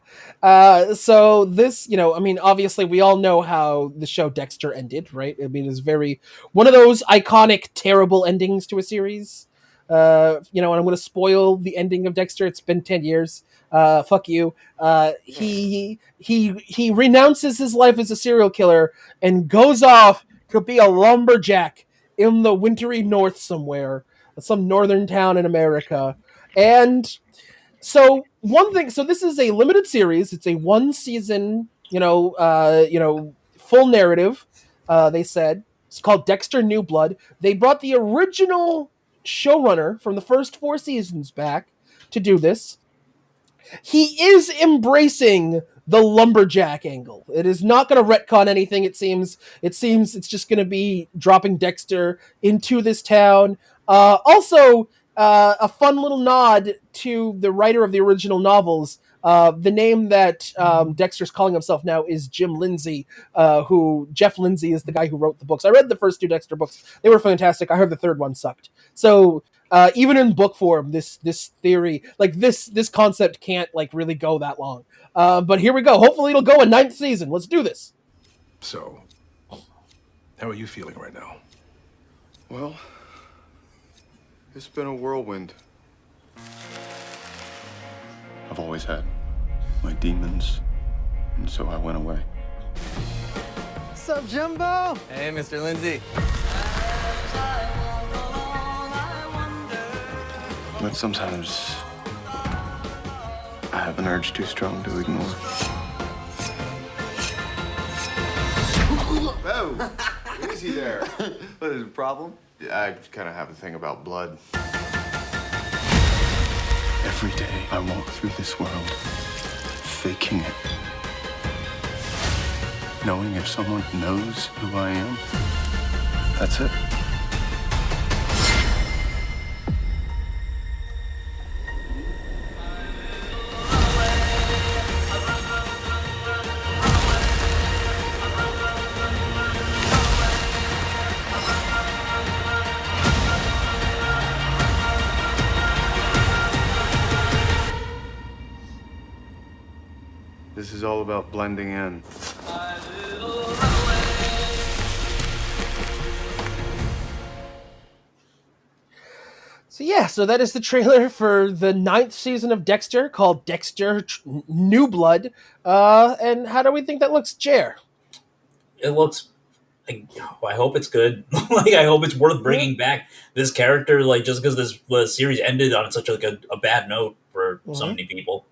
[SPEAKER 18] So this, obviously we all know how the show Dexter ended, right? I mean, it's one of those iconic, terrible endings to a series. And I'm going to spoil the ending of Dexter. It's been 10 years. Fuck you. He renounces his life as a serial killer and goes off to be a lumberjack in the wintry north somewhere. some northern town in America. And so one thing, so this is a limited series. It's a 1-season, full narrative. They said it's called Dexter: New Blood. They brought the original showrunner from the first 4 seasons back to do this. He is embracing the lumberjack angle. It is not going to retcon anything. It seems it's just going to be dropping Dexter into this town. Also, a fun little nod to the writer of the original novels. The name that Dexter's calling himself now is Jim Lindsay, who Jeff Lindsay is the guy who wrote the books. I read the first 2 Dexter books. They were fantastic. I heard the 3rd one sucked. So even in book form, this theory, like this concept can't like really go that long. But here we go. Hopefully it'll go a 9th season. Let's do this.
[SPEAKER 20] So, how are you feeling right now?
[SPEAKER 4] Well, it's been a whirlwind. I've always had my demons, and so I went away.
[SPEAKER 9] What's up, Jumbo? Hey, Mr. Lindsay.
[SPEAKER 4] But sometimes I have an urge too strong to ignore.
[SPEAKER 9] Oh, easy there. What is the problem?
[SPEAKER 4] Yeah, I kind of have a thing about blood. Every day I walk through this world, faking it. Knowing if someone knows who I am, that's it. This is all about blending in.
[SPEAKER 18] So yeah, so that is the trailer for the 9th season of Dexter, called Dexter: New Blood. And how do we think that looks, Jer?
[SPEAKER 1] It looks. I hope it's good. Like, I hope it's worth bringing back this character. Like, just because the series ended on such a bad note for so many people.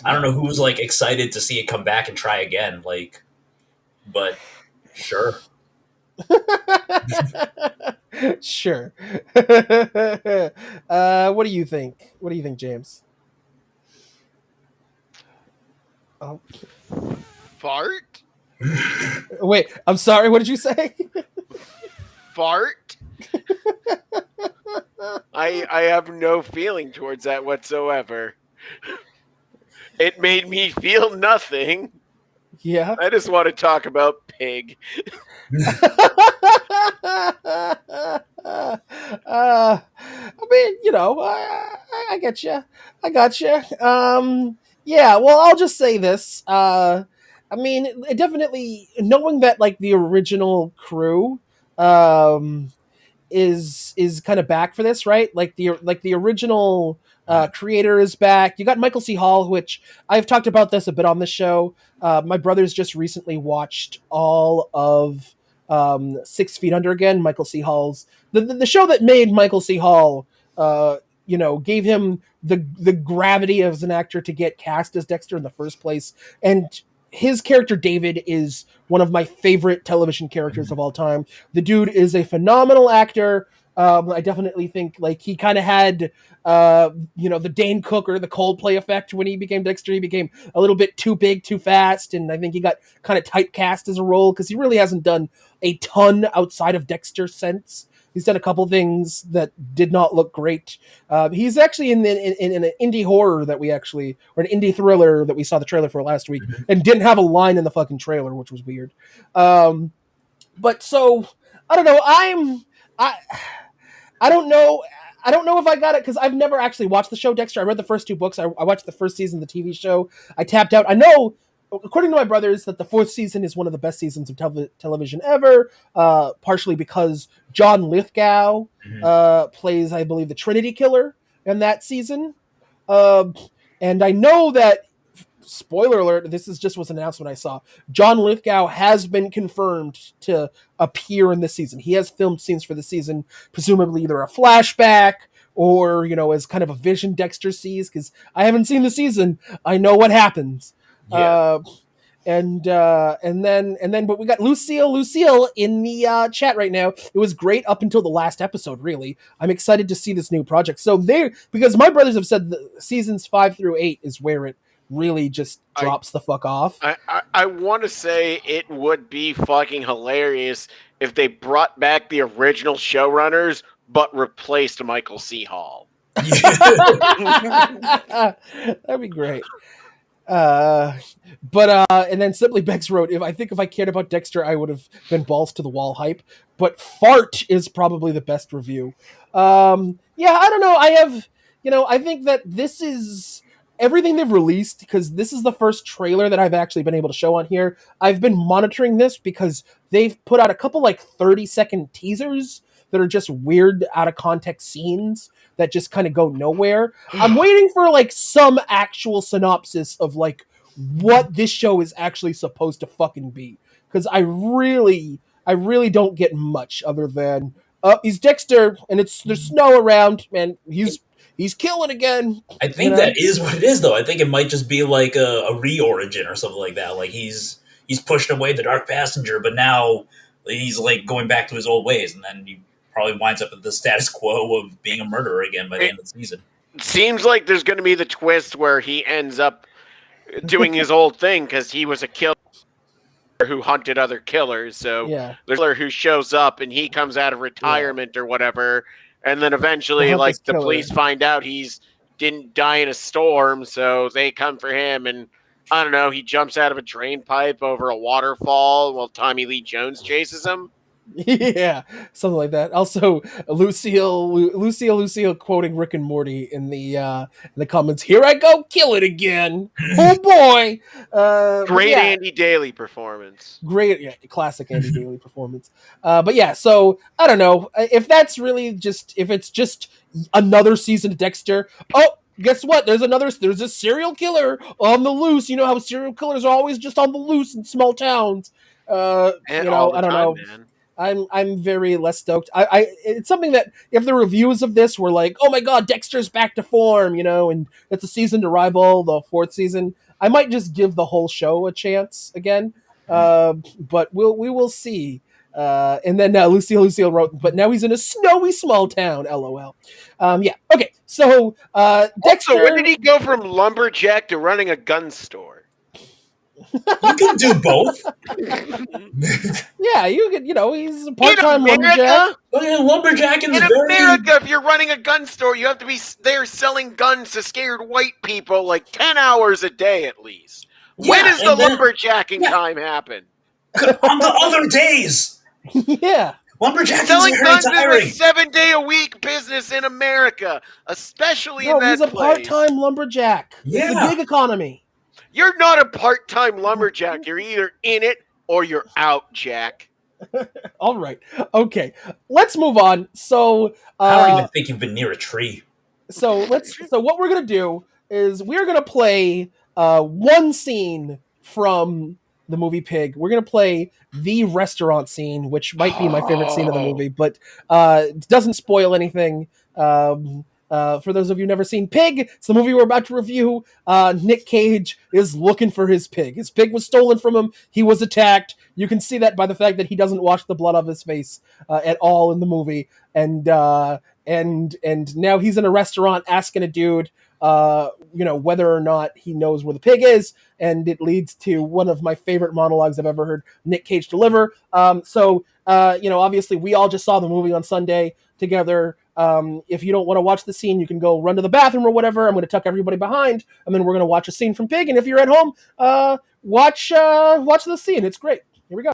[SPEAKER 1] I don't know who's like excited to see it come back and try again. Like, but sure.
[SPEAKER 18] Sure. What do you think? What do you think, James? Oh.
[SPEAKER 2] Fart?
[SPEAKER 18] Wait, I'm sorry. What did you say?
[SPEAKER 2] Fart? I have no feeling towards that whatsoever. It made me feel nothing.
[SPEAKER 18] Yeah.
[SPEAKER 2] I just want to talk about pig.
[SPEAKER 18] I mean, I get you. I got you. Yeah. Well, I'll just say this. I mean, it definitely, knowing that like the original crew, is kind of back for this, right? Like the original creator is back. You got Michael C. Hall, which I've talked about this a bit on the show. My brothers just recently watched all of 6 Feet Under again. Michael C. Hall's the show that made Michael C. Hall, gave him the gravity as an actor to get cast as Dexter in the first place. And his character David is one of my favorite television characters of all time. The dude is a phenomenal actor. I definitely think like he kind of had, the Dane Cook or the Coldplay effect when he became Dexter. He became a little bit too big, too fast, and I think he got kind of typecast as a role because he really hasn't done a ton outside of Dexter since. He's done a couple things that did not look great. He's actually in an indie horror or an indie thriller that we saw the trailer for last week, and didn't have a line in the fucking trailer, which was weird. But so I don't know. I don't know. I don't know if I got it because I've never actually watched the show Dexter. I read the first 2 books. I watched the first season of the TV show. I tapped out. I know, according to my brothers, that the 4th season is one of the best seasons of television ever, partially because John Lithgow plays, I believe, the Trinity Killer in that season. And I know that spoiler alert, this is just was an announcement I saw. John Lithgow has been confirmed to appear in this season. He has filmed scenes for the season, presumably either a flashback or, as kind of a vision Dexter sees, because I haven't seen the season. I know what happens.
[SPEAKER 1] Yeah.
[SPEAKER 18] But we got Lucille in the chat right now. It was great up until the last episode, really. I'm excited to see this new project. So because my brothers have said the seasons 5 through 8 is where it really just drops the fuck off.
[SPEAKER 2] I want to say it would be fucking hilarious if they brought back the original showrunners but replaced Michael C. Hall.
[SPEAKER 18] That'd be great. And then Simply Bex wrote, if I cared about Dexter, I would have been balls to the wall hype. But Fart is probably the best review. I don't know. I think that this is everything they've released, because this is the first trailer that I've actually been able to show on here. I've been monitoring this because they've put out a couple 30-second teasers that are just weird out of context scenes that just kind of go nowhere. I'm waiting for some actual synopsis of what this show is actually supposed to fucking be, because I really don't get much other than he's Dexter and there's snow around and he's killing again.
[SPEAKER 1] I think that is what it is, though. I think it might just be like a re-origin or something like that. Like he's pushed away the Dark Passenger, but now he's going back to his old ways, and then he probably winds up at the status quo of being a murderer again by the end of the season.
[SPEAKER 2] Seems like there's going to be the twist where he ends up doing his old thing because he was a killer who hunted other killers. So there's a killer who shows up and he comes out of retirement or whatever, and then eventually the police find out he's didn't die in a storm, so they come for him, and I don't know, he jumps out of a drain pipe over a waterfall while Tommy Lee Jones chases him.
[SPEAKER 18] Yeah, something like that. Also, Lucille quoting Rick and Morty in the comments. Here I go, kill it again. Oh boy!
[SPEAKER 2] Great Andy Daly performance.
[SPEAKER 18] Great, classic Andy Daly performance. So I don't know if that's really if it's just another season of Dexter. Oh, guess what? There's a serial killer on the loose. You know how serial killers are always just on the loose in small towns. I don't know. Man. I'm very less stoked. It's something that if the reviews of this were like, oh my god, Dexter's back to form, and it's a season to rival the 4th season, I might just give the whole show a chance again. But we will see. And then Lucille wrote, but now he's in a snowy small town. LOL. Okay. So Dexter.
[SPEAKER 2] Also, when did he go from lumberjack to running a gun store?
[SPEAKER 1] You can do both.
[SPEAKER 18] Yeah, you could. He's a part-time lumberjack.
[SPEAKER 1] Lumberjack
[SPEAKER 2] in America, if you're running a gun store, you have to be there selling guns to scared white people 10 hours a day at least. Yeah, when does the lumberjacking time happen?
[SPEAKER 1] On the other days.
[SPEAKER 18] Yeah.
[SPEAKER 1] Lumberjacking
[SPEAKER 2] selling
[SPEAKER 1] is very
[SPEAKER 2] guns
[SPEAKER 1] tiring.
[SPEAKER 2] is a 7-day-a-week business in America, especially in that
[SPEAKER 18] he's a
[SPEAKER 2] place.
[SPEAKER 18] part-time lumberjack.
[SPEAKER 1] Yeah.
[SPEAKER 18] It's the gig economy.
[SPEAKER 2] You're not a part-time lumberjack. You're either in it or you're out, Jack.
[SPEAKER 18] All right. Okay. Let's move on. So
[SPEAKER 1] I don't even think you've been near a tree.
[SPEAKER 18] So what we're gonna do is we're gonna play one scene from the movie Pig. We're gonna play the restaurant scene, which might be my favorite scene of the movie, but it doesn't spoil anything. For those of you who've never seen Pig, it's the movie we're about to review. Nick Cage is looking for his pig. His pig was stolen from him. He was attacked. You can see that by the fact that he doesn't wash the blood off his face at all in the movie. And now he's in a restaurant asking a dude, whether or not he knows where the pig is. And it leads to one of my favorite monologues I've ever heard Nick Cage deliver. Obviously we all just saw the movie on Sunday together. If you don't want to watch the scene, you can go run to the bathroom or whatever. I'm going to tuck everybody behind, and then we're going to watch a scene from Pig. And if you're at home, watch the scene. It's great. Here we go.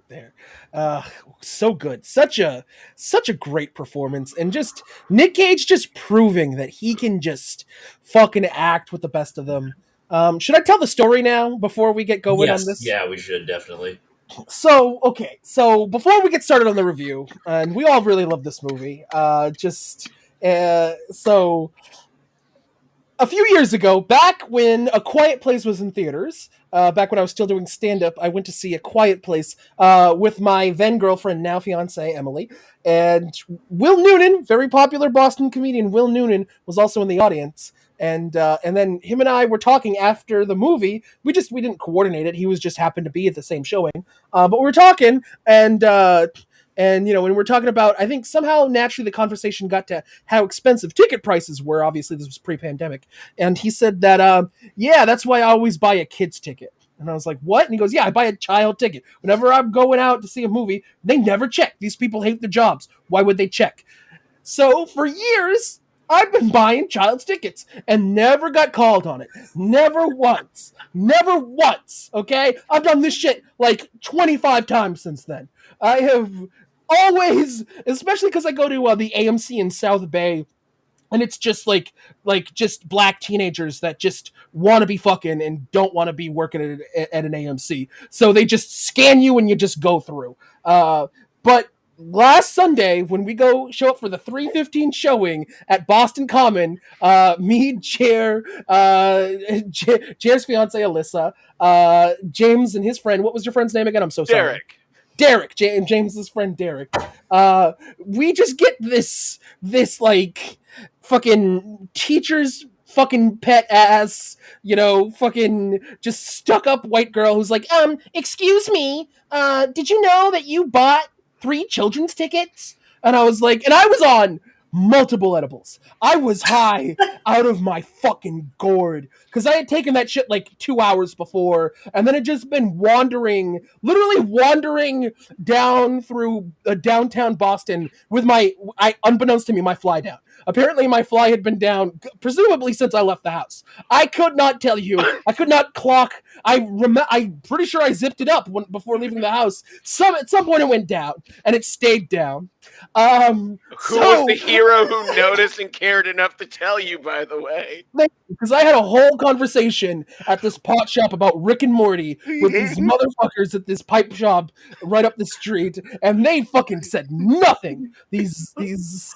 [SPEAKER 18] There, so good. Such a great performance, and just Nick Cage just proving that he can just fucking act with the best of them. Should I tell the story now before we get going on this?
[SPEAKER 1] Yeah, we should definitely.
[SPEAKER 18] So before we get started on the review, and we all really love this movie, a few years ago, back when A Quiet Place was in theaters, back when I was still doing stand-up, I went to see A Quiet Place with my then girlfriend, now fiance Emily, and Will Noonan, very popular Boston comedian Will Noonan, was also in the audience. And then him and I were talking after the movie. We didn't coordinate it. He was just happened to be at the same showing. But we were talking, and when we're talking about, I think somehow naturally the conversation got to how expensive ticket prices were. Obviously, this was pre-pandemic, and he said that, yeah, that's why I always buy a kid's ticket. And I was like, what? And he goes, yeah, I buy a child ticket. Whenever I'm going out to see a movie, they never check. These people hate their jobs. Why would they check? So for years, I've been buying child's tickets and never got called on it. Never once. Never once. Okay? I've done this shit like 25 times since then. I have always, especially because I go to the AMC in South Bay, and it's just like just black teenagers that just want to be fucking and don't want to be working at an AMC. So they just scan you and you just go through. But last Sunday, when we show up for the 3:15 showing at Boston Common, me, Chair's fiance Alyssa, James and his friend. What was your friend's name again? I'm so sorry. Derek, James's friend Derek. We just get this like fucking teacher's fucking pet ass, fucking just stuck up white girl who's like, excuse me, did you know that you bought 3 children's tickets? And I was like, and I was on multiple edibles. I was high out of my fucking gourd because I had taken that shit like 2 hours before, and then had just been literally wandering down through downtown Boston with unbeknownst to me, my fly down. Apparently my fly had been down, presumably since I left the house. I could not tell you. I could not clock. I'm pretty sure I zipped it up before leaving the house. At some point it went down, and it stayed down.
[SPEAKER 2] Who was the hero who noticed and cared enough to tell you, by the way?
[SPEAKER 18] Because I had a whole conversation at this pot shop about Rick and Morty with these motherfuckers at this pipe shop right up the street, and they fucking said nothing. These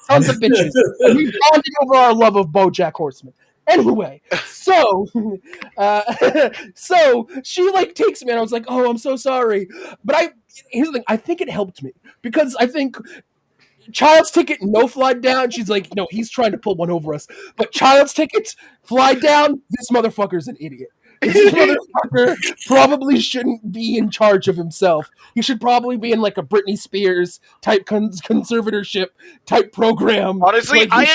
[SPEAKER 18] sons of bitches. And we bonded over our love of BoJack Horseman. Anyway, so she like takes me, and I was like, oh, I'm so sorry. But here's the thing, I think it helped me because I think child's ticket, no fly down. She's like, no, he's trying to pull one over us. But child's tickets, fly down, this motherfucker's an idiot. This motherfucker probably shouldn't be in charge of himself. He should probably be in like a Britney Spears type conservatorship type program.
[SPEAKER 2] Honestly,
[SPEAKER 18] like,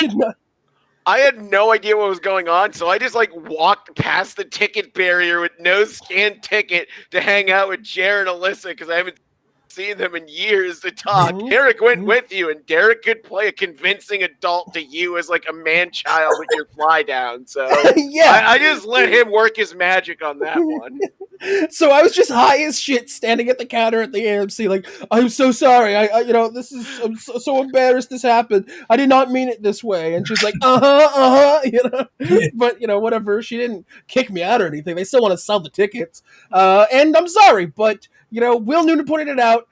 [SPEAKER 2] I had no idea what was going on, so I just like walked past the ticket barrier with no scanned ticket to hang out with Jared and Alyssa because I haven't seen them in years to talk.
[SPEAKER 18] Mm-hmm.
[SPEAKER 2] Derek went with you, and Derek could play a convincing adult to you as like a man-child with your fly down. So
[SPEAKER 18] yeah,
[SPEAKER 2] I just let him work his magic on that one.
[SPEAKER 18] So I was just high as shit, standing at the counter at the AMC, like, I'm so sorry. I'm so embarrassed this happened. I did not mean it this way. And she's like, but whatever. She didn't kick me out or anything. They still want to sell the tickets. And I'm sorry, but Will Noonan pointed it out.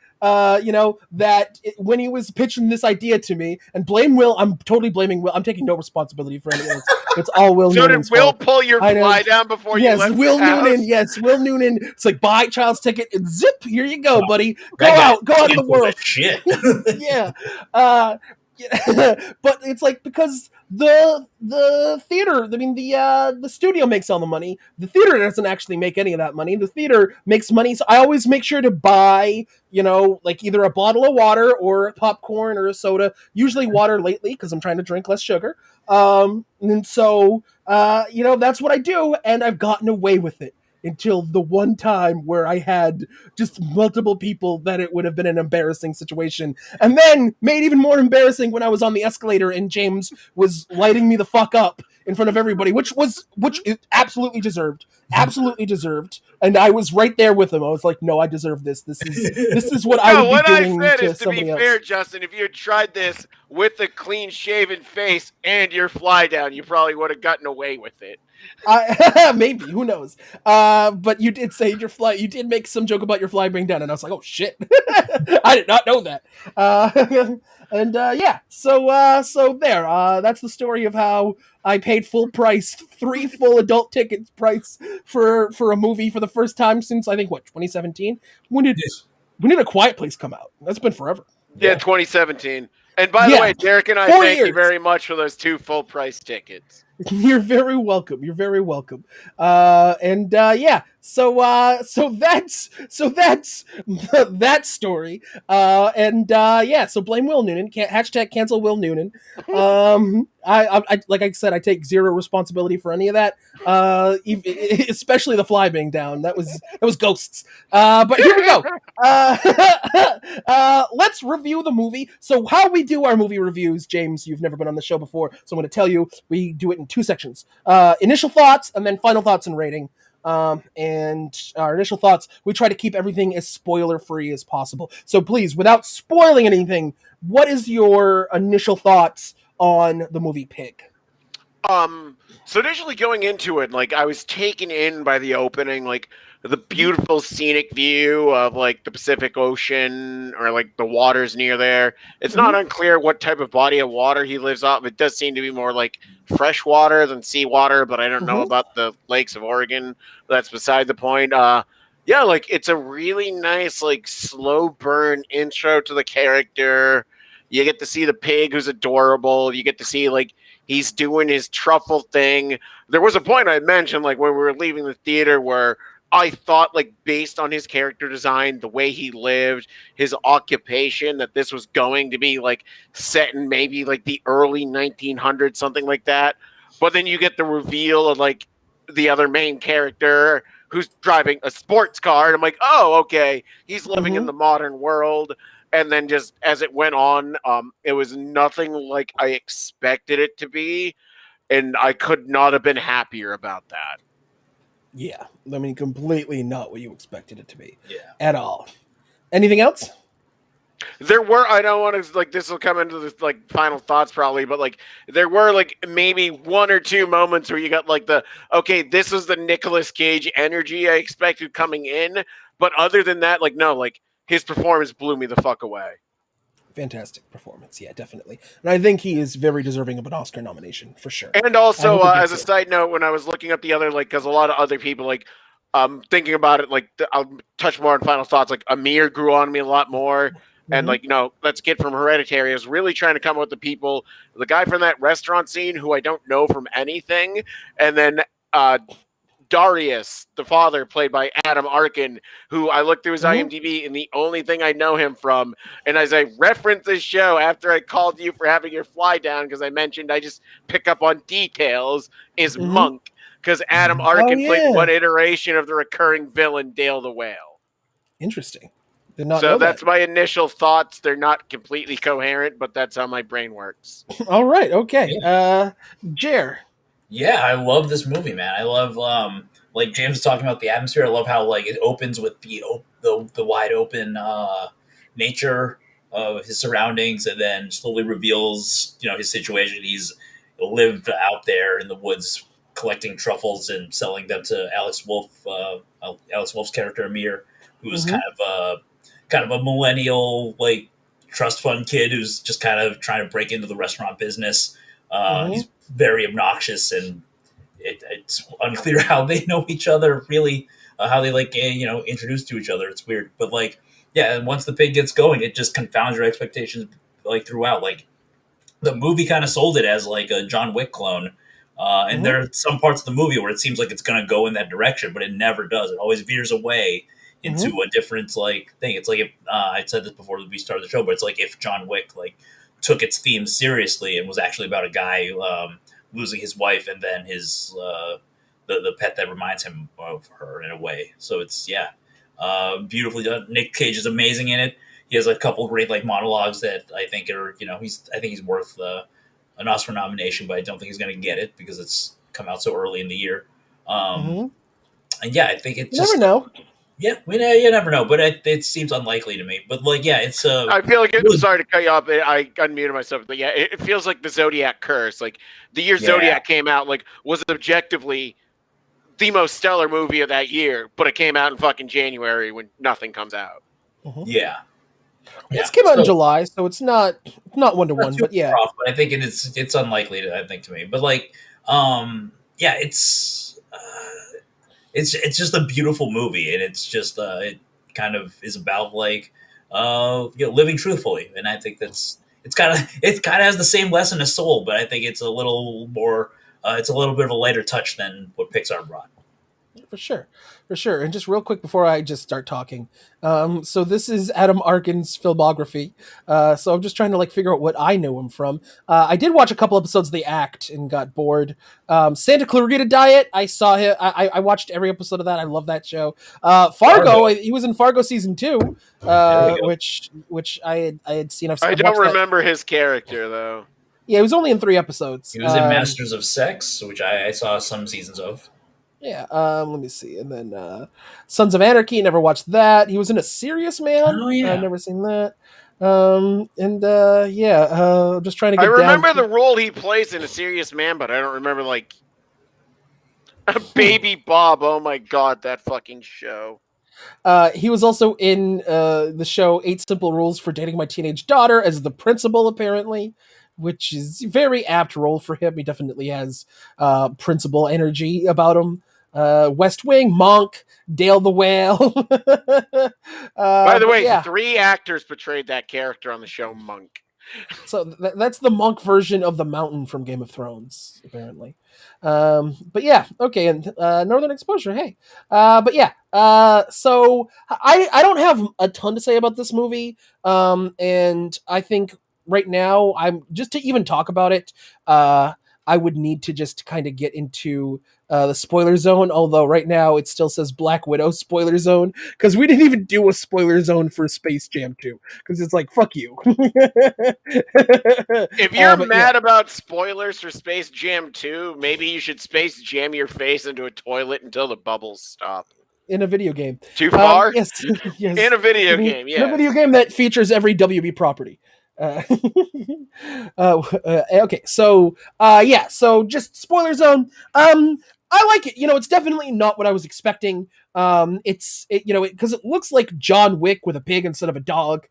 [SPEAKER 18] When he was pitching this idea to me, and blame Will, I'm totally blaming Will. I'm taking no responsibility for anything. It's all Will Noonan.
[SPEAKER 2] So did Will pull your fly down before you left
[SPEAKER 18] Will
[SPEAKER 2] the house?
[SPEAKER 18] Noonan. Yes, Will Noonan. It's like, buy child's ticket and zip. Here you go, buddy. Go out in the world.
[SPEAKER 1] Shit.
[SPEAKER 18] Yeah. But it's like, because the theater, the studio makes all the money. The theater doesn't actually make any of that money. The theater makes money, so I always make sure to buy, like either a bottle of water or popcorn or a soda. Usually water lately, because I'm trying to drink less sugar. And so, that's what I do, and I've gotten away with it. Until the one time where I had just multiple people that it would have been an embarrassing situation. And then made even more embarrassing when I was on the escalator and James was lighting me the fuck up in front of everybody, which it absolutely deserved. Absolutely deserved. And I was right there with him. I was like, no, I deserve this. This is what I would be doing
[SPEAKER 2] I said
[SPEAKER 18] to
[SPEAKER 2] is, to
[SPEAKER 18] somebody
[SPEAKER 2] be
[SPEAKER 18] else.
[SPEAKER 2] fair, Justin, if you had tried this with a clean-shaven face and your fly down, you probably would have gotten away with it.
[SPEAKER 18] Maybe, who knows? But you did say you did make some joke about your fly being down, and I was like, oh shit, I did not know that. Yeah, so there. That's the story of how I paid full price, 3 full adult tickets price for a movie for the first time since I think 2017. When did A Quiet Place come out? That's been forever.
[SPEAKER 2] Yeah, 2017. And by the way, Derek and I
[SPEAKER 18] 4
[SPEAKER 2] thank you
[SPEAKER 18] years.
[SPEAKER 2] very much for those 2 full price tickets.
[SPEAKER 18] You're very welcome. You're very welcome. Yeah. So that's that story. Yeah. So blame Will Noonan. Hashtag cancel Will Noonan. I like I said, I take zero responsibility for any of that. Especially the fly being down. That was ghosts. But here we go. Let's review the movie. So how we do our movie reviews, James, you've never been on the show before, so I'm going to tell you, we do it in 2 sections. Initial thoughts and then final thoughts and rating. And our initial thoughts, we try to keep everything as spoiler free as possible. So please, without spoiling anything, what is your initial thoughts on the movie Pig?
[SPEAKER 2] So initially going into it, like, I was taken in by the opening, like the beautiful scenic view of like the Pacific Ocean or like the waters near there. It's not unclear what type of body of water he lives off. It does seem to be more like fresh water than seawater, but I don't know about the lakes of Oregon. That's beside the point. Yeah, like it's a really nice, like, slow burn intro to the character. You get to see the pig, who's adorable. You get to see, like, he's doing his truffle thing. There was a point I mentioned, like, when we were leaving the theater, where I thought, like, based on his character design, the way he lived, his occupation, that this was going to be, like, set in maybe, like, the early 1900s, something like that. But then you get the reveal of, like, the other main character who's driving a sports car. And I'm like, oh, okay, he's living in the modern world. And then just as it went on, it was nothing like I expected it to be. And I could not have been happier about that.
[SPEAKER 18] Yeah, I mean, completely not what you expected it to be.
[SPEAKER 1] Yeah.
[SPEAKER 18] At all. Anything else?
[SPEAKER 2] There were, I don't want to, like, this will come into the, like, final thoughts probably, but, like, there were, like, maybe 1 or 2 moments where you got, like, okay, this is the Nicolas Cage energy I expected coming in. But other than that, like, no, like, his performance blew me the fuck away.
[SPEAKER 18] Fantastic performance, yeah, definitely. And I think he is very deserving of an Oscar nomination, for sure.
[SPEAKER 2] And also, as a side note, when I was looking up the other, like, because a lot of other people, like, thinking about it, like, I'll touch more on final thoughts, like, Amir grew on me a lot more. And, like, let's get from Hereditary. I was really trying to come up with the guy from that restaurant scene who I don't know from anything. And then Darius, the father, played by Adam Arkin, who I looked through his IMDb, and the only thing I know him from, and as I referenced this show after I called you for having your fly down, because I mentioned I just pick up on details, is Monk, because Adam Arkin played one iteration of the recurring villain, Dale the Whale.
[SPEAKER 18] Interesting. Did not
[SPEAKER 2] so
[SPEAKER 18] know
[SPEAKER 2] that's
[SPEAKER 18] that.
[SPEAKER 2] my initial thoughts. They're not completely coherent, but that's how my brain works.
[SPEAKER 18] All right, okay. Jer.
[SPEAKER 1] Yeah, I love this movie, man. I love, like James was talking about the atmosphere. I love how, like, it opens with the wide open nature of his surroundings, and then slowly reveals, his situation. He's lived out there in the woods collecting truffles and selling them to Alex Wolff's character Amir, who's kind of a millennial, like, trust fund kid who's just kind of trying to break into the restaurant business. He's very obnoxious, and it's unclear how they know each other, really, how they, like, introduced to each other. It's weird. But, like, yeah, and once the pig gets going, it just confounds your expectations, like, throughout. Like, the movie kind of sold it as, like, a John Wick clone. And there are some parts of the movie where it seems like it's going to go in that direction, but it never does. It always veers away into a different, like, thing. It's like, if I said this before we started the show, but it's like if John Wick, like, took its theme seriously and was actually about a guy losing his wife and then his the pet that reminds him of her, in a way. So it's beautifully done. Nick Cage is amazing in it. He has a couple great, like, monologues that I think are, I think he's worth an Oscar nomination, but I don't think he's going to get it because it's come out so early in the year. And yeah, I think it's
[SPEAKER 18] you never know.
[SPEAKER 1] Yeah, you never know, but it seems unlikely to me. But like, yeah, it's
[SPEAKER 2] I feel like
[SPEAKER 1] really,
[SPEAKER 2] sorry to cut you off. I unmuted myself, but yeah, it feels like the Zodiac curse. Like the year
[SPEAKER 1] Yeah.
[SPEAKER 2] Zodiac came out, like was objectively the most stellar movie of that year, but it came out in fucking January when nothing comes out.
[SPEAKER 1] yeah.
[SPEAKER 18] This came out in
[SPEAKER 1] So-
[SPEAKER 18] July, so it's not 1-to-1, but yeah.
[SPEAKER 1] Off, but I think it's unlikely to. I think to me, but like, yeah, it's just a beautiful movie, and it's just it kind of is about like living truthfully, and I think it's kind of has the same lesson as Soul, but I think it's a little more it's a little bit of a lighter touch than what Pixar brought.
[SPEAKER 18] For sure. And just real quick before I just start talking, so this is Adam Arkin's filmography. So I'm just trying to like figure out what I know him from. I did watch a couple episodes of The Act and got bored. Santa Clarita Diet, I saw him. I watched every episode of that. I love that show. Fargo, he was in Fargo season 2, which I had seen.
[SPEAKER 2] I don't remember his character though.
[SPEAKER 18] Yeah, he was only in 3 episodes.
[SPEAKER 1] He was in Masters of Sex, which I saw some seasons of.
[SPEAKER 18] Yeah, let me see. And then Sons of Anarchy, never watched that. He was in A Serious Man.
[SPEAKER 1] Oh, yeah.
[SPEAKER 18] I've never seen that. Just trying to get
[SPEAKER 2] I remember
[SPEAKER 18] down to...
[SPEAKER 2] the role he plays in A Serious Man, but I don't remember, like, Baby Bob. Oh my god, that fucking show.
[SPEAKER 18] He was also in the show 8 Simple Rules for Dating My Teenage Daughter as the principal, apparently, which is a very apt role for him. He definitely has principal energy about him. West Wing, Monk, Dale the Whale.
[SPEAKER 2] By the way,
[SPEAKER 18] yeah.
[SPEAKER 2] 3 actors portrayed that character on the show Monk.
[SPEAKER 18] So that's the Monk version of the Mountain from Game of Thrones, apparently. But yeah, okay, and Northern Exposure, hey. But yeah, so I don't have a ton to say about this movie, and I think right now, I'm just to even talk about it, I would need to just kind of get into the spoiler zone, although right now it still says Black Widow spoiler zone, because we didn't even do a spoiler zone for Space Jam 2, because it's like, fuck you.
[SPEAKER 2] If you're mad about spoilers for Space Jam 2, maybe you should Space Jam your face into a toilet until the bubbles stop.
[SPEAKER 18] In a video game.
[SPEAKER 2] Too far?
[SPEAKER 18] Yes. Yes.
[SPEAKER 2] In a video game, yes.
[SPEAKER 18] In a video game that features every WB property. Okay, so yeah, so just spoiler zone. I like it. It's definitely not what I was expecting. Because it looks like John Wick with a pig instead of a dog.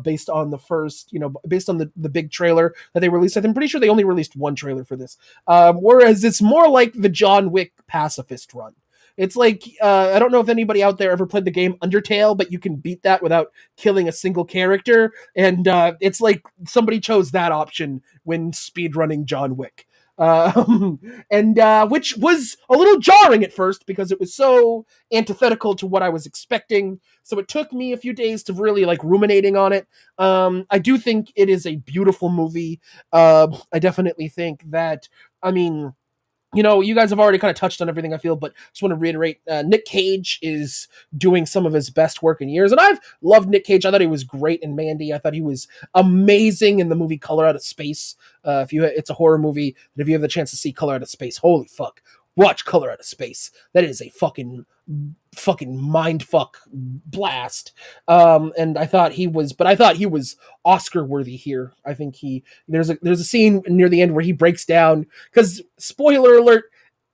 [SPEAKER 18] Based on the first, based on the big trailer that they released. I'm pretty sure they only released 1 trailer for this. Whereas it's more like the John Wick pacifist run. It's like, I don't know if anybody out there ever played the game Undertale, but you can beat that without killing a single character. And it's like somebody chose that option when speedrunning John Wick. Which was a little jarring at first because it was so antithetical to what I was expecting. So it took me a few days to really like ruminating on it. I do think it is a beautiful movie. I definitely think that, you guys have already kind of touched on everything, I feel, but just want to reiterate, Nick Cage is doing some of his best work in years, and I've loved Nick Cage. I thought he was great in Mandy. I thought he was amazing in the movie Color Out of Space. It's a horror movie, and if you have the chance to see Color Out of Space, holy fuck, watch Color Out of Space. That is a fucking mindfuck blast. And I thought he was Oscar worthy here. I think there's a scene near the end where he breaks down, because spoiler alert,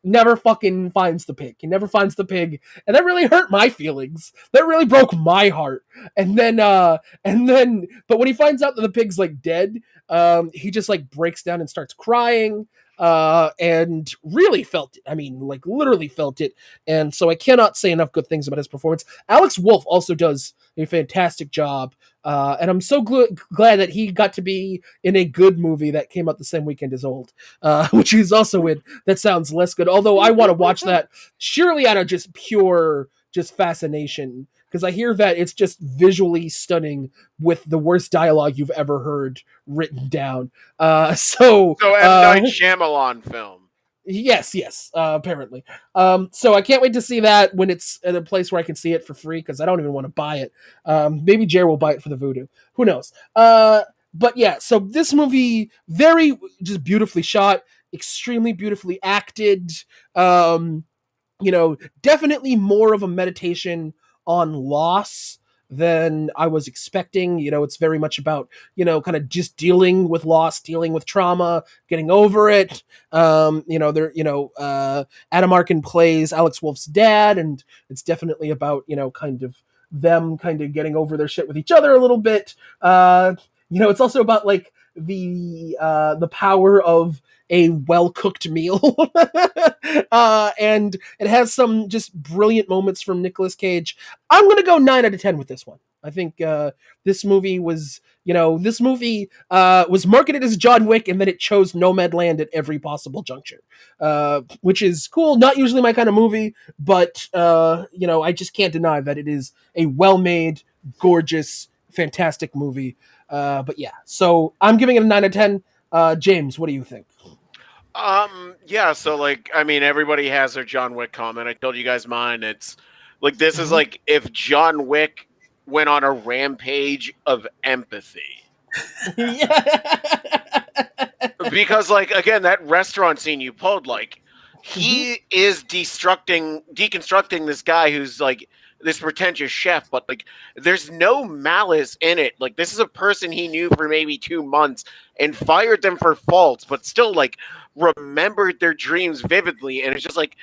[SPEAKER 18] never fucking finds the pig. He never finds the pig, and that really hurt my feelings. That really broke my heart. And then but when he finds out that the pig's like dead, he just like breaks down and starts crying. And really felt it. I mean, like literally felt it. And so I cannot say enough good things about his performance. Alex Wolff also does a fantastic job. And I'm so glad that he got to be in a good movie that came out the same weekend as Old, which he's also in. That sounds less good. Although I want to watch that surely out of just pure fascination, because I hear that it's just visually stunning with the worst dialogue you've ever heard written down. So
[SPEAKER 2] M. Night Shyamalan film.
[SPEAKER 18] Yes, apparently. So I can't wait to see that when it's at a place where I can see it for free, because I don't even want to buy it. Maybe Jer will buy it for the voodoo. Who knows? But yeah, so this movie, very just beautifully shot, extremely beautifully acted. Definitely more of a meditation on loss than I was expecting. It's very much about, kind of just dealing with loss, dealing with trauma, getting over it. Adam Arkin plays Alex Wolff's dad, and it's definitely about, kind of them kind of getting over their shit with each other a little bit. It's also about like the power of a well-cooked meal. And it has some just brilliant moments from Nicolas Cage. I'm going to go 9 out of 10 with this one. I think this movie was marketed as John Wick, and then it chose Nomadland at every possible juncture, which is cool. Not usually my kind of movie, but I just can't deny that it is a well-made, gorgeous, fantastic movie. But yeah, so I'm giving it a 9 out of 10. James, what do you think?
[SPEAKER 2] Yeah, so like, I mean, everybody has their John Wick comment. I told you guys mine. It's like, this is like if John Wick went on a rampage of empathy. Because like, again, that restaurant scene you pulled, like, he is deconstructing this guy who's like this pretentious chef, but like there's no malice in it. Like, this is a person he knew for maybe 2 months and fired them for faults, but still like remembered their dreams vividly, and it's just like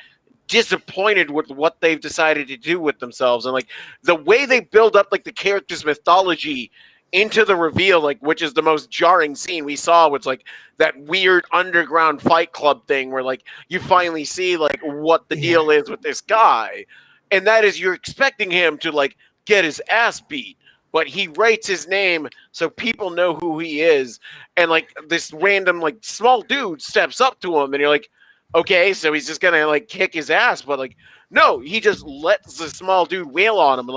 [SPEAKER 2] disappointed with what they've decided to do with themselves. And like the way they build up like the character's mythology into the reveal, like, which is the most jarring scene we saw, was like that weird underground fight club thing where like you finally see like what the deal is with this guy. And that is, you're expecting him to like get his ass beat, but he writes his name so people know who he is. And like this random like small dude steps up to him, and you're like, okay, so he's just gonna like kick his ass, but like no, he just lets the small dude wail on him,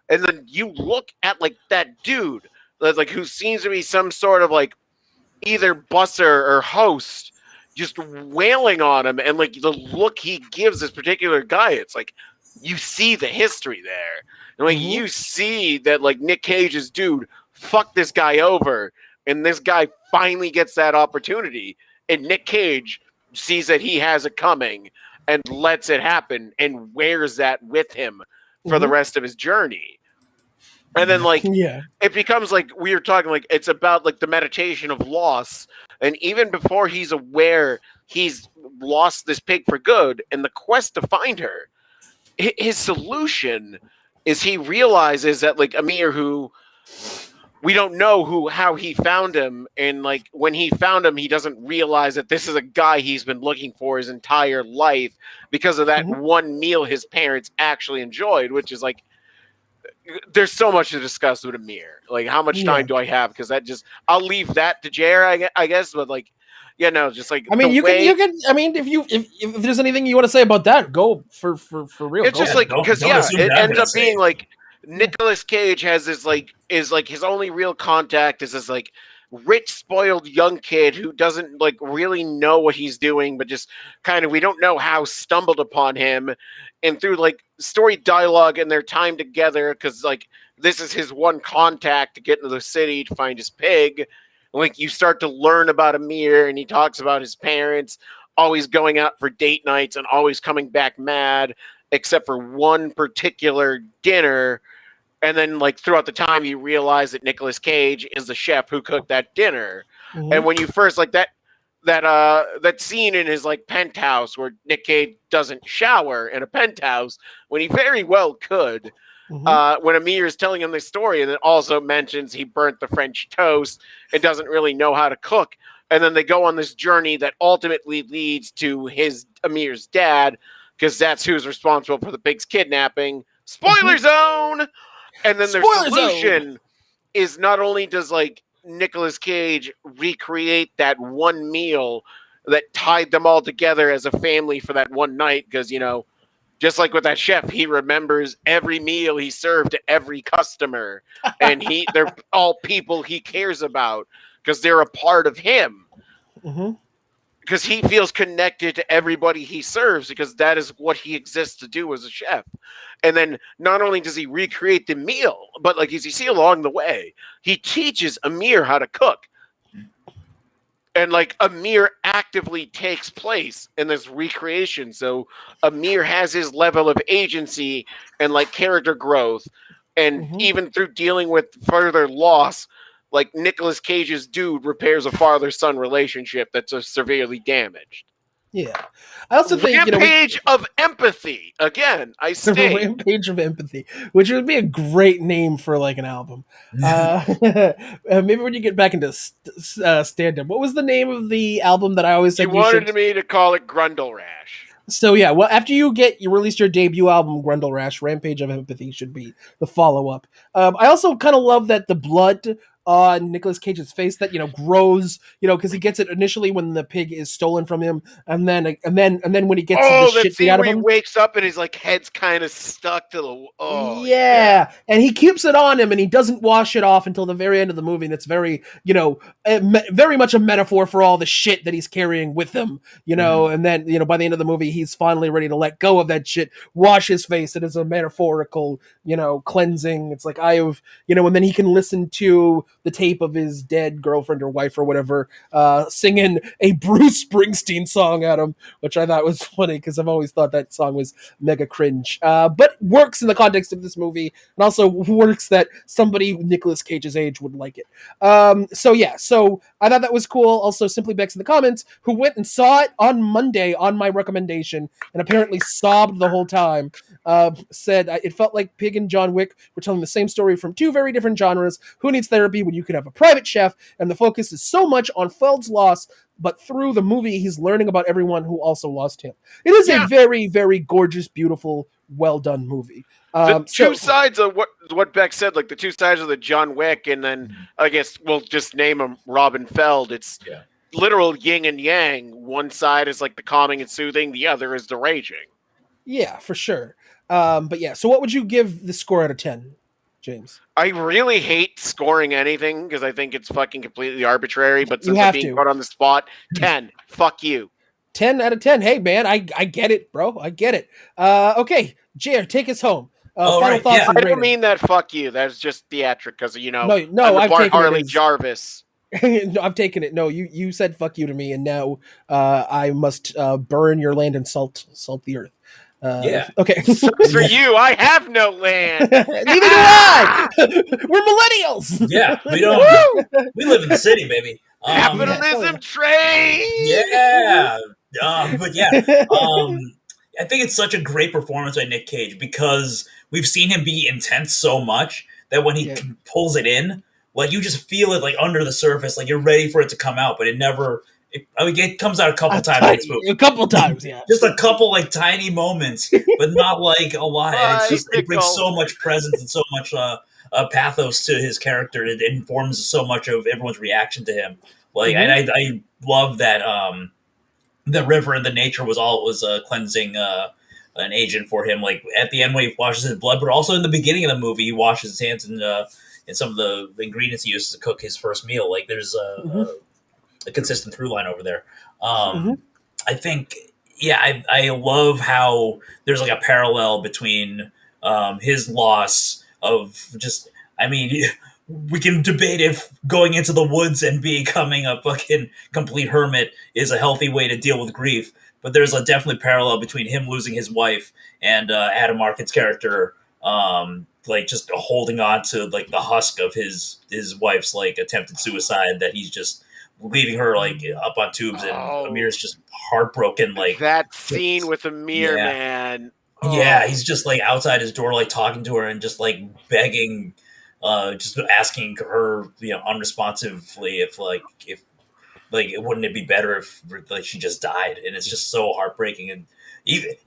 [SPEAKER 2] and then you look at like that dude, like who seems to be some sort of like either busser or host, just wailing on him, and like the look he gives this particular guy, it's like you see the history there. And like you see that like Nick Cage's dude fucked this guy over, and this guy finally gets that opportunity, and Nick Cage sees that he has it coming and lets it happen and wears that with him for the rest of his journey. And then like it becomes like we were talking, like it's about like the meditation of loss, and even before he's aware he's lost this pig for good and the quest to find her, his solution is he realizes that like Amir, who we don't know how he found him, and like when he found him, he doesn't realize that this is a guy he's been looking for his entire life because of that one meal his parents actually enjoyed, which is like, there's so much to discuss with Amir. Like, how much time do I have? Because I'll leave that to Jer, I guess, but like, just like,
[SPEAKER 18] I mean, you can. I mean, if there's anything you want to say about that, go for real.
[SPEAKER 2] It's just like, because it ends up being like Nicolas Cage has is his only real contact is this like rich, spoiled young kid who doesn't like really know what he's doing, but just kind of, we don't know how, stumbled upon him, and through like story dialogue and their time together, because like this is his one contact to get into the city to find his pig. Like, you start to learn about Amir, and he talks about his parents always going out for date nights and always coming back mad, except for one particular dinner. And then, like, throughout the time, you realize that Nicolas Cage is the chef who cooked that dinner. And when you first, like, that scene in his, like, penthouse where Nick Cage doesn't shower in a penthouse, when he very well could, when Amir is telling him this story, and it also mentions he burnt the French toast and doesn't really know how to cook. And then they go on this journey that ultimately leads to Amir's dad, because that's who's responsible for the pig's kidnapping. Spoiler zone! And then their solution is, not only does like Nicolas Cage recreate that one meal that tied them all together as a family for that one night, because, just like with that chef, he remembers every meal he served to every customer, and they're all people he cares about because they're a part of him. Because he feels connected to everybody he serves, because that is what he exists to do as a chef. And then not only does he recreate the meal, but like, as you see along the way, he teaches Amir how to cook. And like Amir actively takes place in this recreation, so Amir has his level of agency and like character growth, and even through dealing with further loss, like Nicolas Cage's Dude repairs a father-son relationship that's severely damaged.
[SPEAKER 18] Yeah, I also think
[SPEAKER 2] Rampage of empathy. Again, I state
[SPEAKER 18] Rampage of Empathy, which would be a great name for like an album. Maybe when you get back into stand-up, what was the name of the album that I always said
[SPEAKER 2] you wanted me to call it Grundle Rash.
[SPEAKER 18] So yeah, well, after you release your debut album, Grundle Rash, Rampage of Empathy should be the follow-up. I also kind of love that the blood on Nicolas Cage's face that grows, because he gets it initially when the pig is stolen from him, and then when he gets the shit beat out of him,
[SPEAKER 2] he wakes up and his like head's kind of stuck to the
[SPEAKER 18] yeah, and he keeps it on him and he doesn't wash it off until the very end of the movie, and it's very very much a metaphor for all the shit that he's carrying with him, and then by the end of the movie he's finally ready to let go of that shit, wash his face. It is a metaphorical cleansing. It's like and then he can listen to the tape of his dead girlfriend or wife or whatever singing a Bruce Springsteen song at him, which I thought was funny because I've always thought that song was mega cringe, but works in the context of this movie, and also works that somebody Nicolas Cage's age would like it. So I thought that was cool. Also, Simply Bex in the comments, who went and saw it on Monday on my recommendation and apparently sobbed the whole time, said it felt like Pig and John Wick were telling the same story from two very different genres. Who needs therapy when you could have a private chef? And the focus is so much on Feld's loss, but through the movie he's learning about everyone who also lost him. It is a very, very gorgeous, beautiful, well done movie.
[SPEAKER 2] The two sides of what Beck said, like the two sides of the John Wick, and then I guess we'll just name him Robin Feld. It's literal yin and yang. One side is like the calming and soothing, the other is the raging.
[SPEAKER 18] Yeah, for sure. But yeah, so what would you give the score out of 10, James?
[SPEAKER 2] I really hate scoring anything because I think it's fucking completely arbitrary, but since I'm being put on the spot, 10. Fuck you.
[SPEAKER 18] 10 out of 10. Hey, man, I get it, bro. I get it. Okay, Jer, take us home. Final thoughts.
[SPEAKER 2] I don't mean that fuck you. That's just theatric because,
[SPEAKER 18] no,
[SPEAKER 2] I'm Bart Harley Jarvis.
[SPEAKER 18] No, I've taken it. No, you said fuck you to me, and now I must burn your land and salt the earth. Okay.
[SPEAKER 2] For you, I have no land.
[SPEAKER 18] Neither do I. We're millennials.
[SPEAKER 1] Yeah, we don't. We live in the city, baby.
[SPEAKER 2] Capitalism train.
[SPEAKER 1] Yeah. But yeah. I think it's such a great performance by Nick Cage because we've seen him be intense so much that when he pulls it in, like you just feel it like under the surface, like you're ready for it to come out, but it never. It comes out a couple times.
[SPEAKER 18] A couple times, yeah.
[SPEAKER 1] Just a couple like tiny moments, but not like a lot. And it's it brings so much presence and so much pathos to his character. It informs so much of everyone's reaction to him. Like, and I love that the river and the nature was cleansing an agent for him. Like at the end when he washes his blood, but also in the beginning of the movie, he washes his hands in some of the ingredients he uses to cook his first meal. Like there's a consistent through line over there. I think, I love how there's like a parallel between his loss of just, we can debate if going into the woods and becoming a fucking complete hermit is a healthy way to deal with grief. But there's a definitely parallel between him losing his wife and Adam Arkin's character, like just holding on to like the husk of his wife's like attempted suicide, that he's just leaving her like up on tubes, and Amir's just heartbroken. Like
[SPEAKER 2] that scene with Amir, man.
[SPEAKER 1] Yeah, he's just like outside his door, like talking to her and just like begging, just asking her, unresponsively if wouldn't it be better if like she just died? And it's just so heartbreaking. And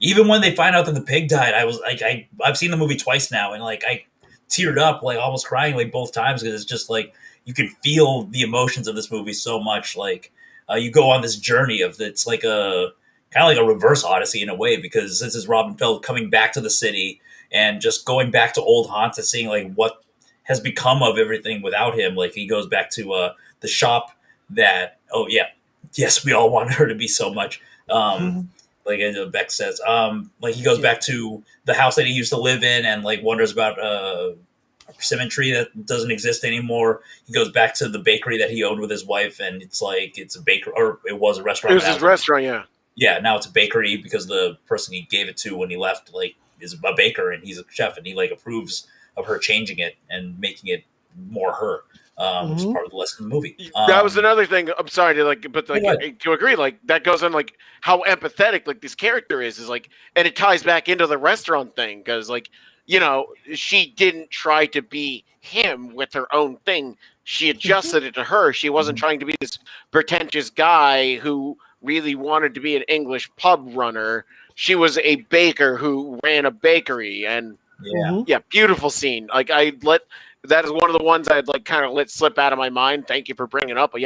[SPEAKER 1] even when they find out that the pig died, I was like, I've seen the movie twice now, and like I teared up, like almost crying like both times, because it's just like you can feel the emotions of this movie so much. Like you go on this journey of it's like a kind of like a reverse Odyssey in a way, because this is Robin Feld coming back to the city and just going back to old haunts and seeing like what has become of everything without him. Like he goes back to the shop that, yes, we all wanted her to be so much. Like Beck says, like he goes back to the house that he used to live in and like wonders about symmetry that doesn't exist anymore. He goes back to the bakery that he owned with his wife, and it's like it's a bakery, or it was a restaurant.
[SPEAKER 2] It was his restaurant, yeah.
[SPEAKER 1] Yeah, now it's a bakery because the person he gave it to when he left, like, is a baker and he's a chef, and he like approves of her changing it and making it more her, which is part of the lesson of the movie.
[SPEAKER 2] That was another thing. I'm sorry to to agree. Like that goes on like how empathetic like this character is like, and it ties back into the restaurant thing because like she didn't try to be him with her own thing. She adjusted it to her. She wasn't trying to be this pretentious guy who really wanted to be an English pub runner. She was a baker who ran a bakery, and beautiful scene. Like that is one of the ones I'd like kind of let slip out of my mind. Thank you for bringing it up. But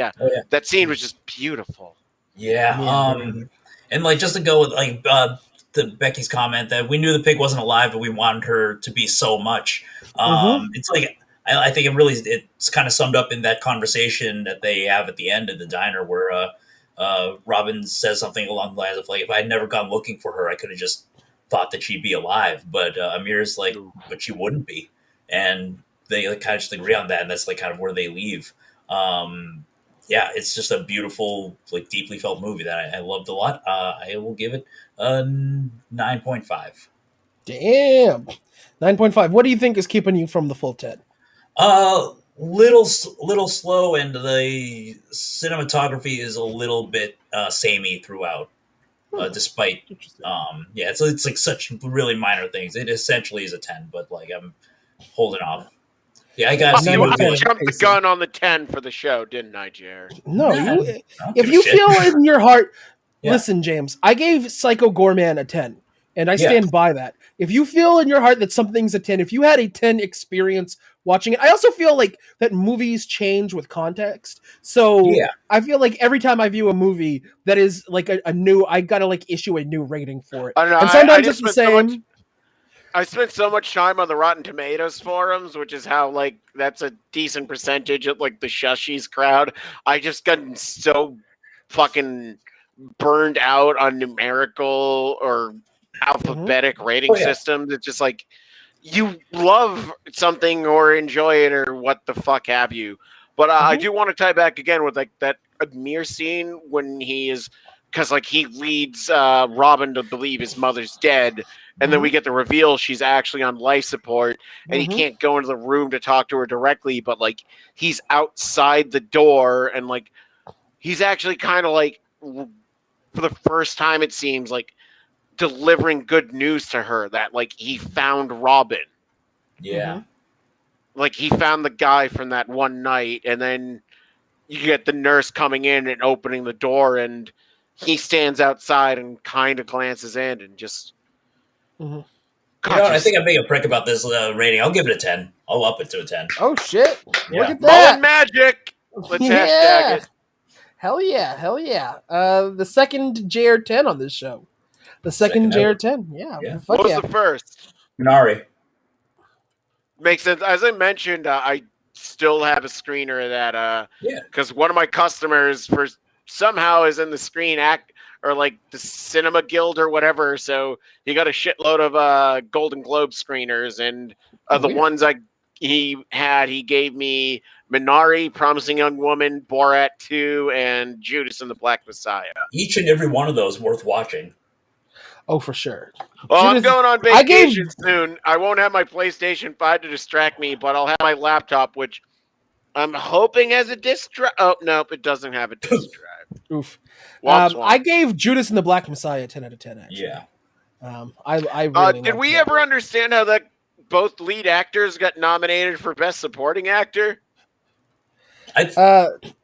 [SPEAKER 2] that scene was just beautiful.
[SPEAKER 1] And like just to go with like to Becky's comment that we knew the pig wasn't alive, but we wanted her to be so much. It's like I think it's kind of summed up in that conversation that they have at the end of the diner where Robin says something along the lines of like, if I had never gone looking for her, I could have just thought that she'd be alive. But Amir's like, but she wouldn't be. And they like kind of just agree on that. And that's like kind of where they leave. It's just a beautiful, like deeply felt movie that I loved a lot. I will give it a 9.5.
[SPEAKER 18] Damn. 9.5. What do you think is keeping you from the full 10?
[SPEAKER 1] Little slow, and the cinematography is a little bit samey throughout. Despite, it's like such really minor things. It essentially is a 10, but like I'm holding off. Yeah, I got.
[SPEAKER 2] I jumped the gun on the 10 for the show, didn't I, Jared?
[SPEAKER 18] No, if you feel in your heart, listen, James. I gave Psycho Gorman a 10, and I stand by that. If you feel in your heart that something's a 10, if you had a 10 experience watching it, I also feel like that movies change with context. So I feel like every time I view a movie that is like a new, I gotta like issue a new rating for it.
[SPEAKER 2] I don't know,
[SPEAKER 18] and sometimes it's the same.
[SPEAKER 2] I spent so much time on the Rotten Tomatoes forums, which is how like that's a decent percentage of like the Shushy's crowd. I just gotten so fucking burned out on numerical or alphabetic rating systems. It's just like you love something or enjoy it or what the fuck have you. But I do want to tie back again with like that Amir scene when he is, because like he leads Robin to believe his mother's dead, and then we get the reveal she's actually on life support, and he can't go into the room to talk to her directly, but like he's outside the door, and like he's actually kind of like for the first time it seems like delivering good news to her that like he found Robin. Like he found the guy from that one night, and then you get the nurse coming in and opening the door, and he stands outside and kind of glances in and just
[SPEAKER 1] I think I'm being a prick about this rating. I'll give it a 10. I'll up it to a 10.
[SPEAKER 18] Oh shit. Look at that.
[SPEAKER 2] Mullan magic. Let's hashtag it.
[SPEAKER 18] Hell yeah. The second JR 10 on this show. The second JR 10. Yeah.
[SPEAKER 2] What was the first?
[SPEAKER 1] Minari.
[SPEAKER 2] Makes sense. As I mentioned, I still have a screener of that. Because one of my customers somehow is in the Screen Act or like the Cinema Guild or whatever. So he got a shitload of Golden Globe screeners, and the ones he gave me Minari, Promising Young Woman, Borat 2, and Judas and the Black Messiah.
[SPEAKER 1] Each and every one of those worth watching.
[SPEAKER 18] Oh, for sure.
[SPEAKER 2] Well, I'm going on vacation soon. I won't have my PlayStation 5 to distract me, but I'll have my laptop, which I'm hoping has a disc drive. Oh, nope, it doesn't have a disc drive.
[SPEAKER 18] Oof. I gave Judas and the Black Messiah a 10 out of 10, actually. I really
[SPEAKER 2] did we ever understand how that both lead actors got nominated for Best Supporting Actor?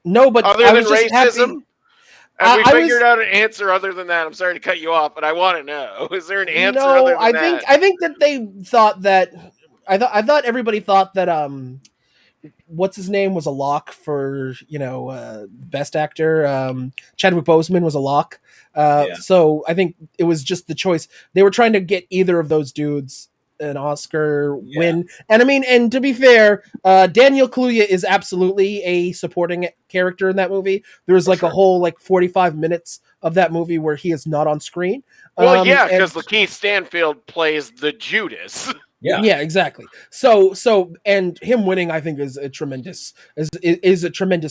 [SPEAKER 18] No, but
[SPEAKER 2] other
[SPEAKER 18] I
[SPEAKER 2] than
[SPEAKER 18] was just
[SPEAKER 2] racism?
[SPEAKER 18] happy.
[SPEAKER 2] Have we figured out an answer other than that? I'm sorry to cut you off, but I want to know. Is there an answer other than that?
[SPEAKER 18] I think that they thought that I thought everybody thought that what's his name was a lock for best actor. Chadwick Boseman was a lock. So I think it was just the choice. They were trying to get either of those dudes an Oscar win. And I mean, and to be fair, Daniel Kaluuya is absolutely a supporting character in that movie. There's like a whole like 45 minutes of that movie where he is not on screen.
[SPEAKER 2] Well, because Lakeith Stanfield plays the Judas.
[SPEAKER 18] Yeah, exactly. So and him winning, I think, is a tremendous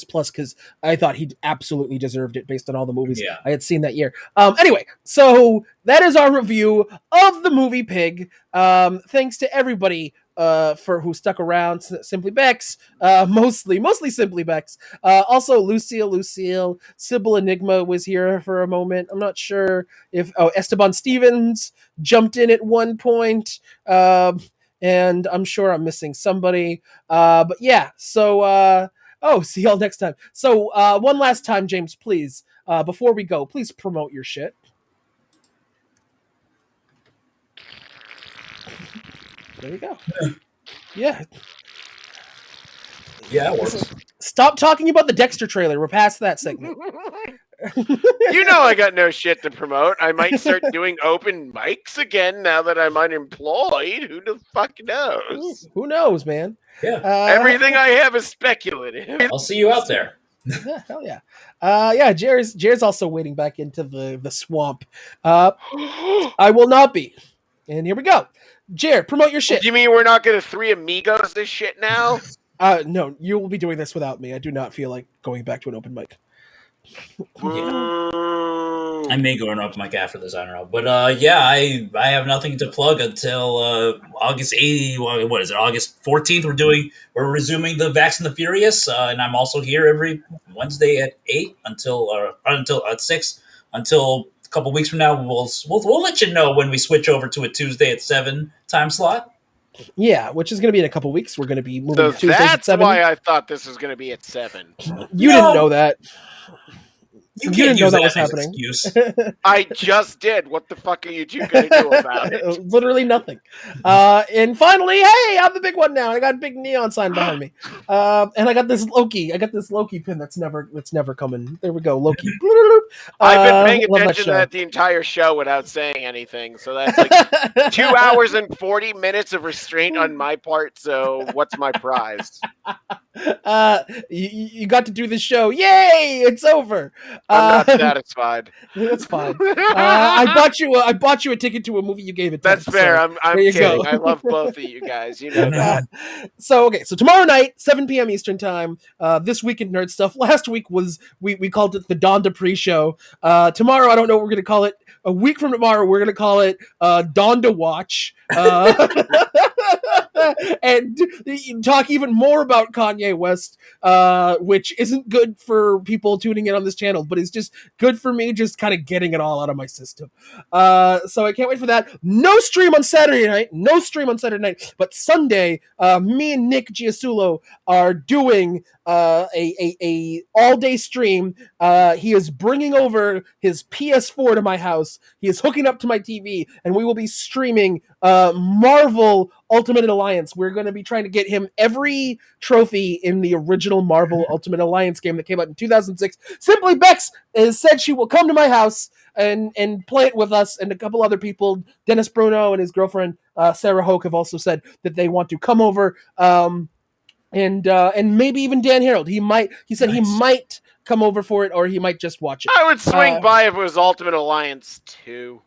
[SPEAKER 18] plus, because I thought he absolutely deserved it based on all the movies
[SPEAKER 1] Yeah.
[SPEAKER 18] I had seen that year. Anyway, so that is our review of the movie Pig. Thanks to everybody for who stuck around. Simply Bex, mostly Simply Bex. Also Lucille, Sybil Enigma was here for a moment. I'm not sure if Esteban Stevens jumped in at one point. And I'm sure I'm missing somebody. But yeah, so see y'all next time. So one last time, James, please, before we go, please promote your shit. There we go. Yeah.
[SPEAKER 1] Yeah, it works.
[SPEAKER 18] Stop talking about the Dexter trailer. We're past that segment.
[SPEAKER 2] You know I got no shit to promote. I might start doing open mics again now that I'm unemployed. Who the fuck knows?
[SPEAKER 18] Who knows, man?
[SPEAKER 1] Yeah.
[SPEAKER 2] Everything I have is speculative.
[SPEAKER 1] I'll see you out there.
[SPEAKER 18] Yeah, hell yeah. Yeah, Jared's also wading back into the swamp. I will not be. And here we go. Jared, promote your shit.
[SPEAKER 2] Do you mean we're not going to Three Amigos this shit now?
[SPEAKER 18] No, you will be doing this without me. I do not feel like going back to an open mic.
[SPEAKER 1] I may go an open mic after this, I don't know. But yeah, I have nothing to plug until August 8th. What is it? August 14th. We're resuming the Vax and the Furious, and I'm also here every Wednesday at 8 until at 6 until a couple weeks from now. We'll let you know when we switch over to a Tuesday at 7 time slot.
[SPEAKER 18] Yeah, which is going to be in a couple weeks. We're going to be moving to Tuesdays at
[SPEAKER 2] that's
[SPEAKER 18] 7.
[SPEAKER 2] Why I thought this was going to be at 7.
[SPEAKER 18] You didn't know that.
[SPEAKER 1] You
[SPEAKER 18] didn't know that was
[SPEAKER 1] as
[SPEAKER 18] happening.
[SPEAKER 1] Excuse.
[SPEAKER 2] I just did. What the fuck are you two going to do about it?
[SPEAKER 18] Literally nothing. And finally, hey, I'm the big one now. I got a big neon sign behind me. And I got this Loki. Pin that's never coming. There we go, Loki.
[SPEAKER 2] I've been paying attention to that the entire show without saying anything. So that's like 2 hours and 40 minutes of restraint on my part. So what's my prize?
[SPEAKER 18] You got to do the show. Yay! It's over.
[SPEAKER 2] I'm not satisfied.
[SPEAKER 18] That's fine. I bought you a ticket to a movie. You gave it.
[SPEAKER 2] That's fair.
[SPEAKER 18] So
[SPEAKER 2] I'm kidding. I love both of you guys. You know that.
[SPEAKER 18] So tomorrow night, 7 p.m. Eastern time. This week in nerd stuff. Last week was we called it the Dawn Dupree show. Tomorrow, I don't know what we're gonna call it. A week from tomorrow, we're gonna call it Dawn to Watch. And talk even more about Kanye West, which isn't good for people tuning in on this channel, but it's just good for me, just kind of getting it all out of my system. So I can't wait for that. No stream on Saturday night, but Sunday, me and Nick Giasulo are doing a all-day stream. He is bringing over his PS4 to my house. He is hooking up to my TV, and we will be streaming Marvel Ultimate Alliance. We're going to be trying to get him every trophy in the original Marvel Ultimate Alliance game that came out in 2006. Simply Bex has said she will come to my house and play it with us, and a couple other people. Dennis Bruno and his girlfriend Sarah Hoke have also said that they want to come over. And maybe even Dan Harold. He said he might come over for it, or he might just watch it.
[SPEAKER 2] I would swing by if it was Ultimate Alliance 2.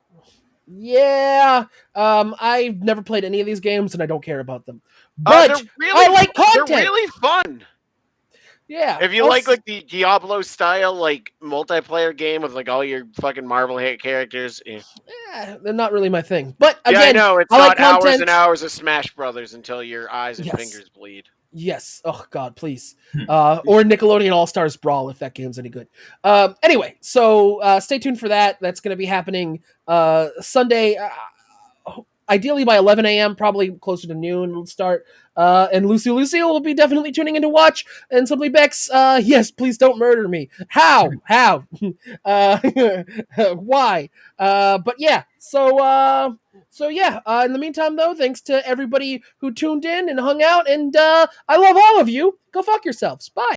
[SPEAKER 18] Yeah, I've never played any of these games, and I don't care about them. But I like content.
[SPEAKER 2] They're really fun.
[SPEAKER 18] Yeah.
[SPEAKER 2] If you like the Diablo style multiplayer game with all your fucking Marvel hit characters,
[SPEAKER 18] they're not really my thing. But again,
[SPEAKER 2] I know it's
[SPEAKER 18] I
[SPEAKER 2] not
[SPEAKER 18] like content.
[SPEAKER 2] hours and hours of Smash Brothers until your eyes and fingers bleed.
[SPEAKER 18] Yes. Oh God, please. Or Nickelodeon All Stars Brawl, if that game's any good. Anyway, so stay tuned for that. That's going to be happening Sunday. Ideally by 11 a.m., probably closer to noon. It'll start. And Lucille will be definitely tuning in to watch. And Simply Bex, yes, please don't murder me. How? Why? But yeah. So yeah. In the meantime, though, thanks to everybody who tuned in and hung out. And I love all of you. Go fuck yourselves. Bye.